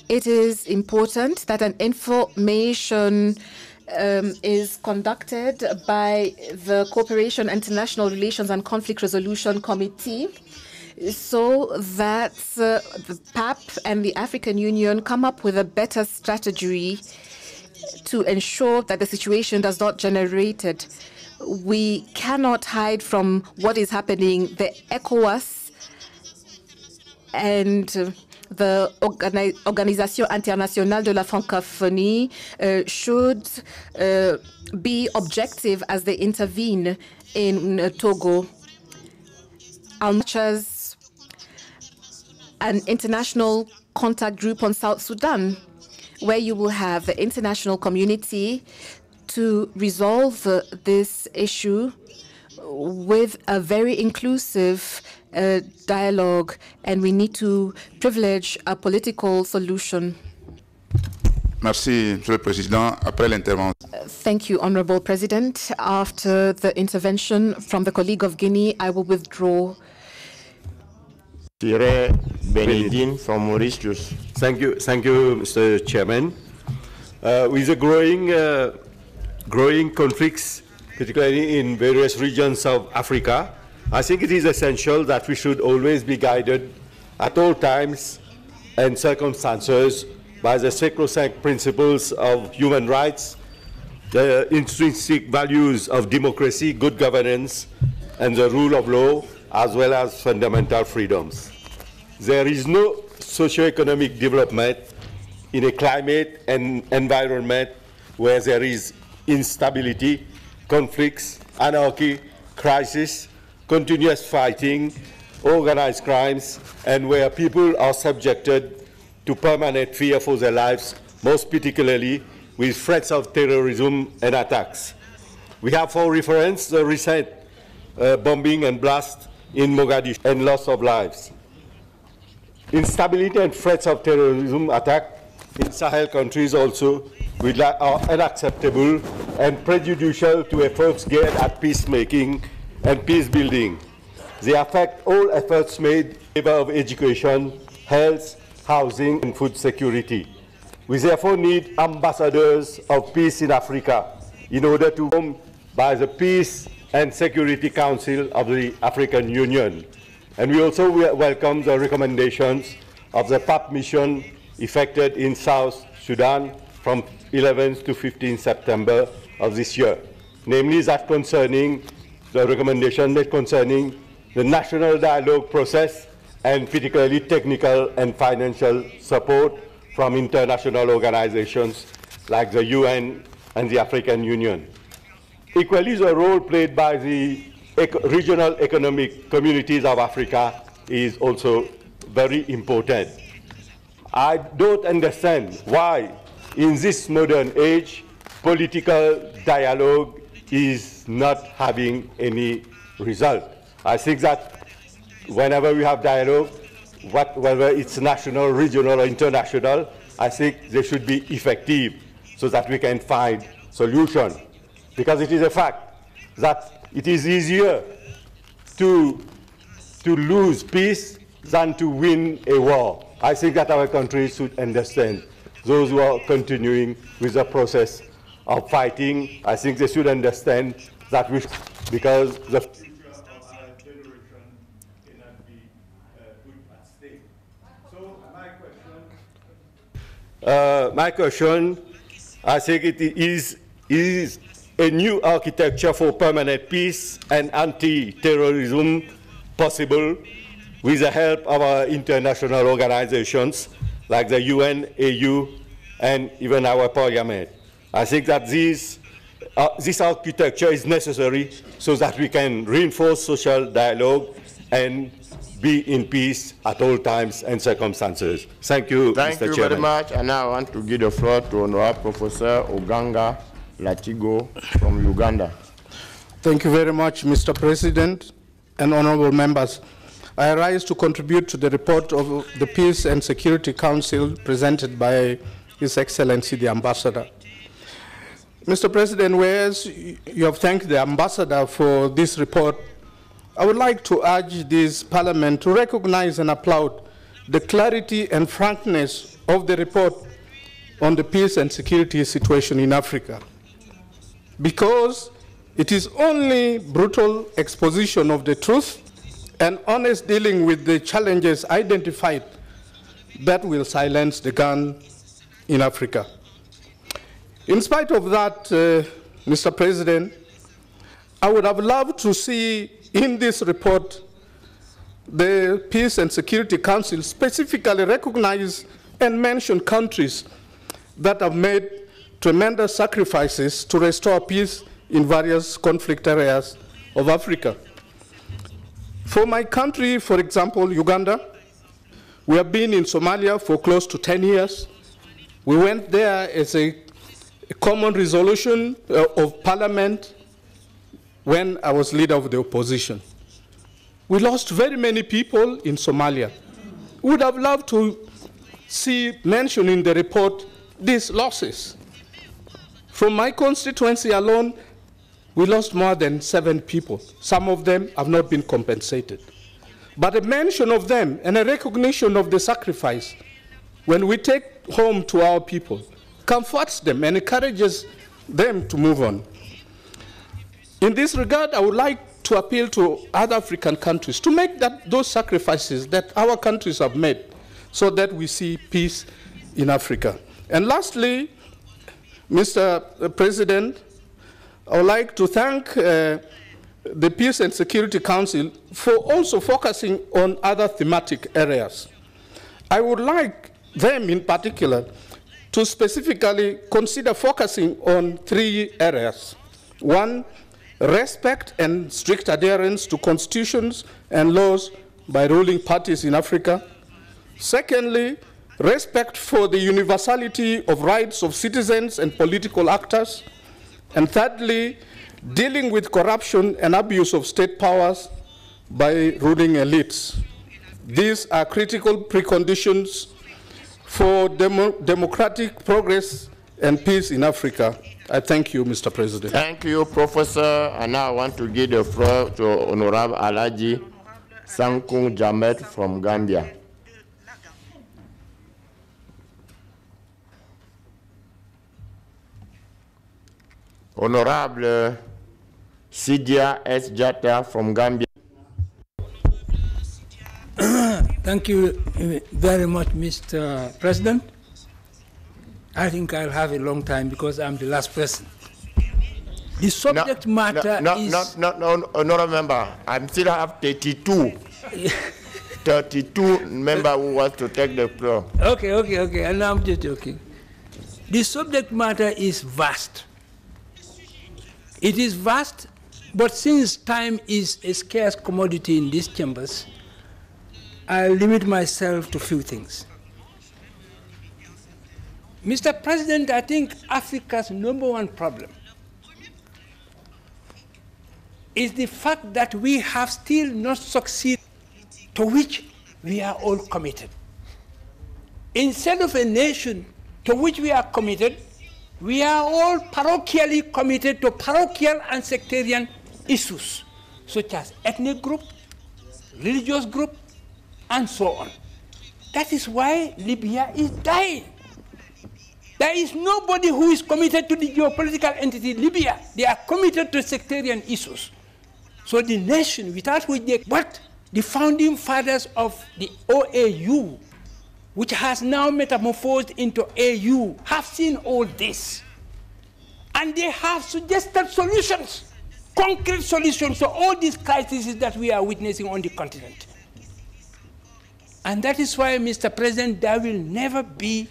It is important that an information is conducted by the Cooperation, International Relations and Conflict Resolution Committee, so that the PAP and the African Union come up with a better strategy to ensure that the situation does not generate it. We cannot hide from what is happening. The ECOWAS and the Organisation Internationale de la Francophonie should be objective as they intervene in Togo. Much as an international contact group on South Sudan, where you will have the international community to resolve this issue with a very inclusive dialogue, and we need to privilege a political solution. Merci, Monsieur le Président. Après l'intervention. Thank you, Honorable President. After the intervention from the colleague of Guinea, I will withdraw. Benedine from Mauritius. Thank you, Mr. Chairman. With the growing conflicts, particularly in various regions of Africa, I think it is essential that we should always be guided at all times and circumstances by the sacrosanct principles of human rights, the intrinsic values of democracy, good governance, and the rule of law, as well as fundamental freedoms. There is no socio-economic development in a climate and environment where there is instability, conflicts, anarchy, crisis, continuous fighting, organized crimes, and where people are subjected to permanent fear for their lives, most particularly with threats of terrorism and attacks. We have for reference the recent bombing and blast in Mogadishu and loss of lives. Instability and threats of terrorism attack in Sahel countries also are unacceptable and prejudicial to efforts geared at peacemaking and peace building. They affect all efforts made in favor of education, health, housing, and food security. We therefore need ambassadors of peace in Africa in order to form by the Peace and Security Council of the African Union. And we also welcome the recommendations of the PAP mission effected in South Sudan from 11th to 15th September of this year, namely that concerning the recommendation made concerning the national dialogue process and particularly technical and financial support from international organizations like the UN and the African Union. Equally, the role played by the regional economic communities of Africa is also very important. I don't understand why, in this modern age, political dialogue is not having any result. I think that whenever we have dialogue, whether it's national, regional, or international, I think they should be effective so that we can find solutions. Because it is a fact that it is easier to lose peace than to win a war. I think that our countries should understand. Those who are continuing with the process of fighting, I think they should understand that because the my question, I think it is a new architecture for permanent peace and anti-terrorism possible with the help of our international organizations like the UN, AU, and even our parliament. I think that this architecture is necessary so that we can reinforce social dialogue and be in peace at all times and circumstances. Thank you, Mr. Chairman. Thank you very much. And now I want to give the floor to Honorable Professor Oganga Latigo from Uganda. Thank you very much, Mr. President and honorable members. I rise to contribute to the report of the Peace and Security Council presented by His Excellency the Ambassador. Mr. President, whereas you have thanked the Ambassador for this report, I would like to urge this Parliament to recognize and applaud the clarity and frankness of the report on the peace and security situation in Africa, because it is only brutal exposition of the truth and honest dealing with the challenges identified that will silence the gun in Africa. In spite of that, Mr. President, I would have loved to see in this report the Peace and Security Council specifically recognize and mention countries that have made tremendous sacrifices to restore peace in various conflict areas of Africa. For my country, for example, Uganda, we have been in Somalia for close to 10 years, We went there as a common resolution of Parliament when I was leader of the opposition. We lost very many people in Somalia. We would have loved to see mentioned in the report these losses. From my constituency alone, we lost more than 7 people. Some of them have not been compensated. But a mention of them and a recognition of the sacrifice when we take home to our people comforts them and encourages them to move on. In this regard, I would like to appeal to other African countries to make those sacrifices that our countries have made so that we see peace in Africa. And lastly, Mr. President, I would like to thank the Peace and Security Council for also focusing on other thematic areas. I would like them in particular to specifically consider focusing on 3 areas. 1, respect and strict adherence to constitutions and laws by ruling parties in Africa. Secondly, respect for the universality of rights of citizens and political actors. And thirdly, dealing with corruption and abuse of state powers by ruling elites. These are critical preconditions for democratic progress and peace in Africa. I thank you, Mr. President. Thank you, Professor. And now I want to give the floor to Honorable Alaji Sankung Jamet from Gambia. Honorable Sidia S. Jata from Gambia. Thank you very much, Mr. President. I think I'll have a long time because I'm the last person. The subject matter is... No, remember, I still have 32. 32 members who want to take the floor. Okay, and I'm just joking. The subject matter is vast. It is vast, but since time is a scarce commodity in these chambers, I'll limit myself to a few things. Mr. President, I think Africa's #1 problem is the fact that we have still not succeeded, to which we are all committed. Instead of a nation to which we are committed, we are all parochially committed to parochial and sectarian issues, such as ethnic group, religious group, and so on. That is why Libya is dying. There is nobody who is committed to the geopolitical entity Libya. They are committed to sectarian issues. So the nation without which they... But the founding fathers of the OAU, which has now metamorphosed into AU, have seen all this. And they have suggested solutions, concrete solutions to all these crises that we are witnessing on the continent. And that is why, Mr. President, there will never be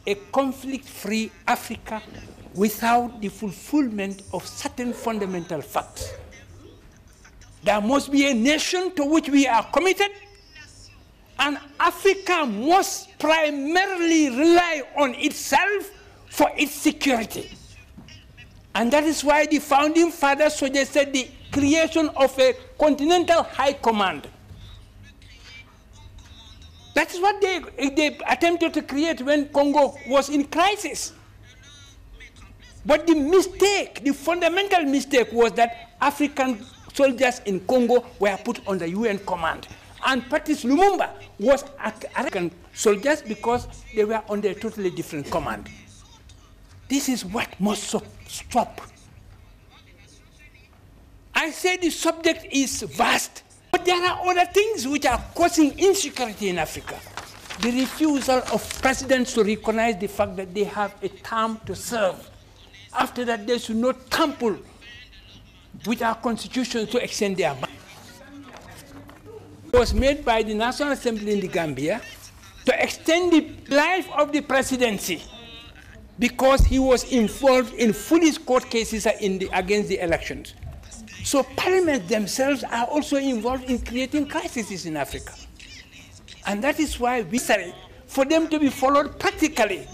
a conflict-free Africa without the fulfillment of certain fundamental facts. There must be a nation to which we are committed, and Africa must primarily rely on itself for its security. And that is why the founding fathers suggested the creation of a continental high command. That is what they attempted to create when Congo was in crisis. But the mistake, the fundamental mistake, was that African soldiers in Congo were put under UN command. And Patrice Lumumba was African soldiers because they were under a totally different command. This is what must stop. I say the subject is vast, but there are other things which are causing insecurity in Africa. The refusal of presidents to recognize the fact that they have a term to serve. After that, they should not tamper with our constitution to extend their mandate. It was made by the National Assembly in the Gambia to extend the life of the presidency because he was involved in foolish court cases against the elections. So parliaments themselves are also involved in creating crises in Africa. And that is why we say for them to be followed practically.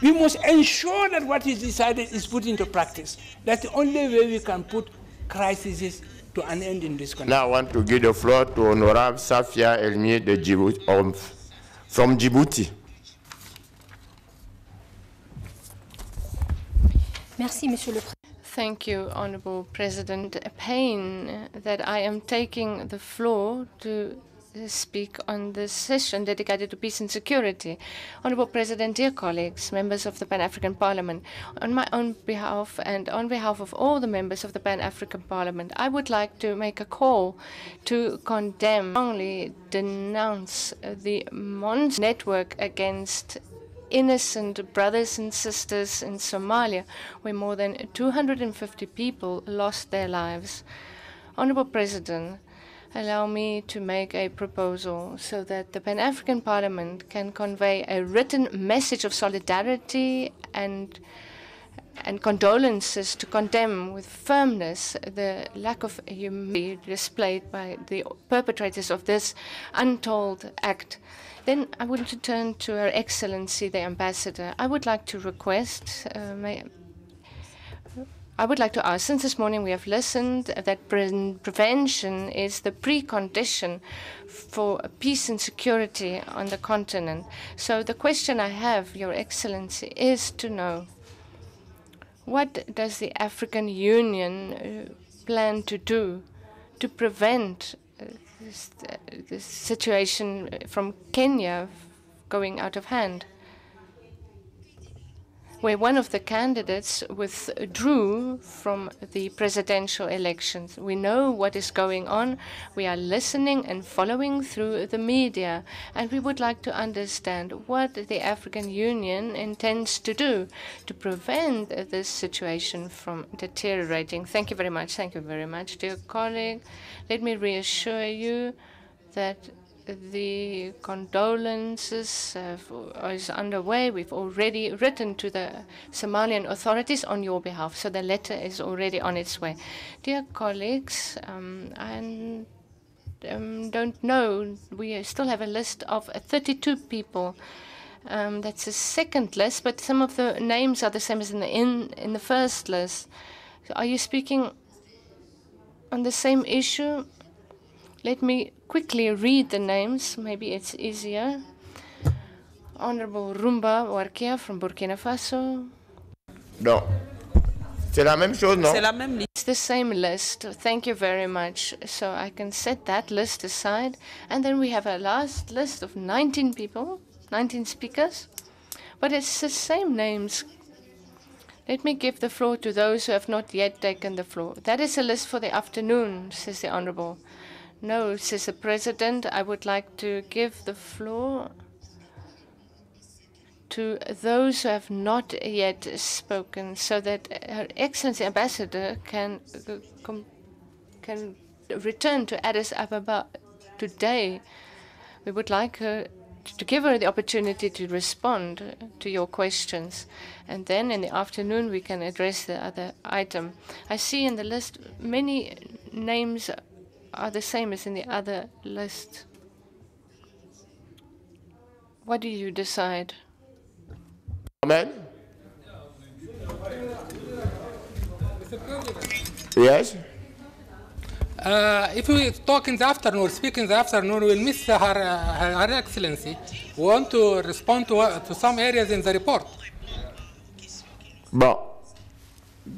We must ensure that what is decided is put into practice. That's the only way we can put crises to an end in this country. Now I want to give the floor to Honorable Safia Elmi de Djibouti, from Djibouti. Merci, Monsieur le Président. Thank you, Honorable President. A pain that I am taking the floor to speak on this session dedicated to peace and security. Honorable President, dear colleagues, members of the Pan-African Parliament, on my own behalf and on behalf of all the members of the Pan-African Parliament, I would like to make a call to condemn, strongly denounce the monster network against innocent brothers and sisters in Somalia, where more than 250 people lost their lives. Honorable President, allow me to make a proposal so that the Pan-African Parliament can convey a written message of solidarity and condolences to condemn with firmness the lack of humanity displayed by the perpetrators of this untold act. Then I want to turn to Her Excellency, the Ambassador. I would like to request, I would like to ask, since this morning we have listened that prevention is the precondition for peace and security on the continent. So the question I have, Your Excellency, is to know, what does the African Union plan to do to prevent this situation from Kenya going out of hand, where one of the candidates withdrew from the presidential elections? We know what is going on. We are listening and following through the media, and we would like to understand what the African Union intends to do to prevent this situation from deteriorating. Thank you very much. Thank you very much, dear colleague. Let me reassure you that the condolences is underway. We've already written to the Somalian authorities on your behalf, so the letter is already on its way. Dear colleagues, I don't know, we still have a list of 32 people. That's a second list, but some of the names are the same as in the first list. So are you speaking on the same issue? Let me quickly read the names. Maybe it's easier. Honorable Rumba Warkia from Burkina Faso. No. C'est la même chose, non? It's the same list. Thank you very much. So I can set that list aside. And then we have a last list of 19 people, 19 speakers. But it's the same names. Let me give the floor to those who have not yet taken the floor. That is a list for the afternoon, says the Honorable. No, says the President, I would like to give the floor to those who have not yet spoken, so that Her Excellency Ambassador can return to Addis Ababa today. We would like her to give her the opportunity to respond to your questions. And then in the afternoon, we can address the other item. I see in the list many names are the same as in the other list. What do you decide? Amen. Yes? If we talk in the afternoon, speak in the afternoon, we'll miss Her Excellency. We want to respond to some areas in the report. Bon.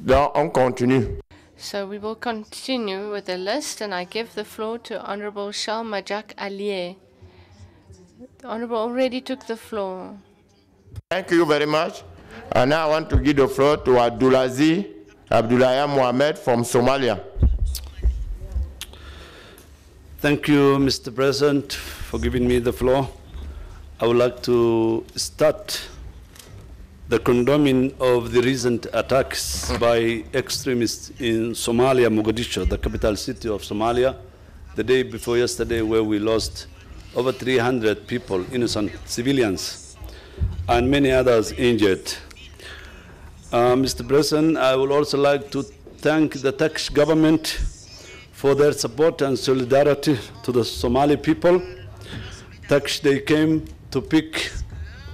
Donc, on continue. So we will continue with the list, and I give the floor to Honorable Charles Majak Allier. The Honorable already took the floor. Thank you very much. And now I want to give the floor to Abdulaziz Abdullahi Mohamed from Somalia. Thank you, Mr. President, for giving me the floor. I would like to start the condemning of the recent attacks by extremists in Somalia, Mogadishu, the capital city of Somalia, the day before yesterday, where we lost over 300 people, innocent civilians, and many others injured. Mr. President, I would also like to thank the Turkish government for their support and solidarity to the Somali people. Turkish, they came to pick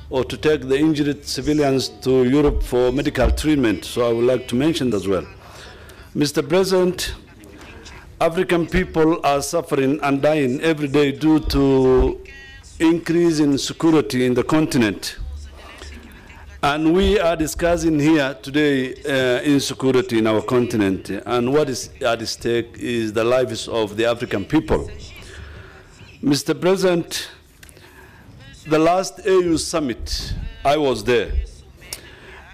or to take the injured civilians to Europe for medical treatment. So I would like to mention that as well. Mr. President, African people are suffering and dying every day due to increase in security in the continent. And we are discussing here today insecurity in our continent. And what is at stake is the lives of the African people. Mr. President, the last AU summit, I was there.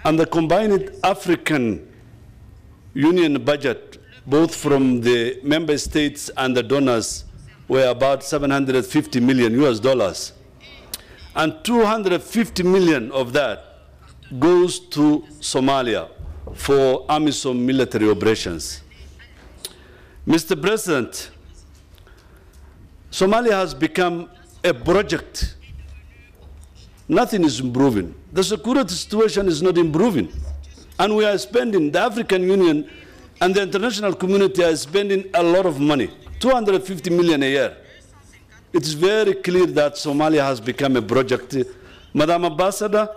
And the combined African Union budget, both from the member states and the donors, were about $750 million US. And 250 million of that goes to Somalia for AMISOM military operations. Mr. President, Somalia has become a project. Nothing is improving. The security situation is not improving. And we are spending, the African Union and the international community are spending a lot of money, 250 million a year. It's very clear that Somalia has become a project. Madam Ambassador,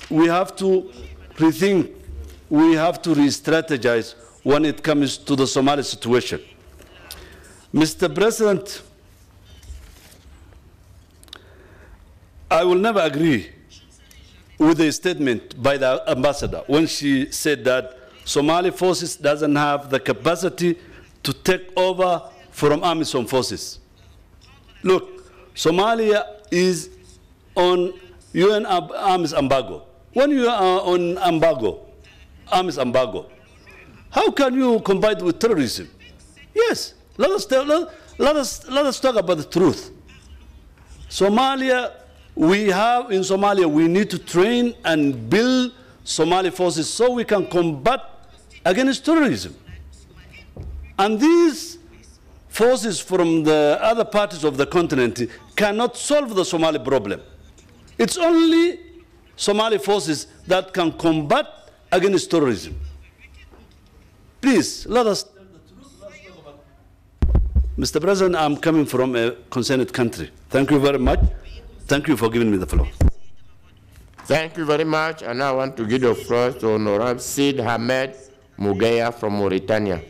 we have to rethink, we have to re-strategize when it comes to the Somali situation. Mr. President, I will never agree with the statement by the ambassador when she said that Somali forces doesn't have the capacity to take over from AMISOM forces. Look, Somalia is on UN arms embargo. When you are on embargo, arms embargo, how can you combine with terrorism? Yes, let us talk about the truth. Somalia, in Somalia, we need to train and build Somali forces so we can combat against terrorism. And these forces from the other parts of the continent cannot solve the Somali problem. It's only Somali forces that can combat against terrorism. Please, let us tell the truth. Mr. President, I'm coming from a concerned country. Thank you very much. Thank you for giving me the floor. Thank you very much. And I want to give the floor to Honorable Sid Ahmed Mougeya from Mauritania.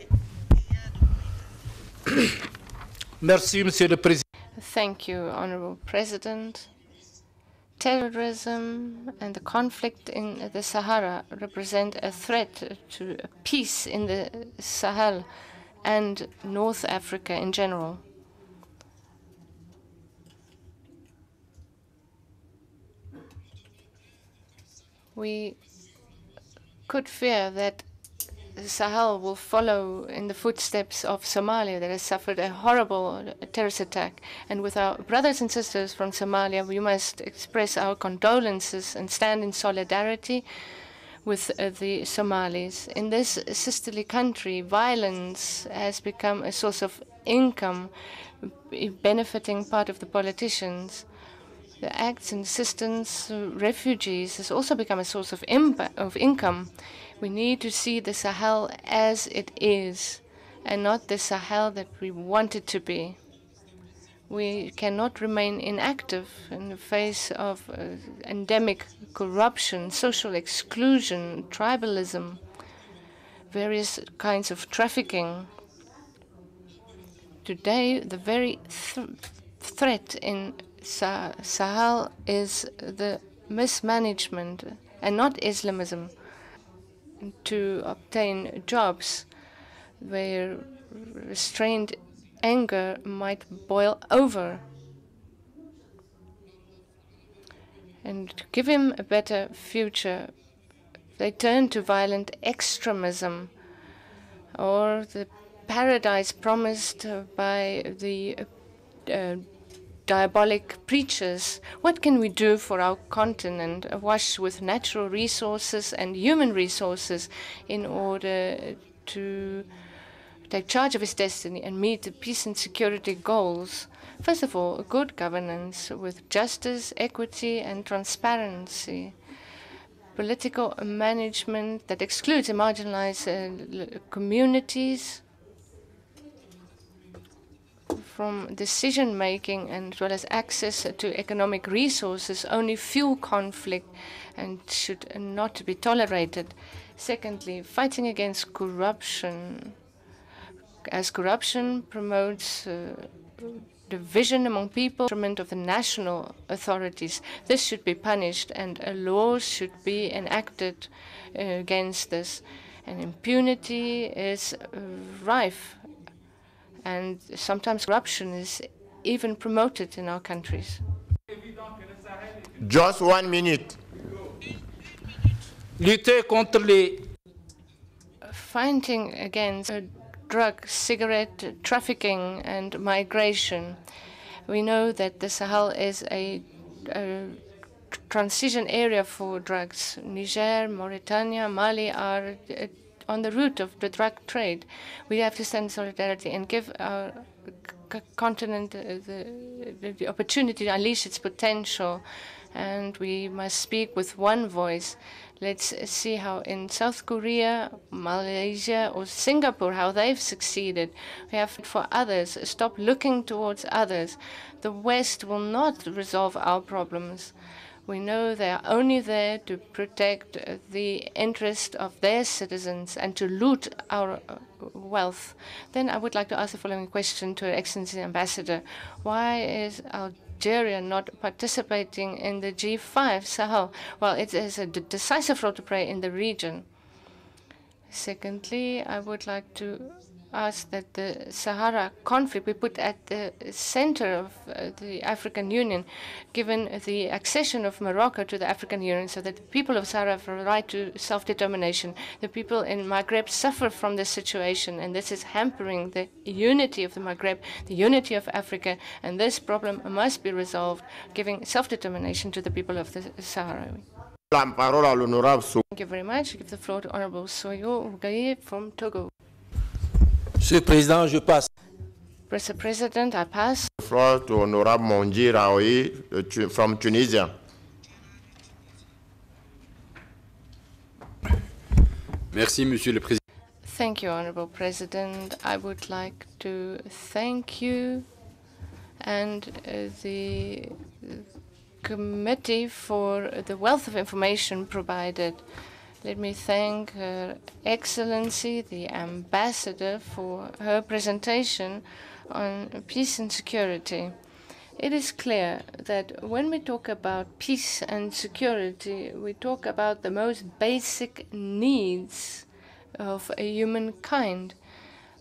Merci, Monsieur le Président. Thank you, Honorable President. Terrorism and the conflict in the Sahara represent a threat to peace in the Sahel and North Africa in general. We could fear that the Sahel will follow in the footsteps of Somalia that has suffered a horrible terrorist attack. And with our brothers and sisters from Somalia, we must express our condolences and stand in solidarity with the Somalis. In this sisterly country, violence has become a source of income, benefiting part of the politicians. The acts and assistance refugees has also become a source of income. We need to see the Sahel as it is and not the Sahel that we want it to be. We cannot remain inactive in the face of endemic corruption, social exclusion, tribalism, various kinds of trafficking. Today, the very threat in Sahel is the mismanagement and not Islamism to obtain jobs where restrained anger might boil over. And to give him a better future, they turn to violent extremism or the paradise promised by the diabolic preachers. What can we do for our continent, awash with natural resources and human resources, in order to take charge of its destiny and meet the peace and security goals? First of all, good governance with justice, equity, and transparency. Political management that excludes and marginalized communities. from decision-making and as well as access to economic resources only fuel conflict and should not be tolerated. Secondly, fighting against corruption, as corruption promotes division among people, of the national authorities. This should be punished, and laws should be enacted against this. And impunity is rife, and sometimes corruption is even promoted in our countries. Just 1 minute. Lutter contre les Fighting against drug, cigarette trafficking and migration. We know that the Sahel is a transition area for drugs. Niger, Mauritania, Mali are on the route of the drug trade. We have to stand in solidarity and give our continent the opportunity to unleash its potential. And we must speak with one voice. Let's see how in South Korea, Malaysia, or Singapore, how they've succeeded. We have for others. Stop looking towards others. The West will not resolve our problems. We know they are only there to protect the interest of their citizens and to loot our wealth. Then I would like to ask the following question to Her Excellency the Ambassador. Why is Algeria not participating in the G5 Sahel? Well, it is a decisive role to play in the region. Secondly, I would like to ask that the Sahara conflict be put at the center of the African Union, given the accession of Morocco to the African Union, so that the people of Sahara have a right to self-determination. The people in Maghreb suffer from this situation, and this is hampering the unity of the Maghreb, the unity of Africa, and this problem must be resolved, giving self-determination to the people of the Sahara. Thank you very much. I give the floor to Honorable Socio-Economic from Togo. Monsieur le Président, je passe. Mr. President, I pass. The floor to Honorable Monji Raoui from Tunisia. Merci, Monsieur le Président. Thank you, Honorable President. I would like to thank you and the committee for the wealth of information provided. Let me thank Her Excellency, the Ambassador, for her presentation on peace and security. It is clear that when we talk about peace and security, we talk about the most basic needs of humankind.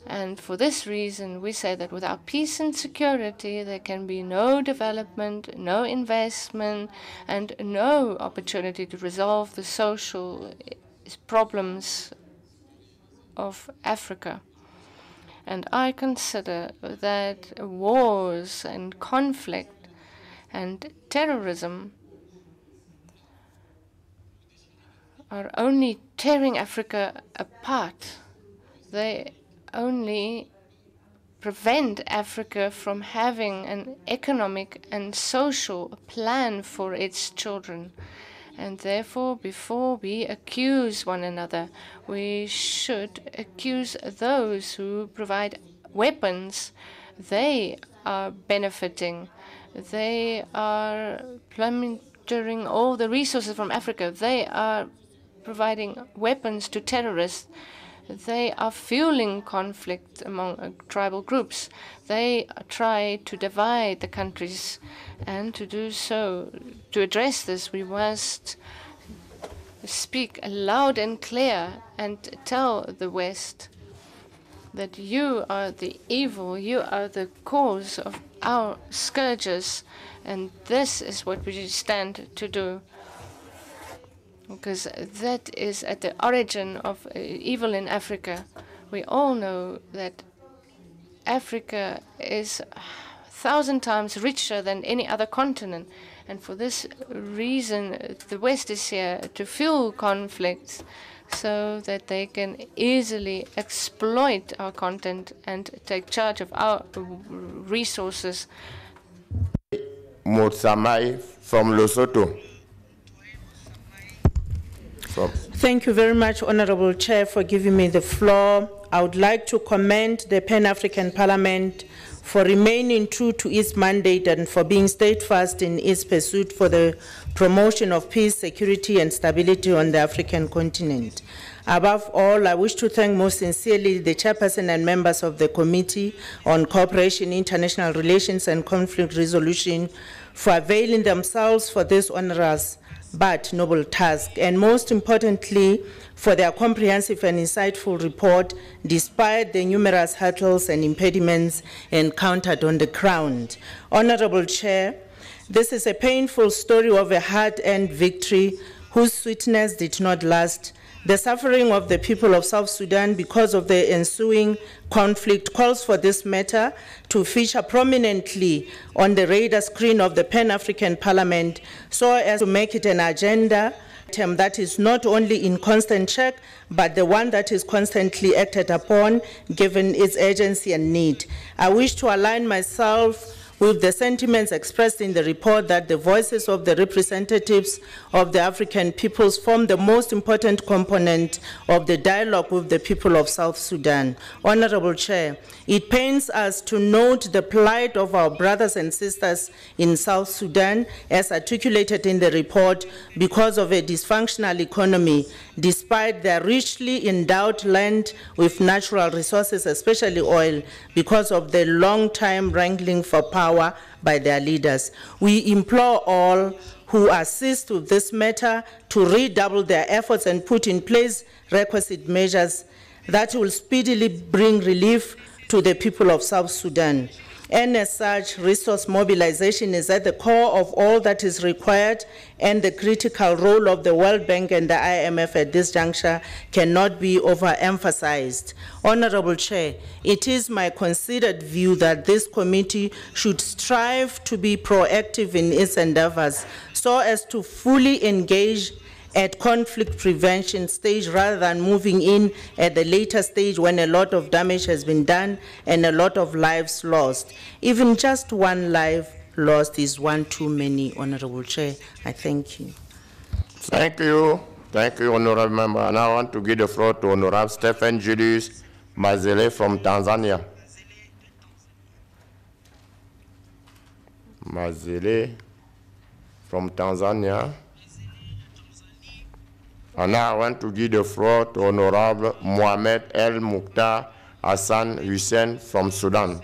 And for this reason, we say that without peace and security, there can be no development, no investment, and no opportunity to resolve the social problems of Africa. And I consider that wars and conflict and terrorism are only tearing Africa apart. They only prevent Africa from having an economic and social plan for its children. And therefore, before we accuse one another, we should accuse those who provide weapons. They are benefiting. They are plundering all the resources from Africa. They are providing weapons to terrorists. They are fueling conflict among tribal groups. They try to divide the countries, and to do so, to address this, we must speak loud and clear and tell the West that you are the evil, you are the cause of our scourges, and this is what we stand to do. Because that is at the origin of evil in Africa. We all know that Africa is 1,000 times richer than any other continent. And for this reason, the West is here to fuel conflicts so that they can easily exploit our content and take charge of our resources. Motsamai from Lesotho. Thank you very much, Honorable Chair, for giving me the floor. I would like to commend the Pan-African Parliament for remaining true to its mandate and for being steadfast in its pursuit for the promotion of peace, security, and stability on the African continent. Above all, I wish to thank most sincerely the Chairperson and members of the Committee on Cooperation, International Relations, and Conflict Resolution for availing themselves for this onerous but noble task, and most importantly, for their comprehensive and insightful report, despite the numerous hurdles and impediments encountered on the ground. Honorable Chair, this is a painful story of a hard-earned victory whose sweetness did not last. The suffering of the people of South Sudan because of the ensuing conflict calls for this matter to feature prominently on the radar screen of the Pan-African Parliament so as to make it an agenda item that is not only in constant check, but the one that is constantly acted upon given its urgency and need. I wish to align myself with the sentiments expressed in the report that the voices of the representatives of the African peoples form the most important component of the dialogue with the people of South Sudan. Honorable Chair, it pains us to note the plight of our brothers and sisters in South Sudan as articulated in the report because of a dysfunctional economy, despite their richly endowed land with natural resources, especially oil, because of the long-time wrangling for power by their leaders. We implore all who assist with this matter to redouble their efforts and put in place requisite measures that will speedily bring relief to the people of South Sudan. And as such, resource mobilization is at the core of all that is required, and the critical role of the World Bank and the IMF at this juncture cannot be overemphasized. Honorable Chair, it is my considered view that this committee should strive to be proactive in its endeavors so as to fully engage at conflict prevention stage rather than moving in at the later stage when a lot of damage has been done and a lot of lives lost. Even just one life lost is one too many, Honorable Chair. I thank you. Thank you. Thank you, Honorable Member. And I want to give the floor to Honorable Stephen Julius Mazele from Tanzania. Mazele from Tanzania. And now I want to give the floor to Honorable Mohamed El Mukhtar Hassan Hussein from Sudan.